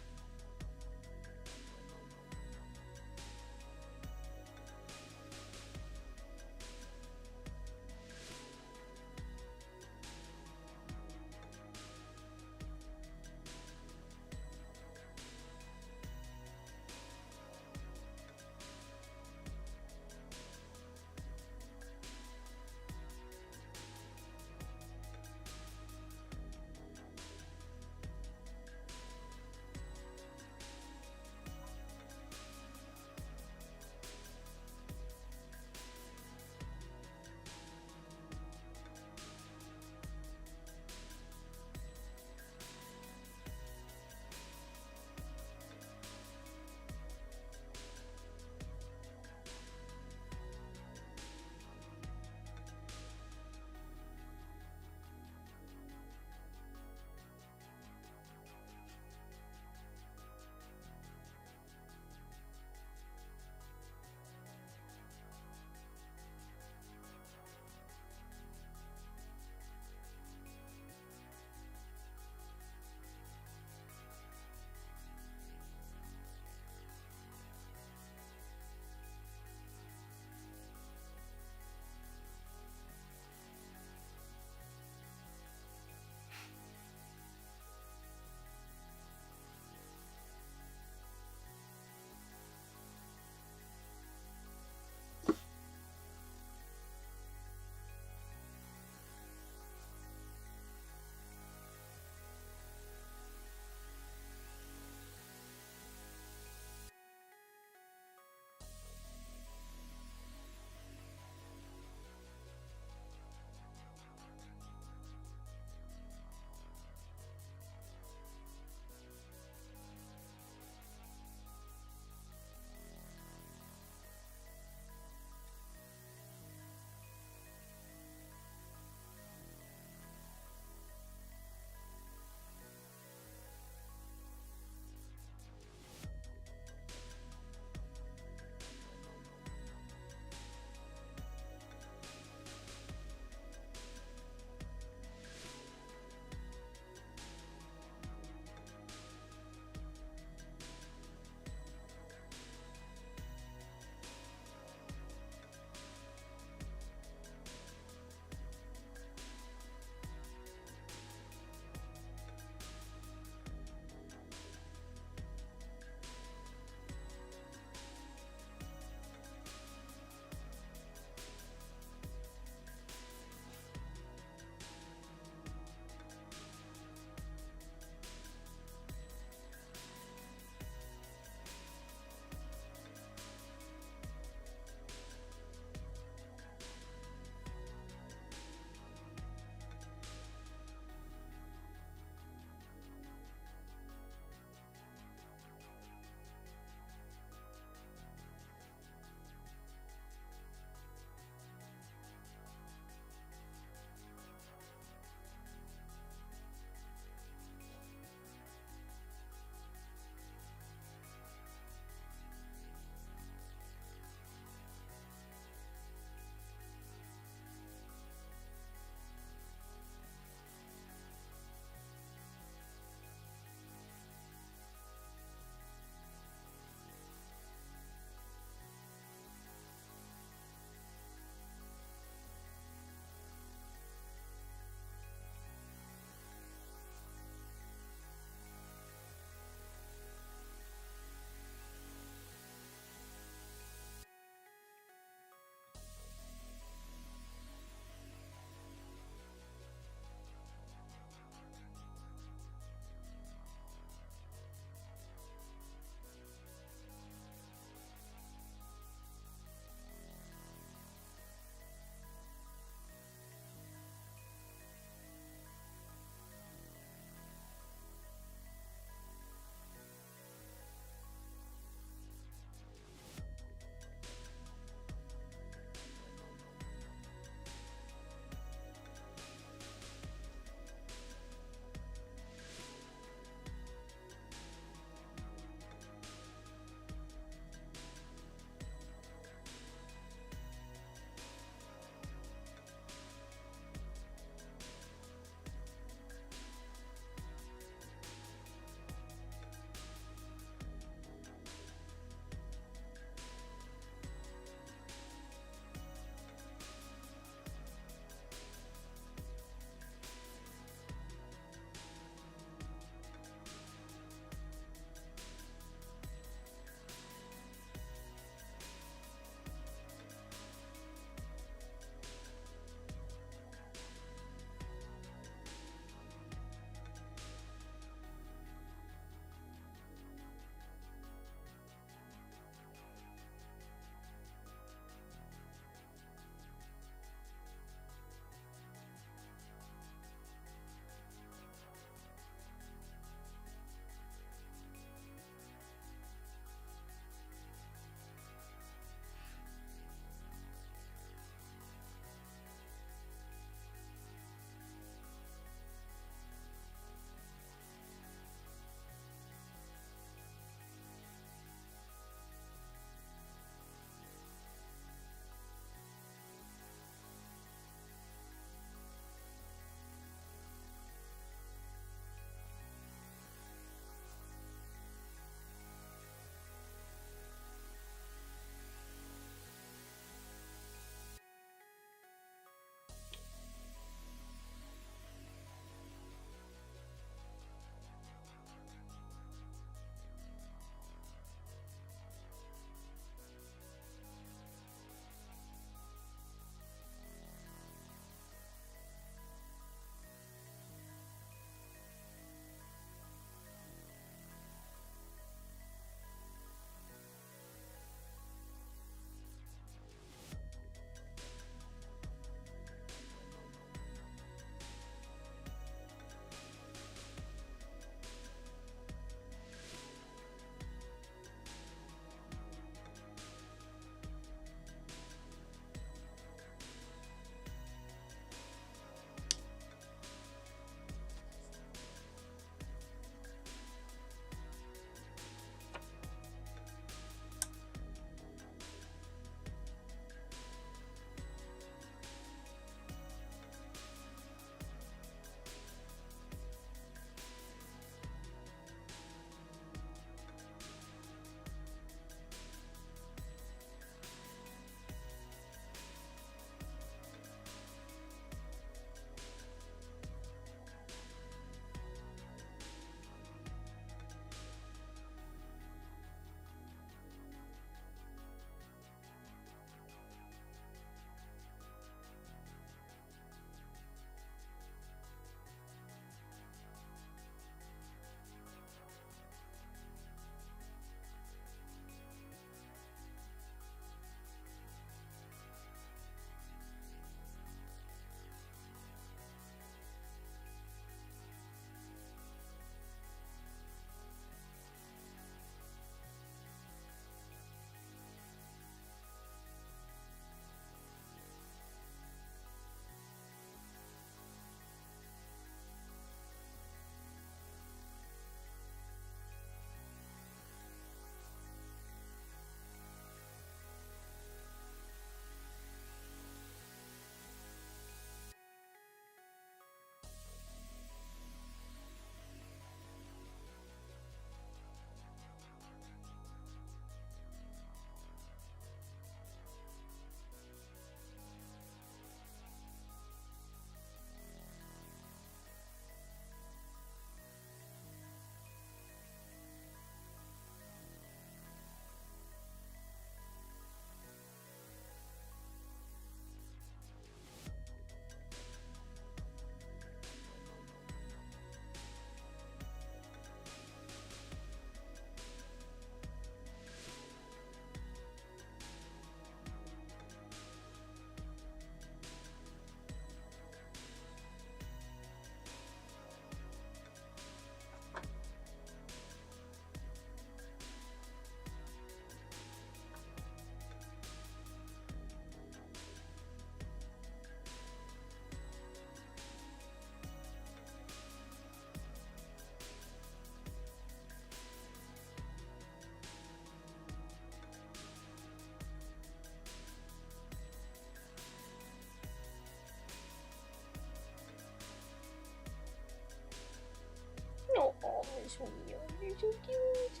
so cute.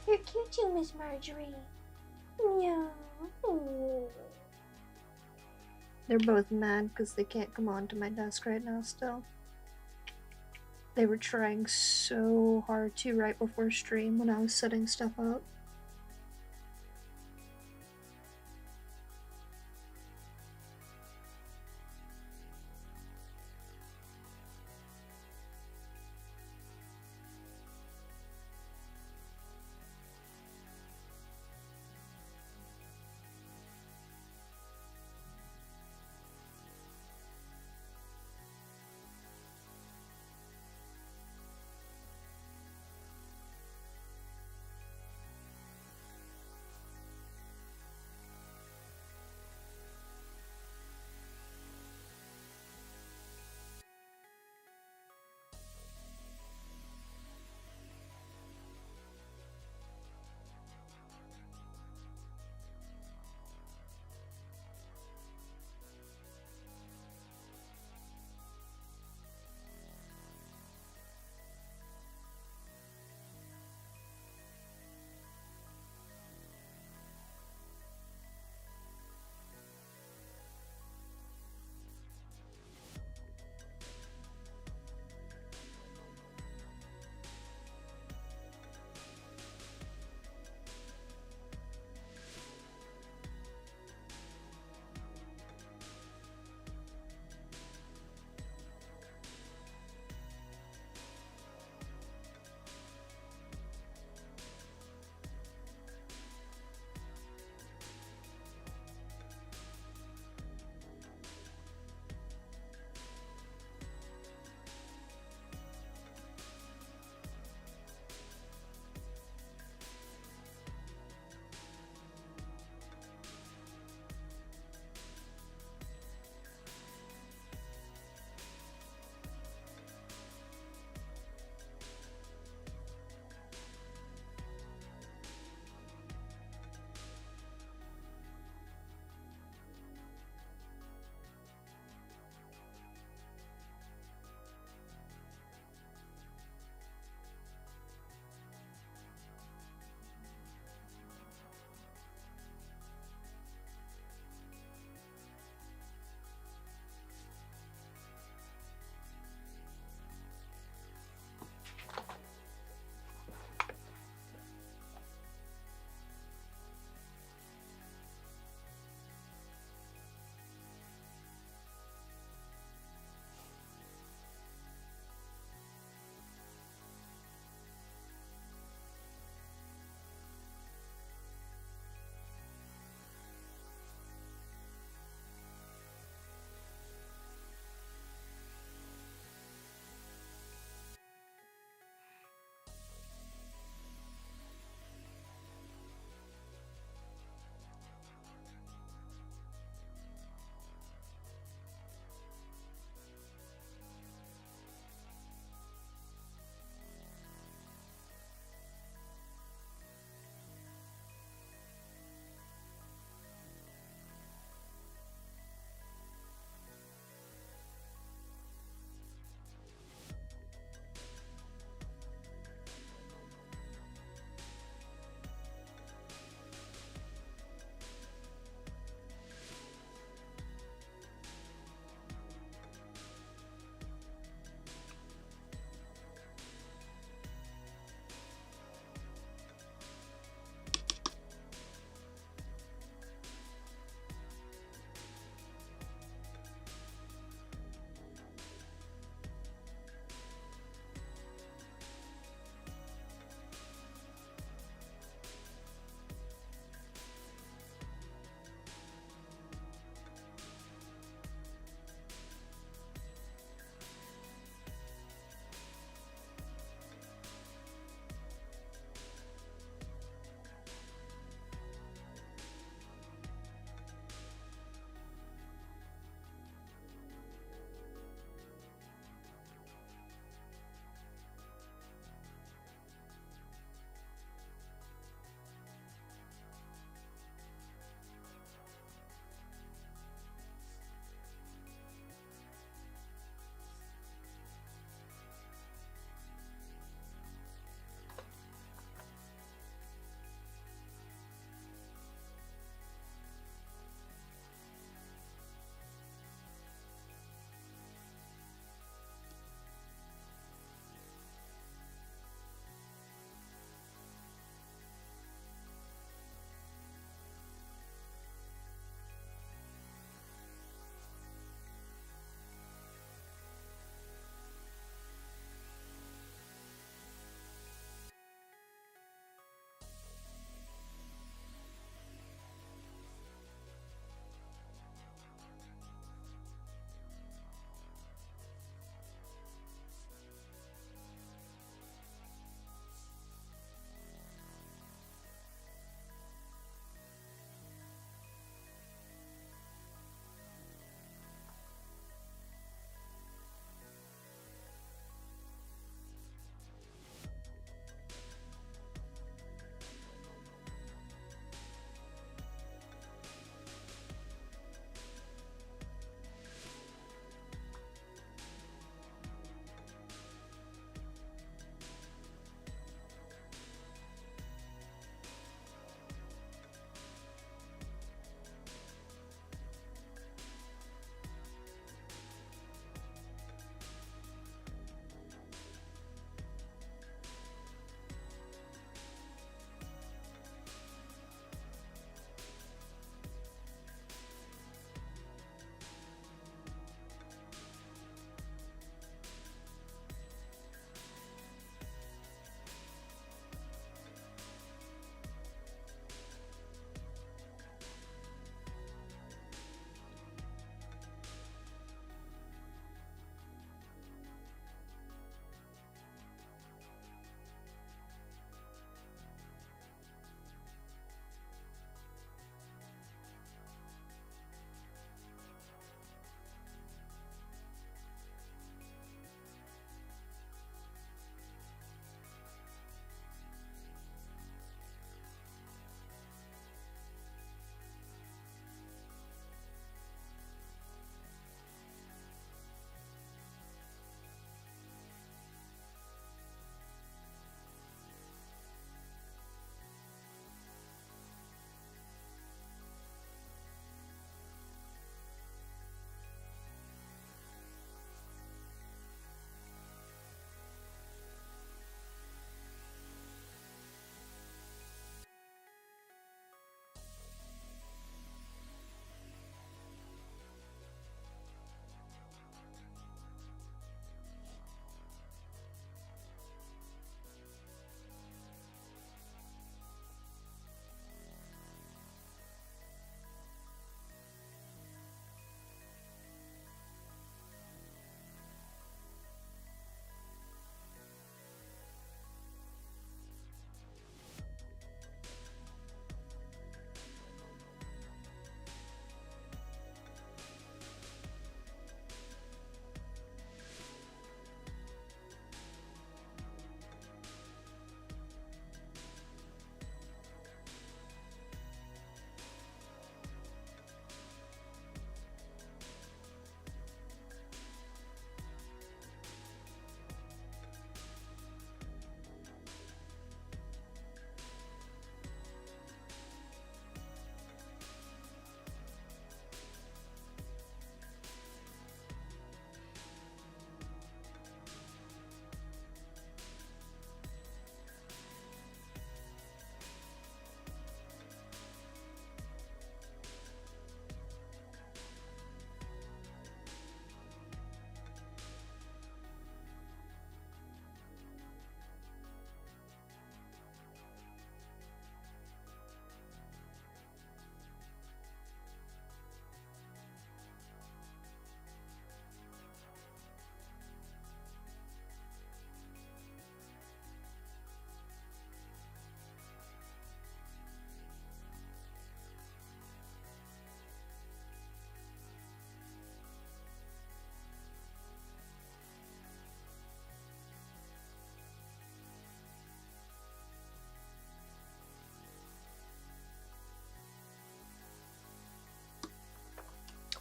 You're cute too, Miss Marjorie. Yeah. Oh. They're both mad because they can't come onto my desk right now still. They were trying so hard to right before stream when I was setting stuff up.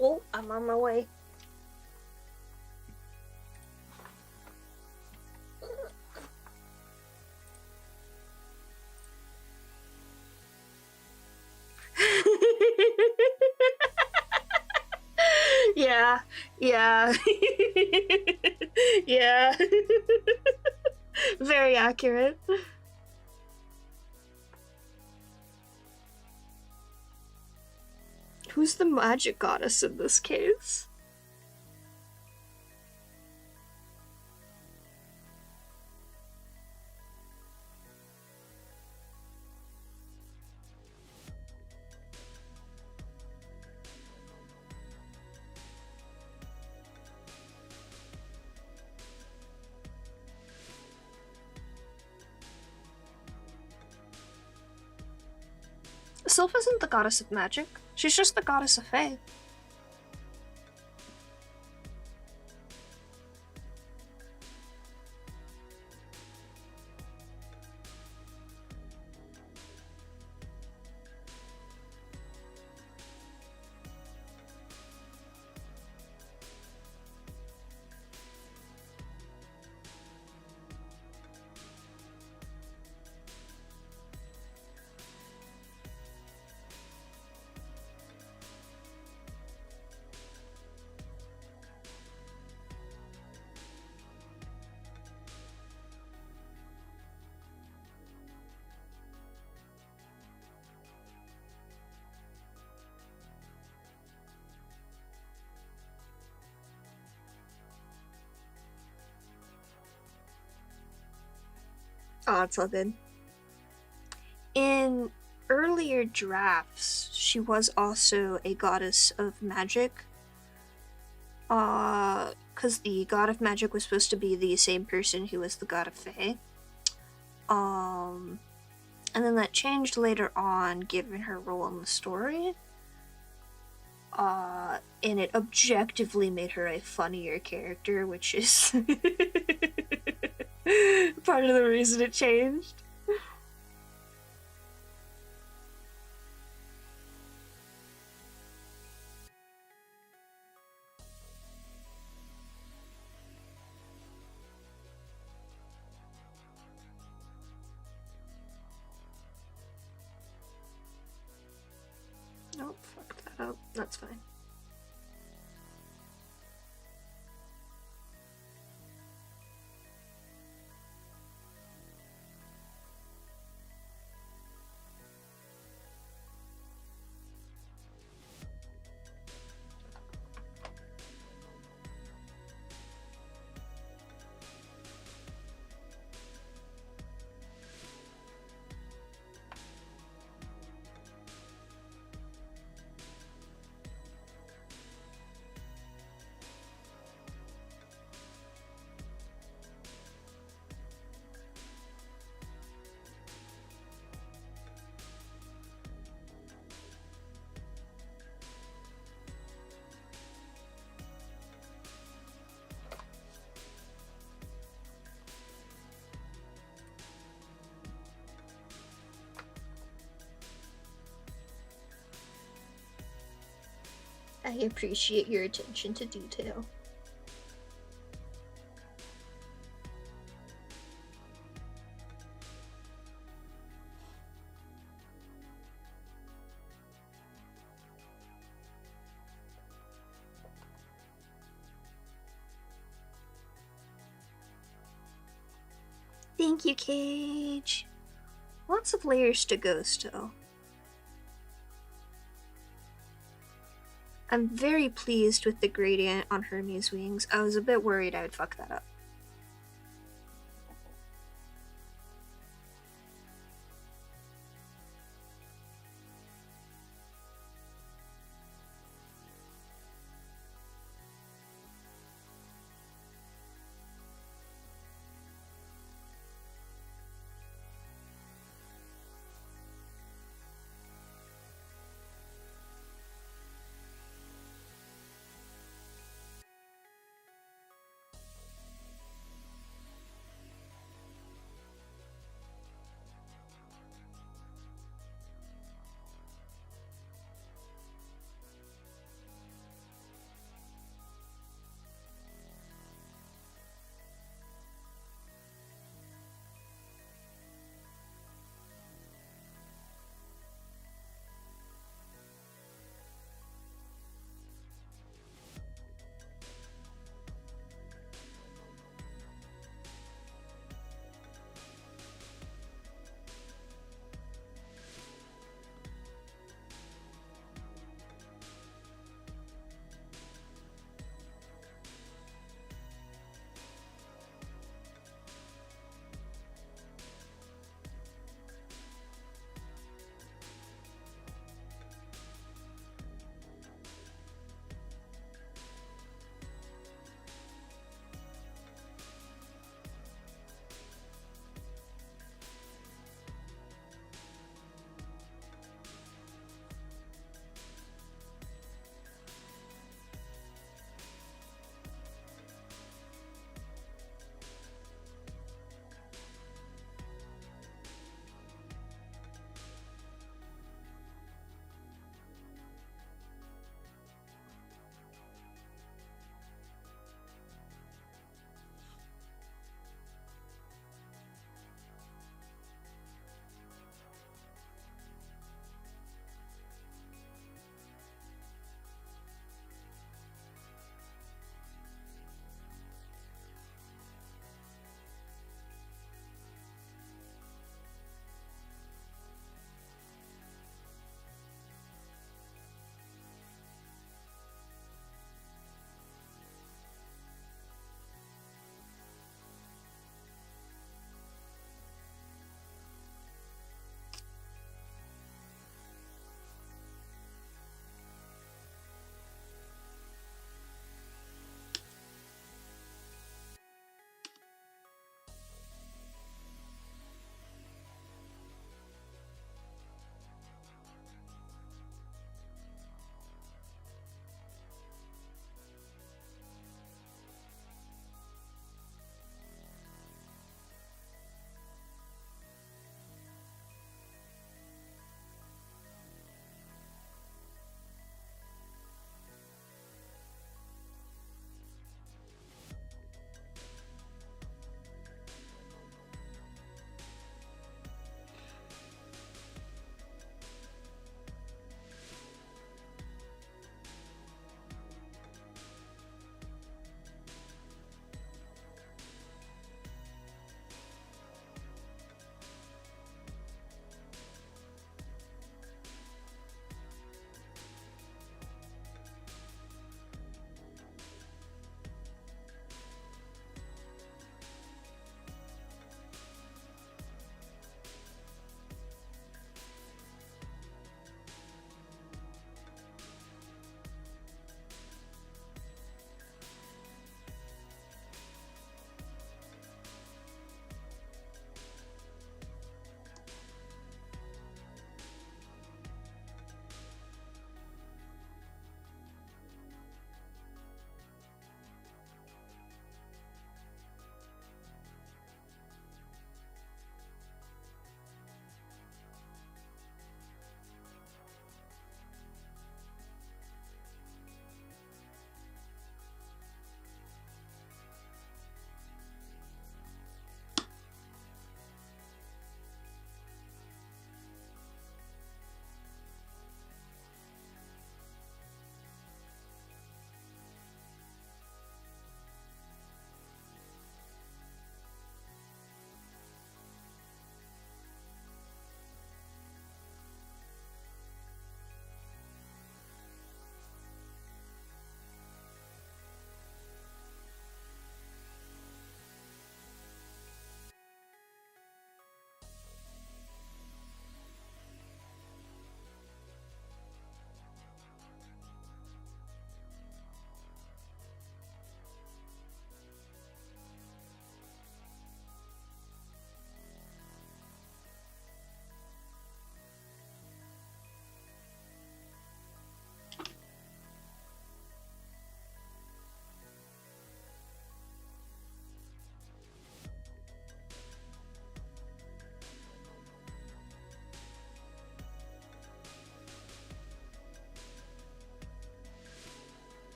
Oh, I'm on my way. Yeah, yeah. Yeah. Very accurate. Who's the magic goddess in this case? Sylph isn't the goddess of magic. She's just the goddess of fae. Oh, it's all good. In earlier drafts, she was also a goddess of magic. Because the god of magic was supposed to be the same person who was the god of fae. And then that changed later on, given her role in the story. And it objectively made her a funnier character, which is part of the reason it changed. Nope, fuck that up. That's fine. I appreciate your attention to detail. Thank you, Cage. Lots of layers to go still. I'm very pleased with the gradient on Hermes' wings. I was a bit worried I would fuck that up.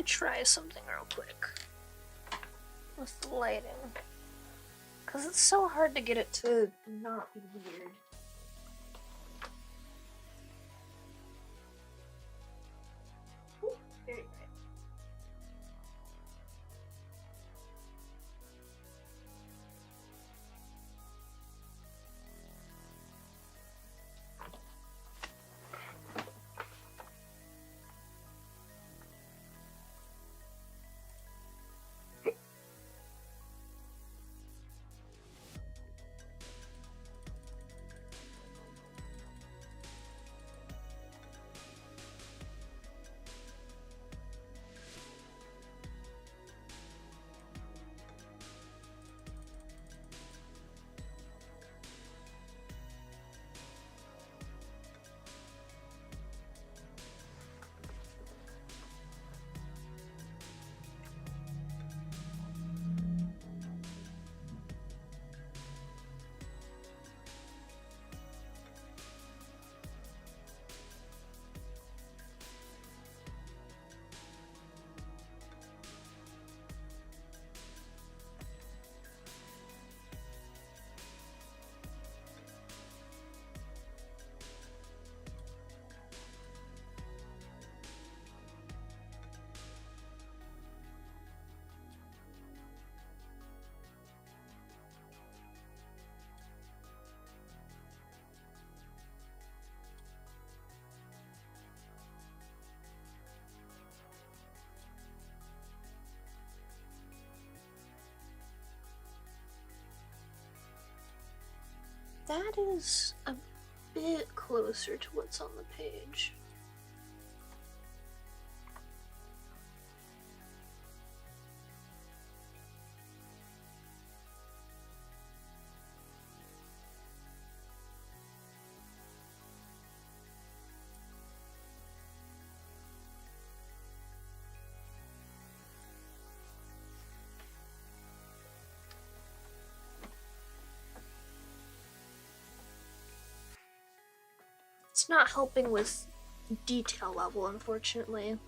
try something real quick with the lighting. Because it's so hard to get it to not be weird. Ooh, very bright. That is a bit closer to what's on the page. It's not helping with detail level, unfortunately.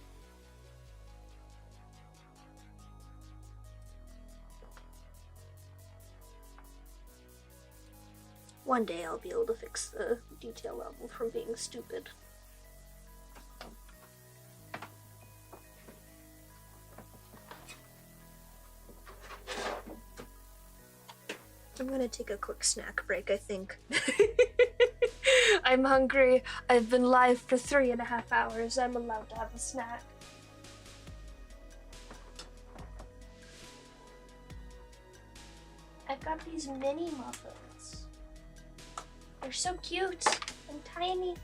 One day I'll be able to fix the detail level from being stupid. I'm gonna take a quick snack break, I think. I'm hungry. I've been live for 3.5 hours. I'm allowed to have a snack. I've got these mini muffins. They're so cute and tiny.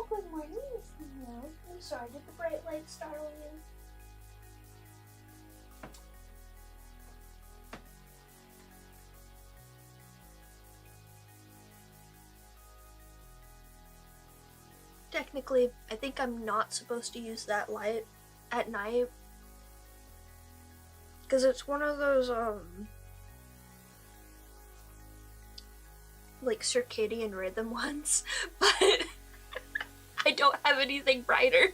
Good morning, Miss Neil. I'm sorry, did the bright light startle you? Technically, I think I'm not supposed to use that light at night. Because it's one of those, like circadian rhythm ones, but I don't have anything brighter.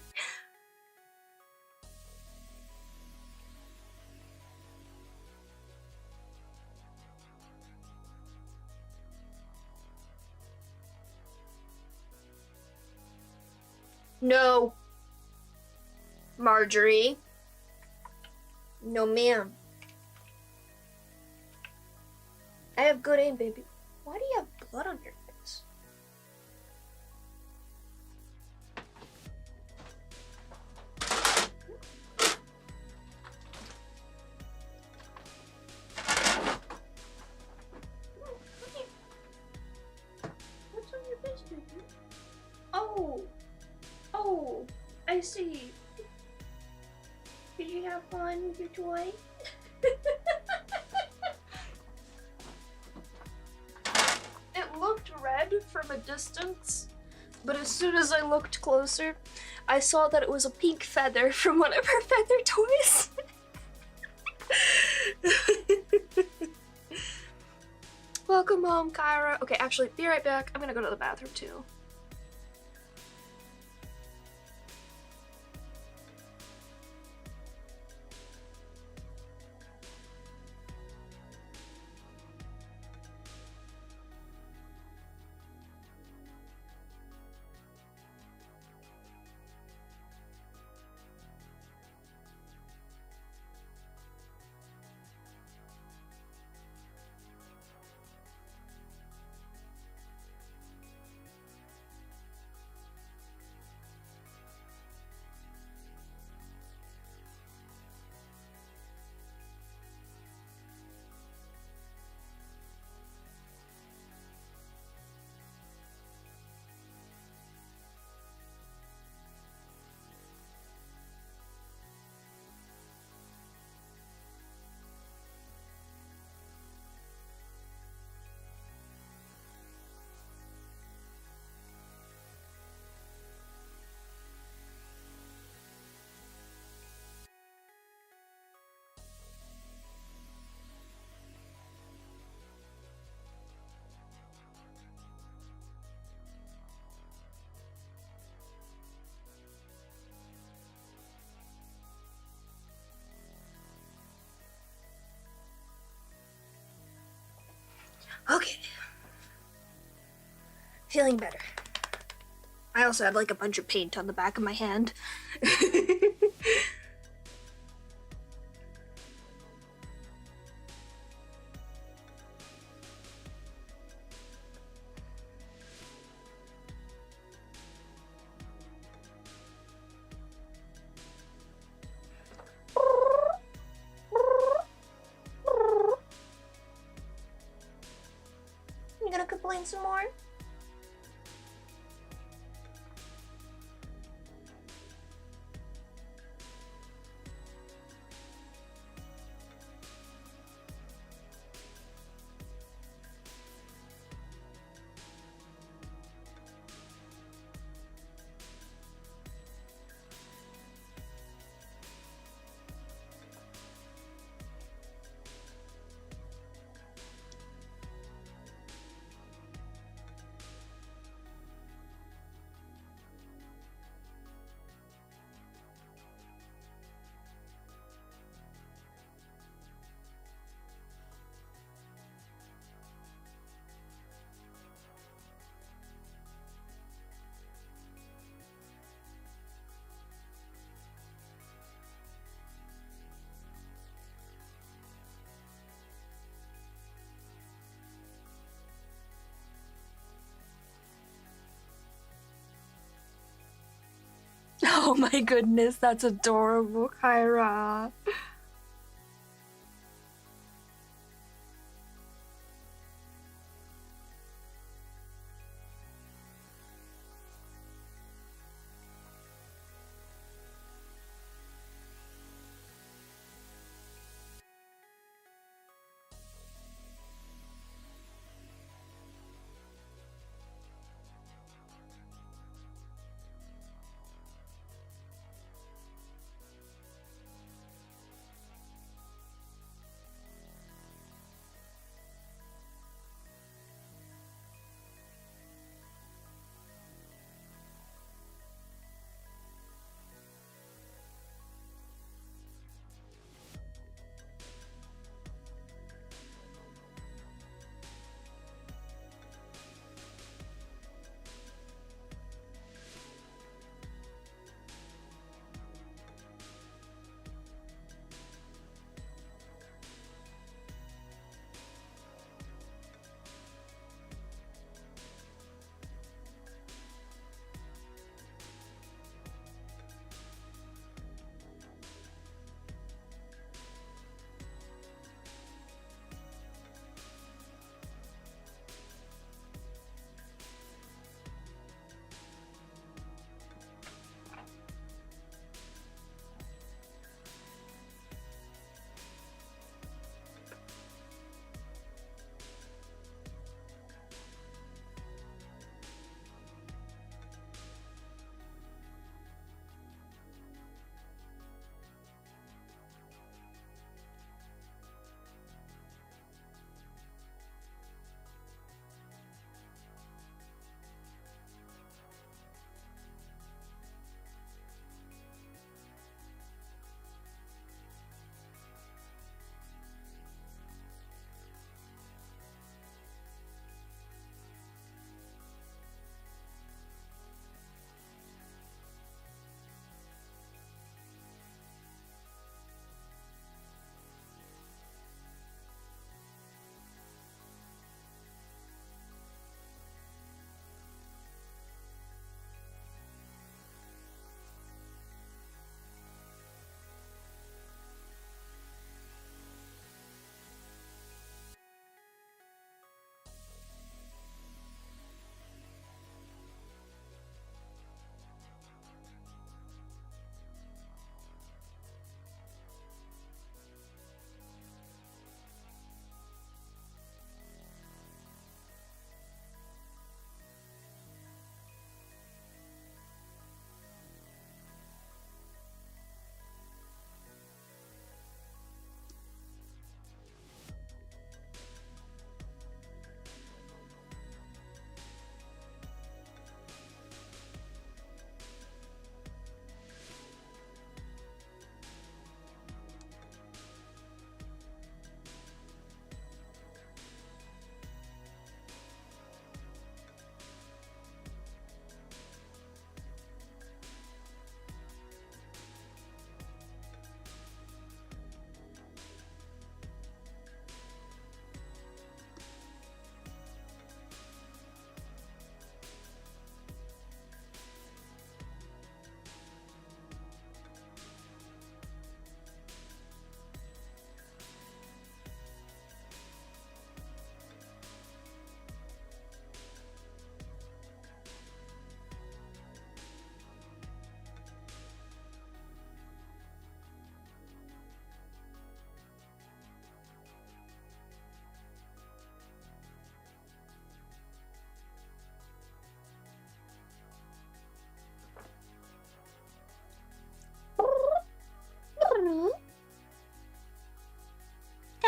No. Marjorie. No, ma'am. I have good aim, baby. Why do you have blood on your face? What's on your face, baby? Oh! Oh! I see. Did you have fun with your toy? It looked red from a distance, but as soon as I looked closer, I saw that it was a pink feather from one of her feather toys. Welcome home, Kyra. Okay, actually, be right back. I'm gonna go to the bathroom too. Okay. Feeling better. I also have like a bunch of paint on the back of my hand. You gonna complain some more? Oh my goodness, that's adorable, Kyra.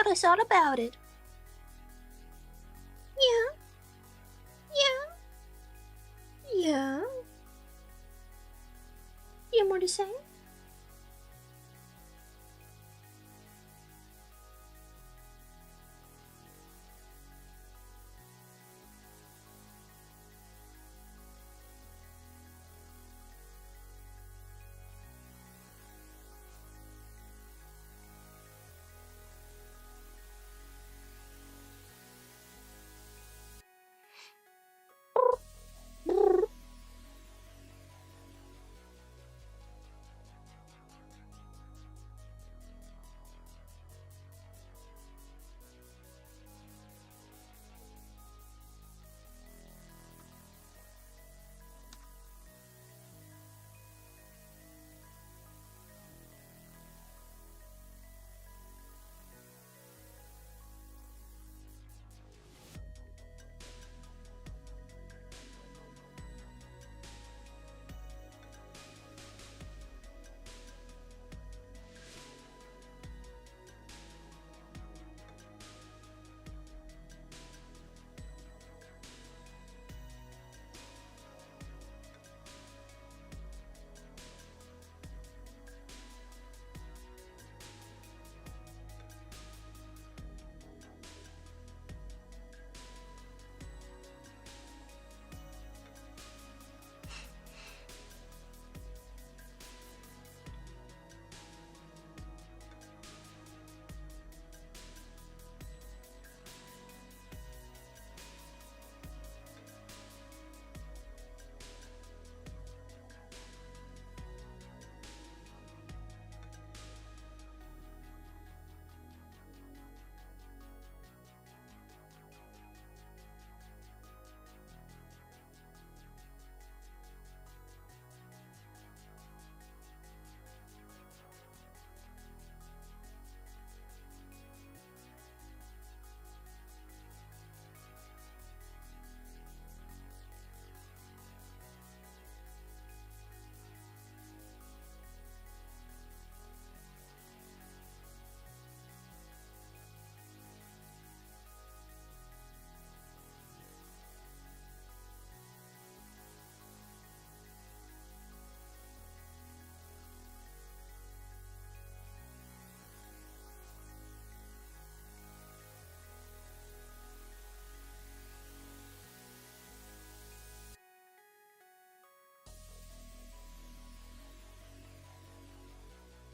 Tell us all about it. Yeah. Yeah. Yeah. You have more to say?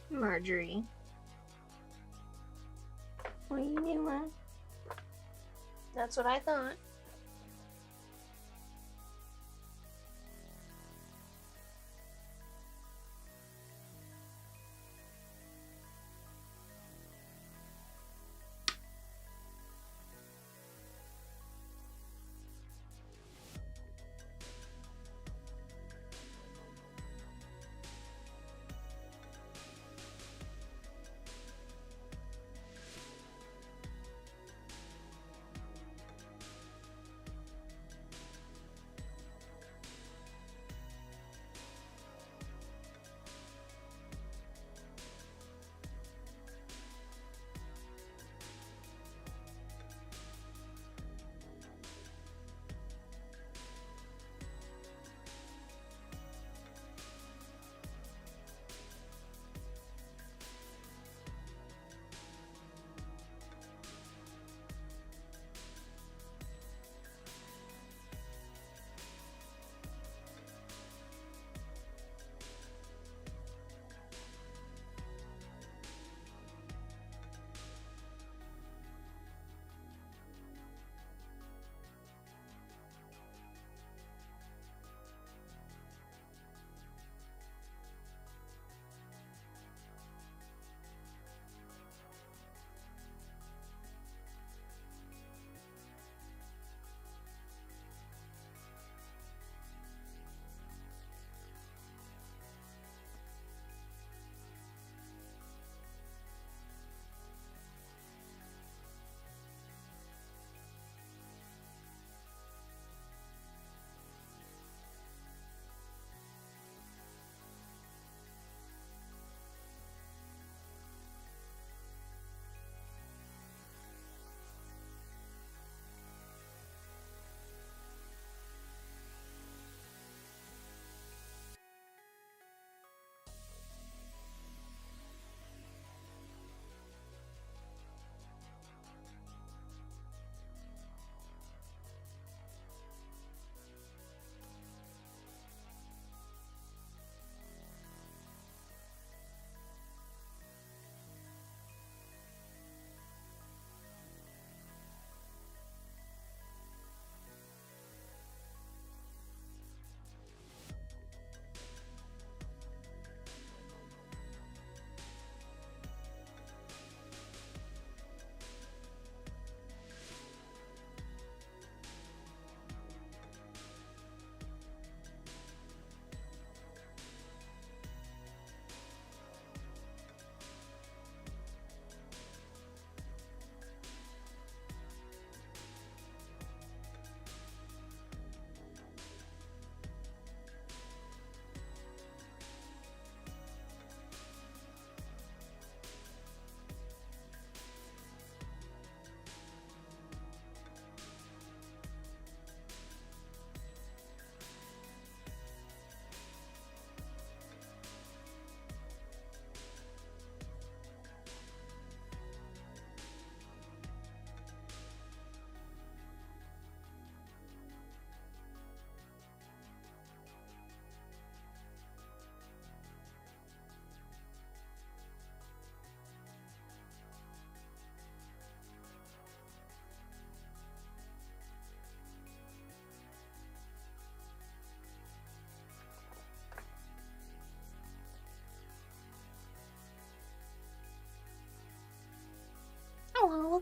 Marjorie. What are you doing? That's what I thought.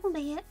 little bit.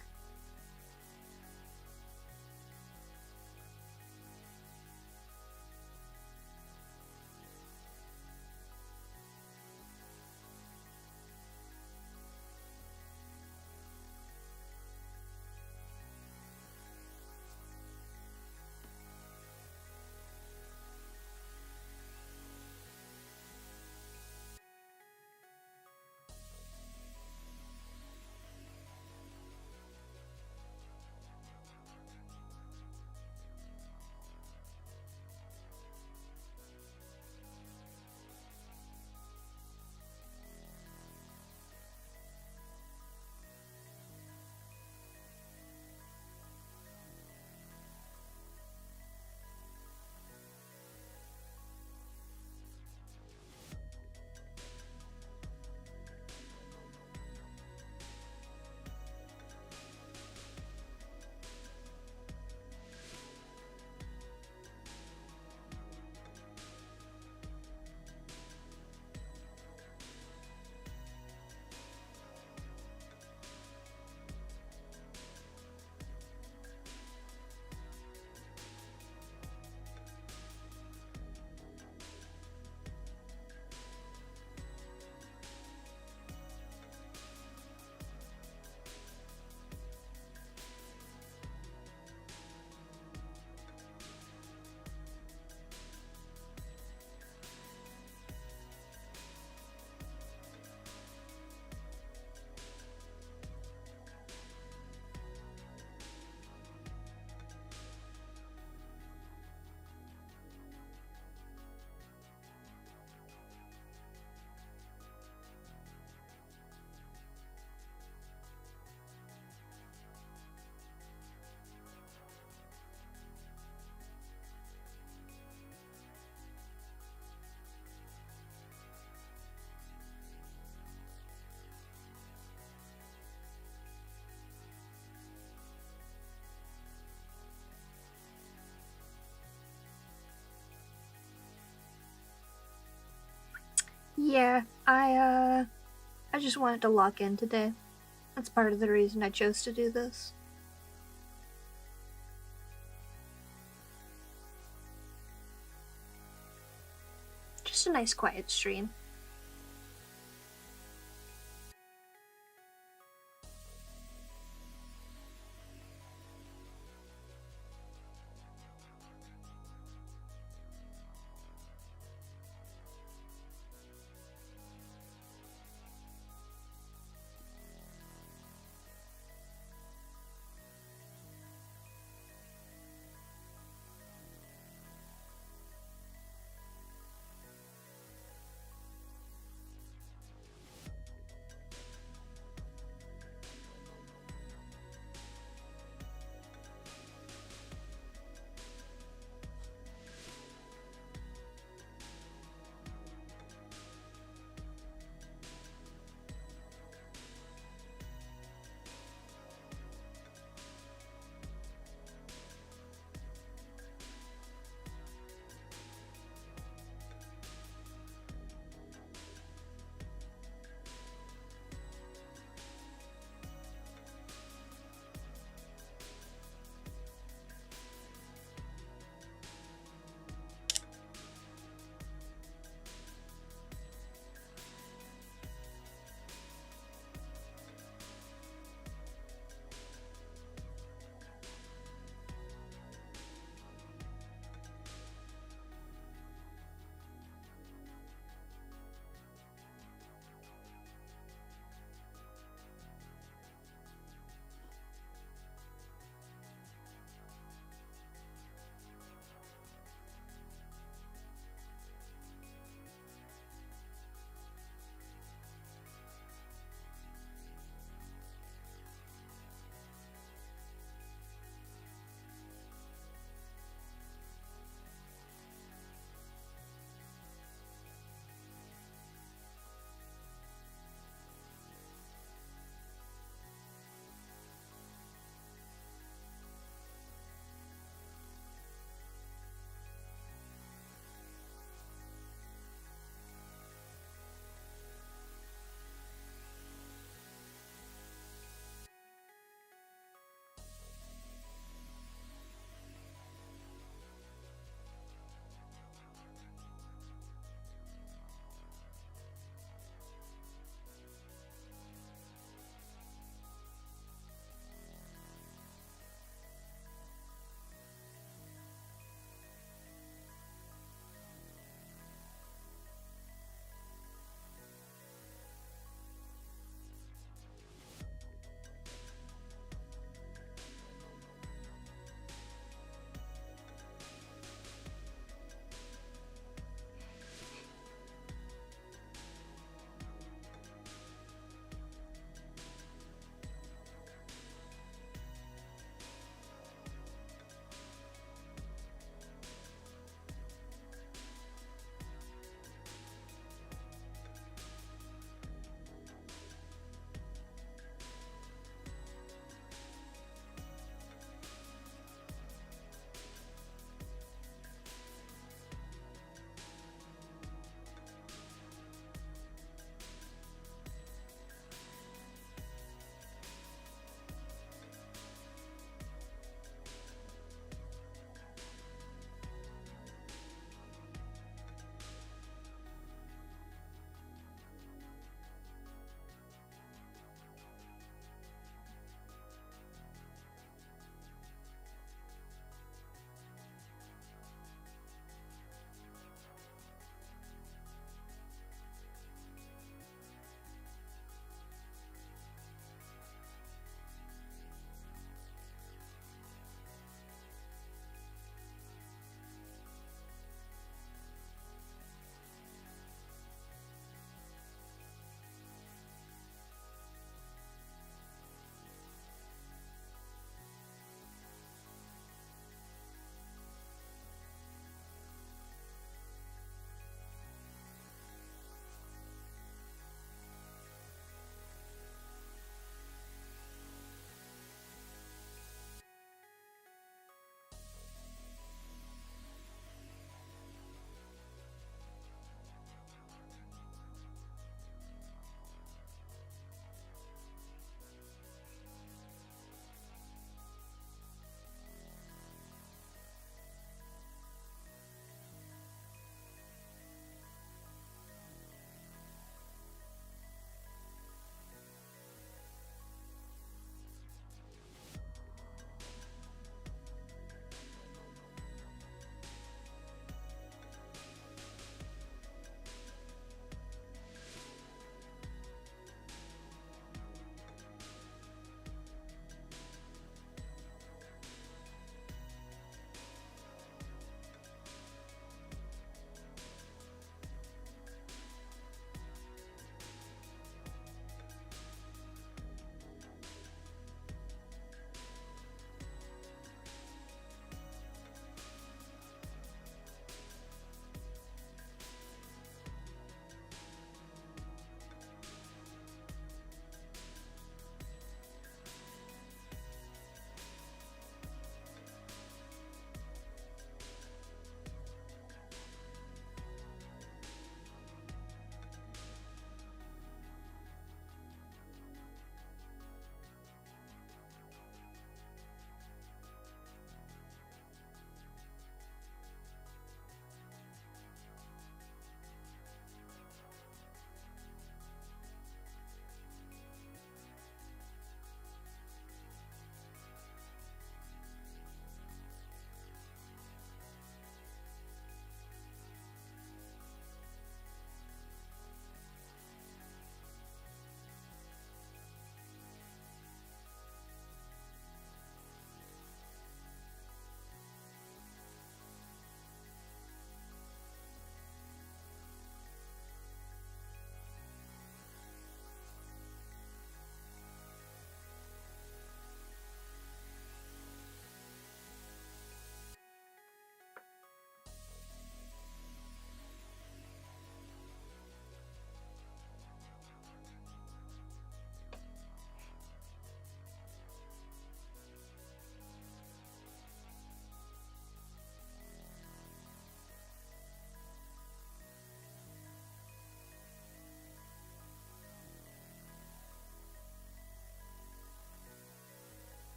Yeah, I just wanted to lock in today. That's part of the reason I chose to do this. Just a nice quiet stream.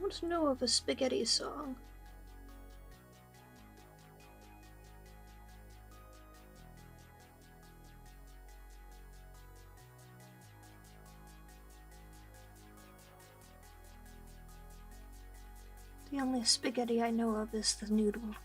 don't know of a spaghetti song. The only spaghetti I know of is the noodle.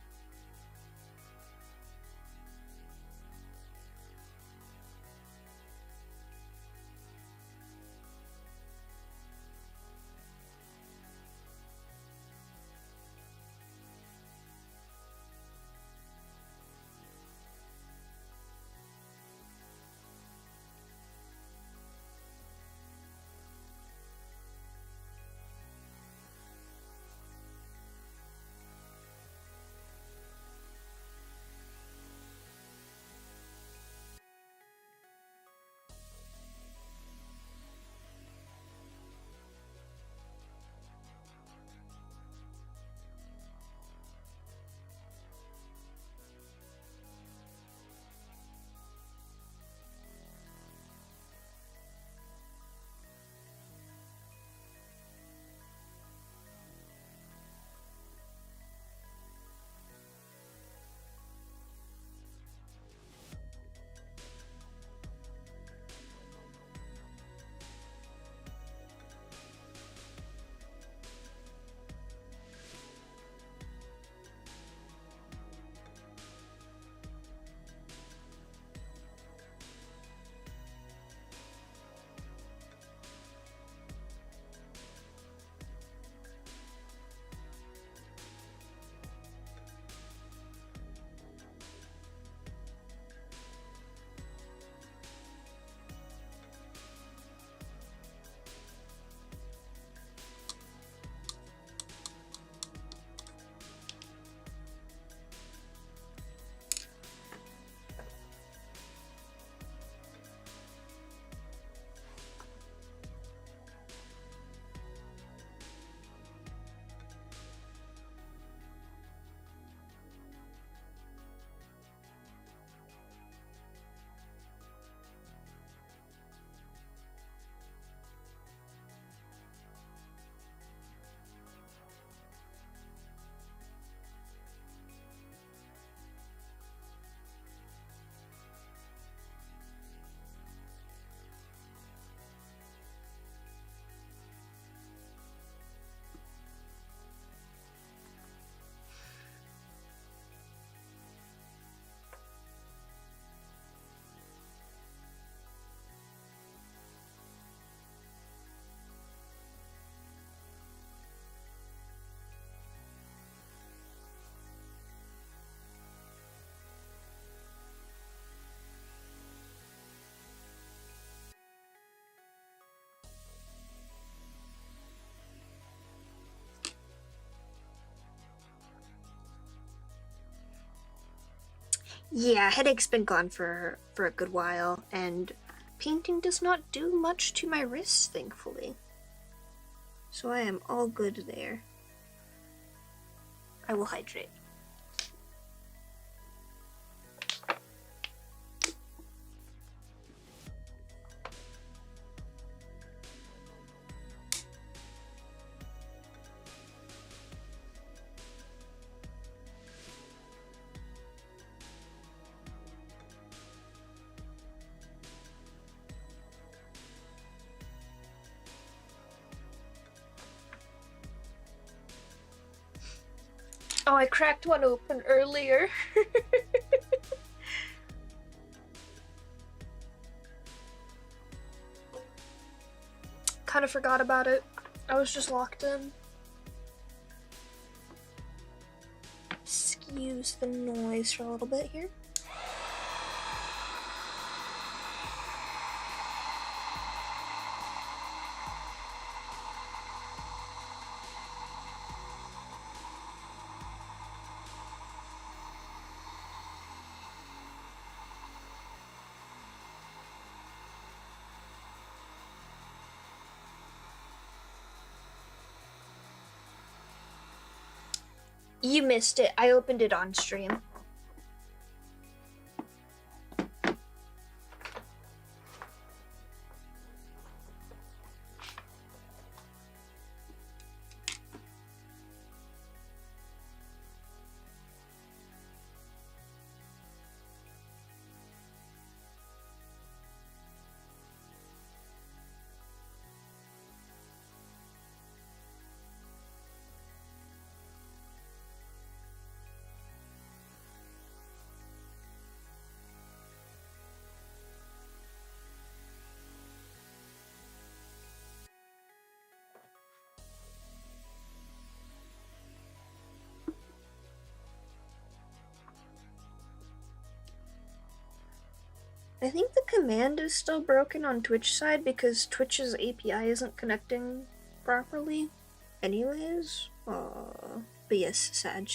Yeah, headache's been gone for a good while, and painting does not do much to my wrists, thankfully. So I am all good there. I will hydrate. Oh, I cracked one open earlier. Kind of forgot about it. I was just locked in. Excuse the noise for a little bit here. You missed it. I opened it on stream. I think the command is still broken on Twitch side because Twitch's API isn't connecting properly anyways. But yes, Sag.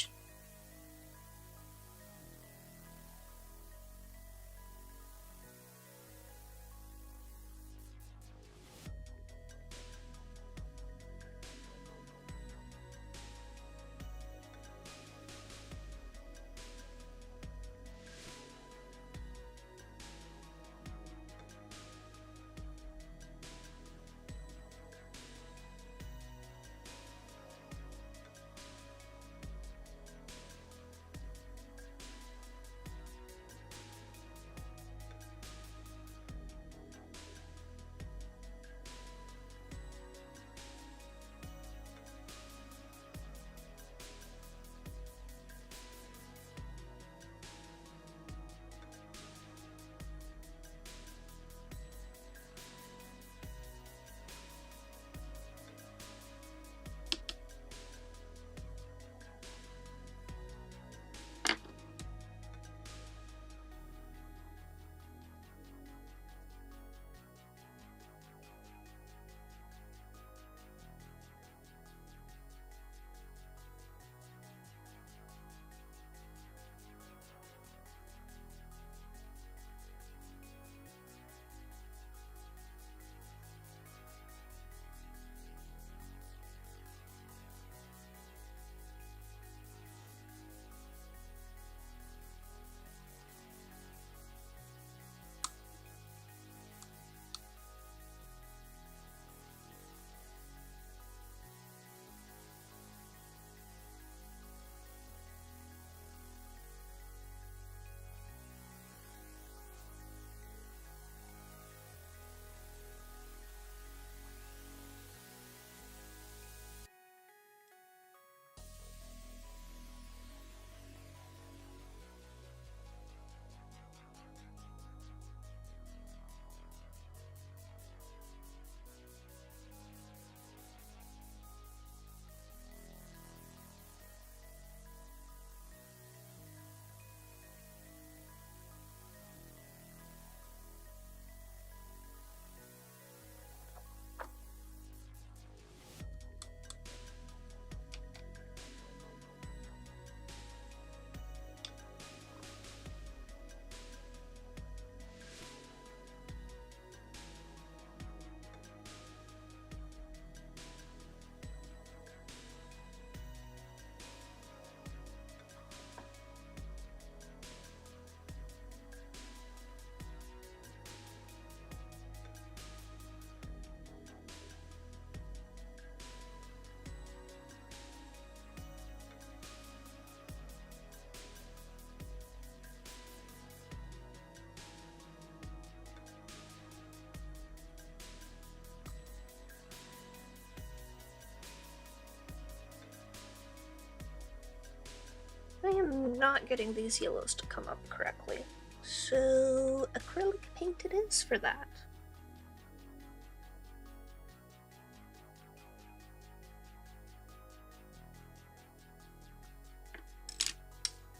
I am not getting these yellows to come up correctly. So, acrylic paint it is for that.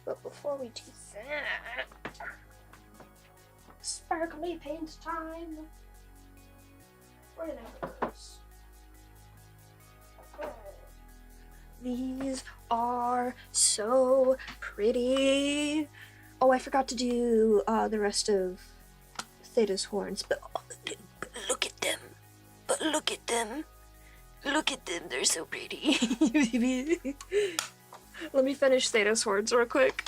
But before we do that, sparkly paint time. Where did I put those? These are so pretty. Oh, I forgot to do the rest of Theta's horns, but look at them. But look at them. Look at them, they're so pretty. Let me finish Theta's horns real quick.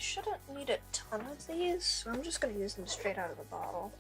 shouldn't need a ton of these, so I'm just gonna use them straight out of the bottle.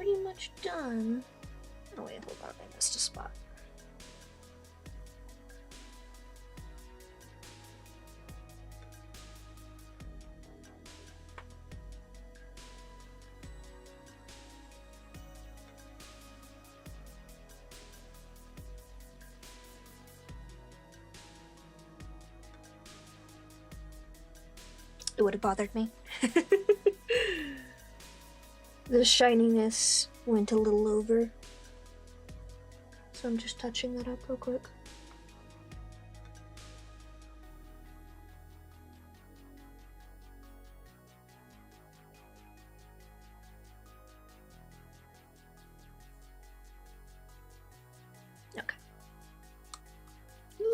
pretty much done. Oh wait, hold on, I missed a spot. It would have bothered me. The shininess went a little over. So I'm just touching that up real quick. Okay.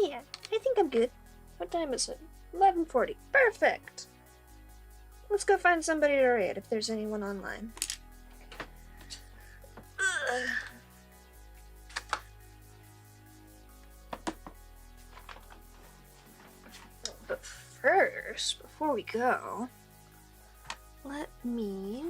Yeah, I think I'm good. What time is it? 11:40. Perfect! Let's go find somebody to raid if there's anyone online. Ugh. But first, before we go, let me...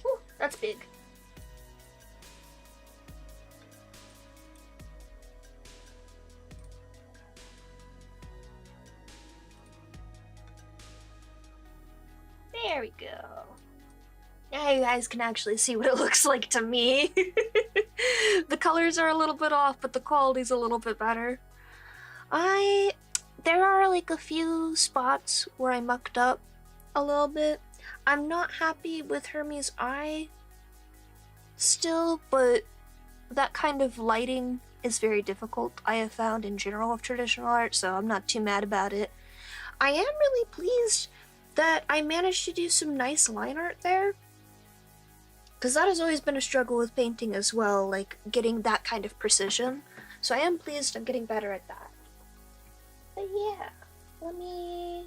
Ooh, that's big. There we go. Now you guys can actually see what it looks like to me. The colors are a little bit off, but the quality's a little bit better. There are like a few spots where I mucked up a little bit. I'm not happy with Hermes' eye still, but that kind of lighting is very difficult, I have found, in general of traditional art, so I'm not too mad about it. I am really pleased that I managed to do some nice line art there, because that has always been a struggle with painting as well, like getting that kind of precision. So I am pleased I'm getting better at that. But yeah, let me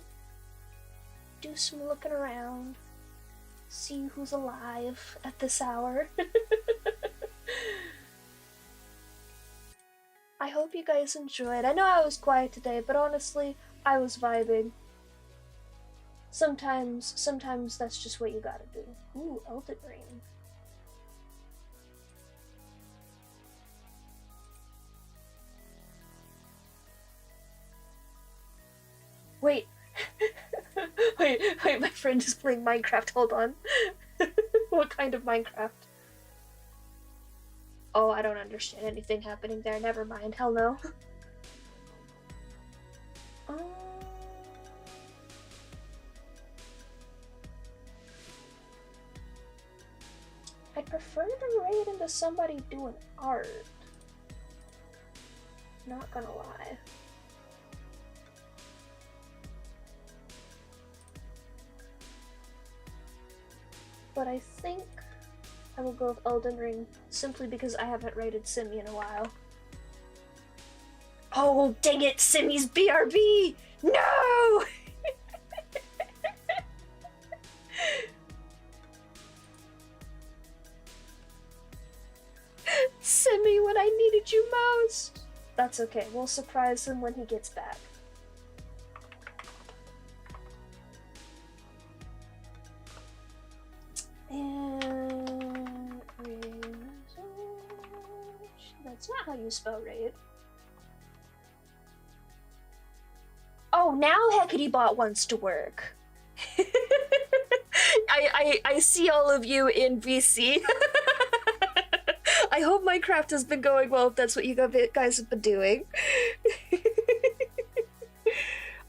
do some looking around, see who's alive at this hour. I hope you guys enjoyed. I know I was quiet today, but honestly, I was vibing. Sometimes that's just what you gotta do. Ooh, Elden Ring. Wait. wait, my friend is playing Minecraft, hold on. What kind of Minecraft? Oh, I don't understand anything happening there, never mind, hell no. I'd prefer to raid into somebody doing art. Not gonna lie. But I think I will go with Elden Ring simply because I haven't raided Simi in a while. Oh, dang it, Simi's BRB! No! I needed you most. That's okay. We'll surprise him when he gets back. And that's not how you spell raid. Oh, now Hecate-bot wants to work. I see all of you in VC. I hope Minecraft has been going well if that's what you guys have been doing.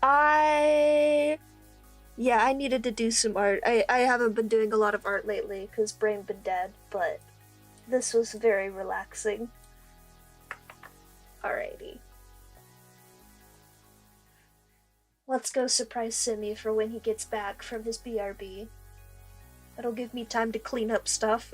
I needed to do some art. I haven't been doing a lot of art lately because brain been dead, but this was very relaxing. Alrighty. Let's go surprise Simi for when he gets back from his BRB. That'll give me time to clean up stuff.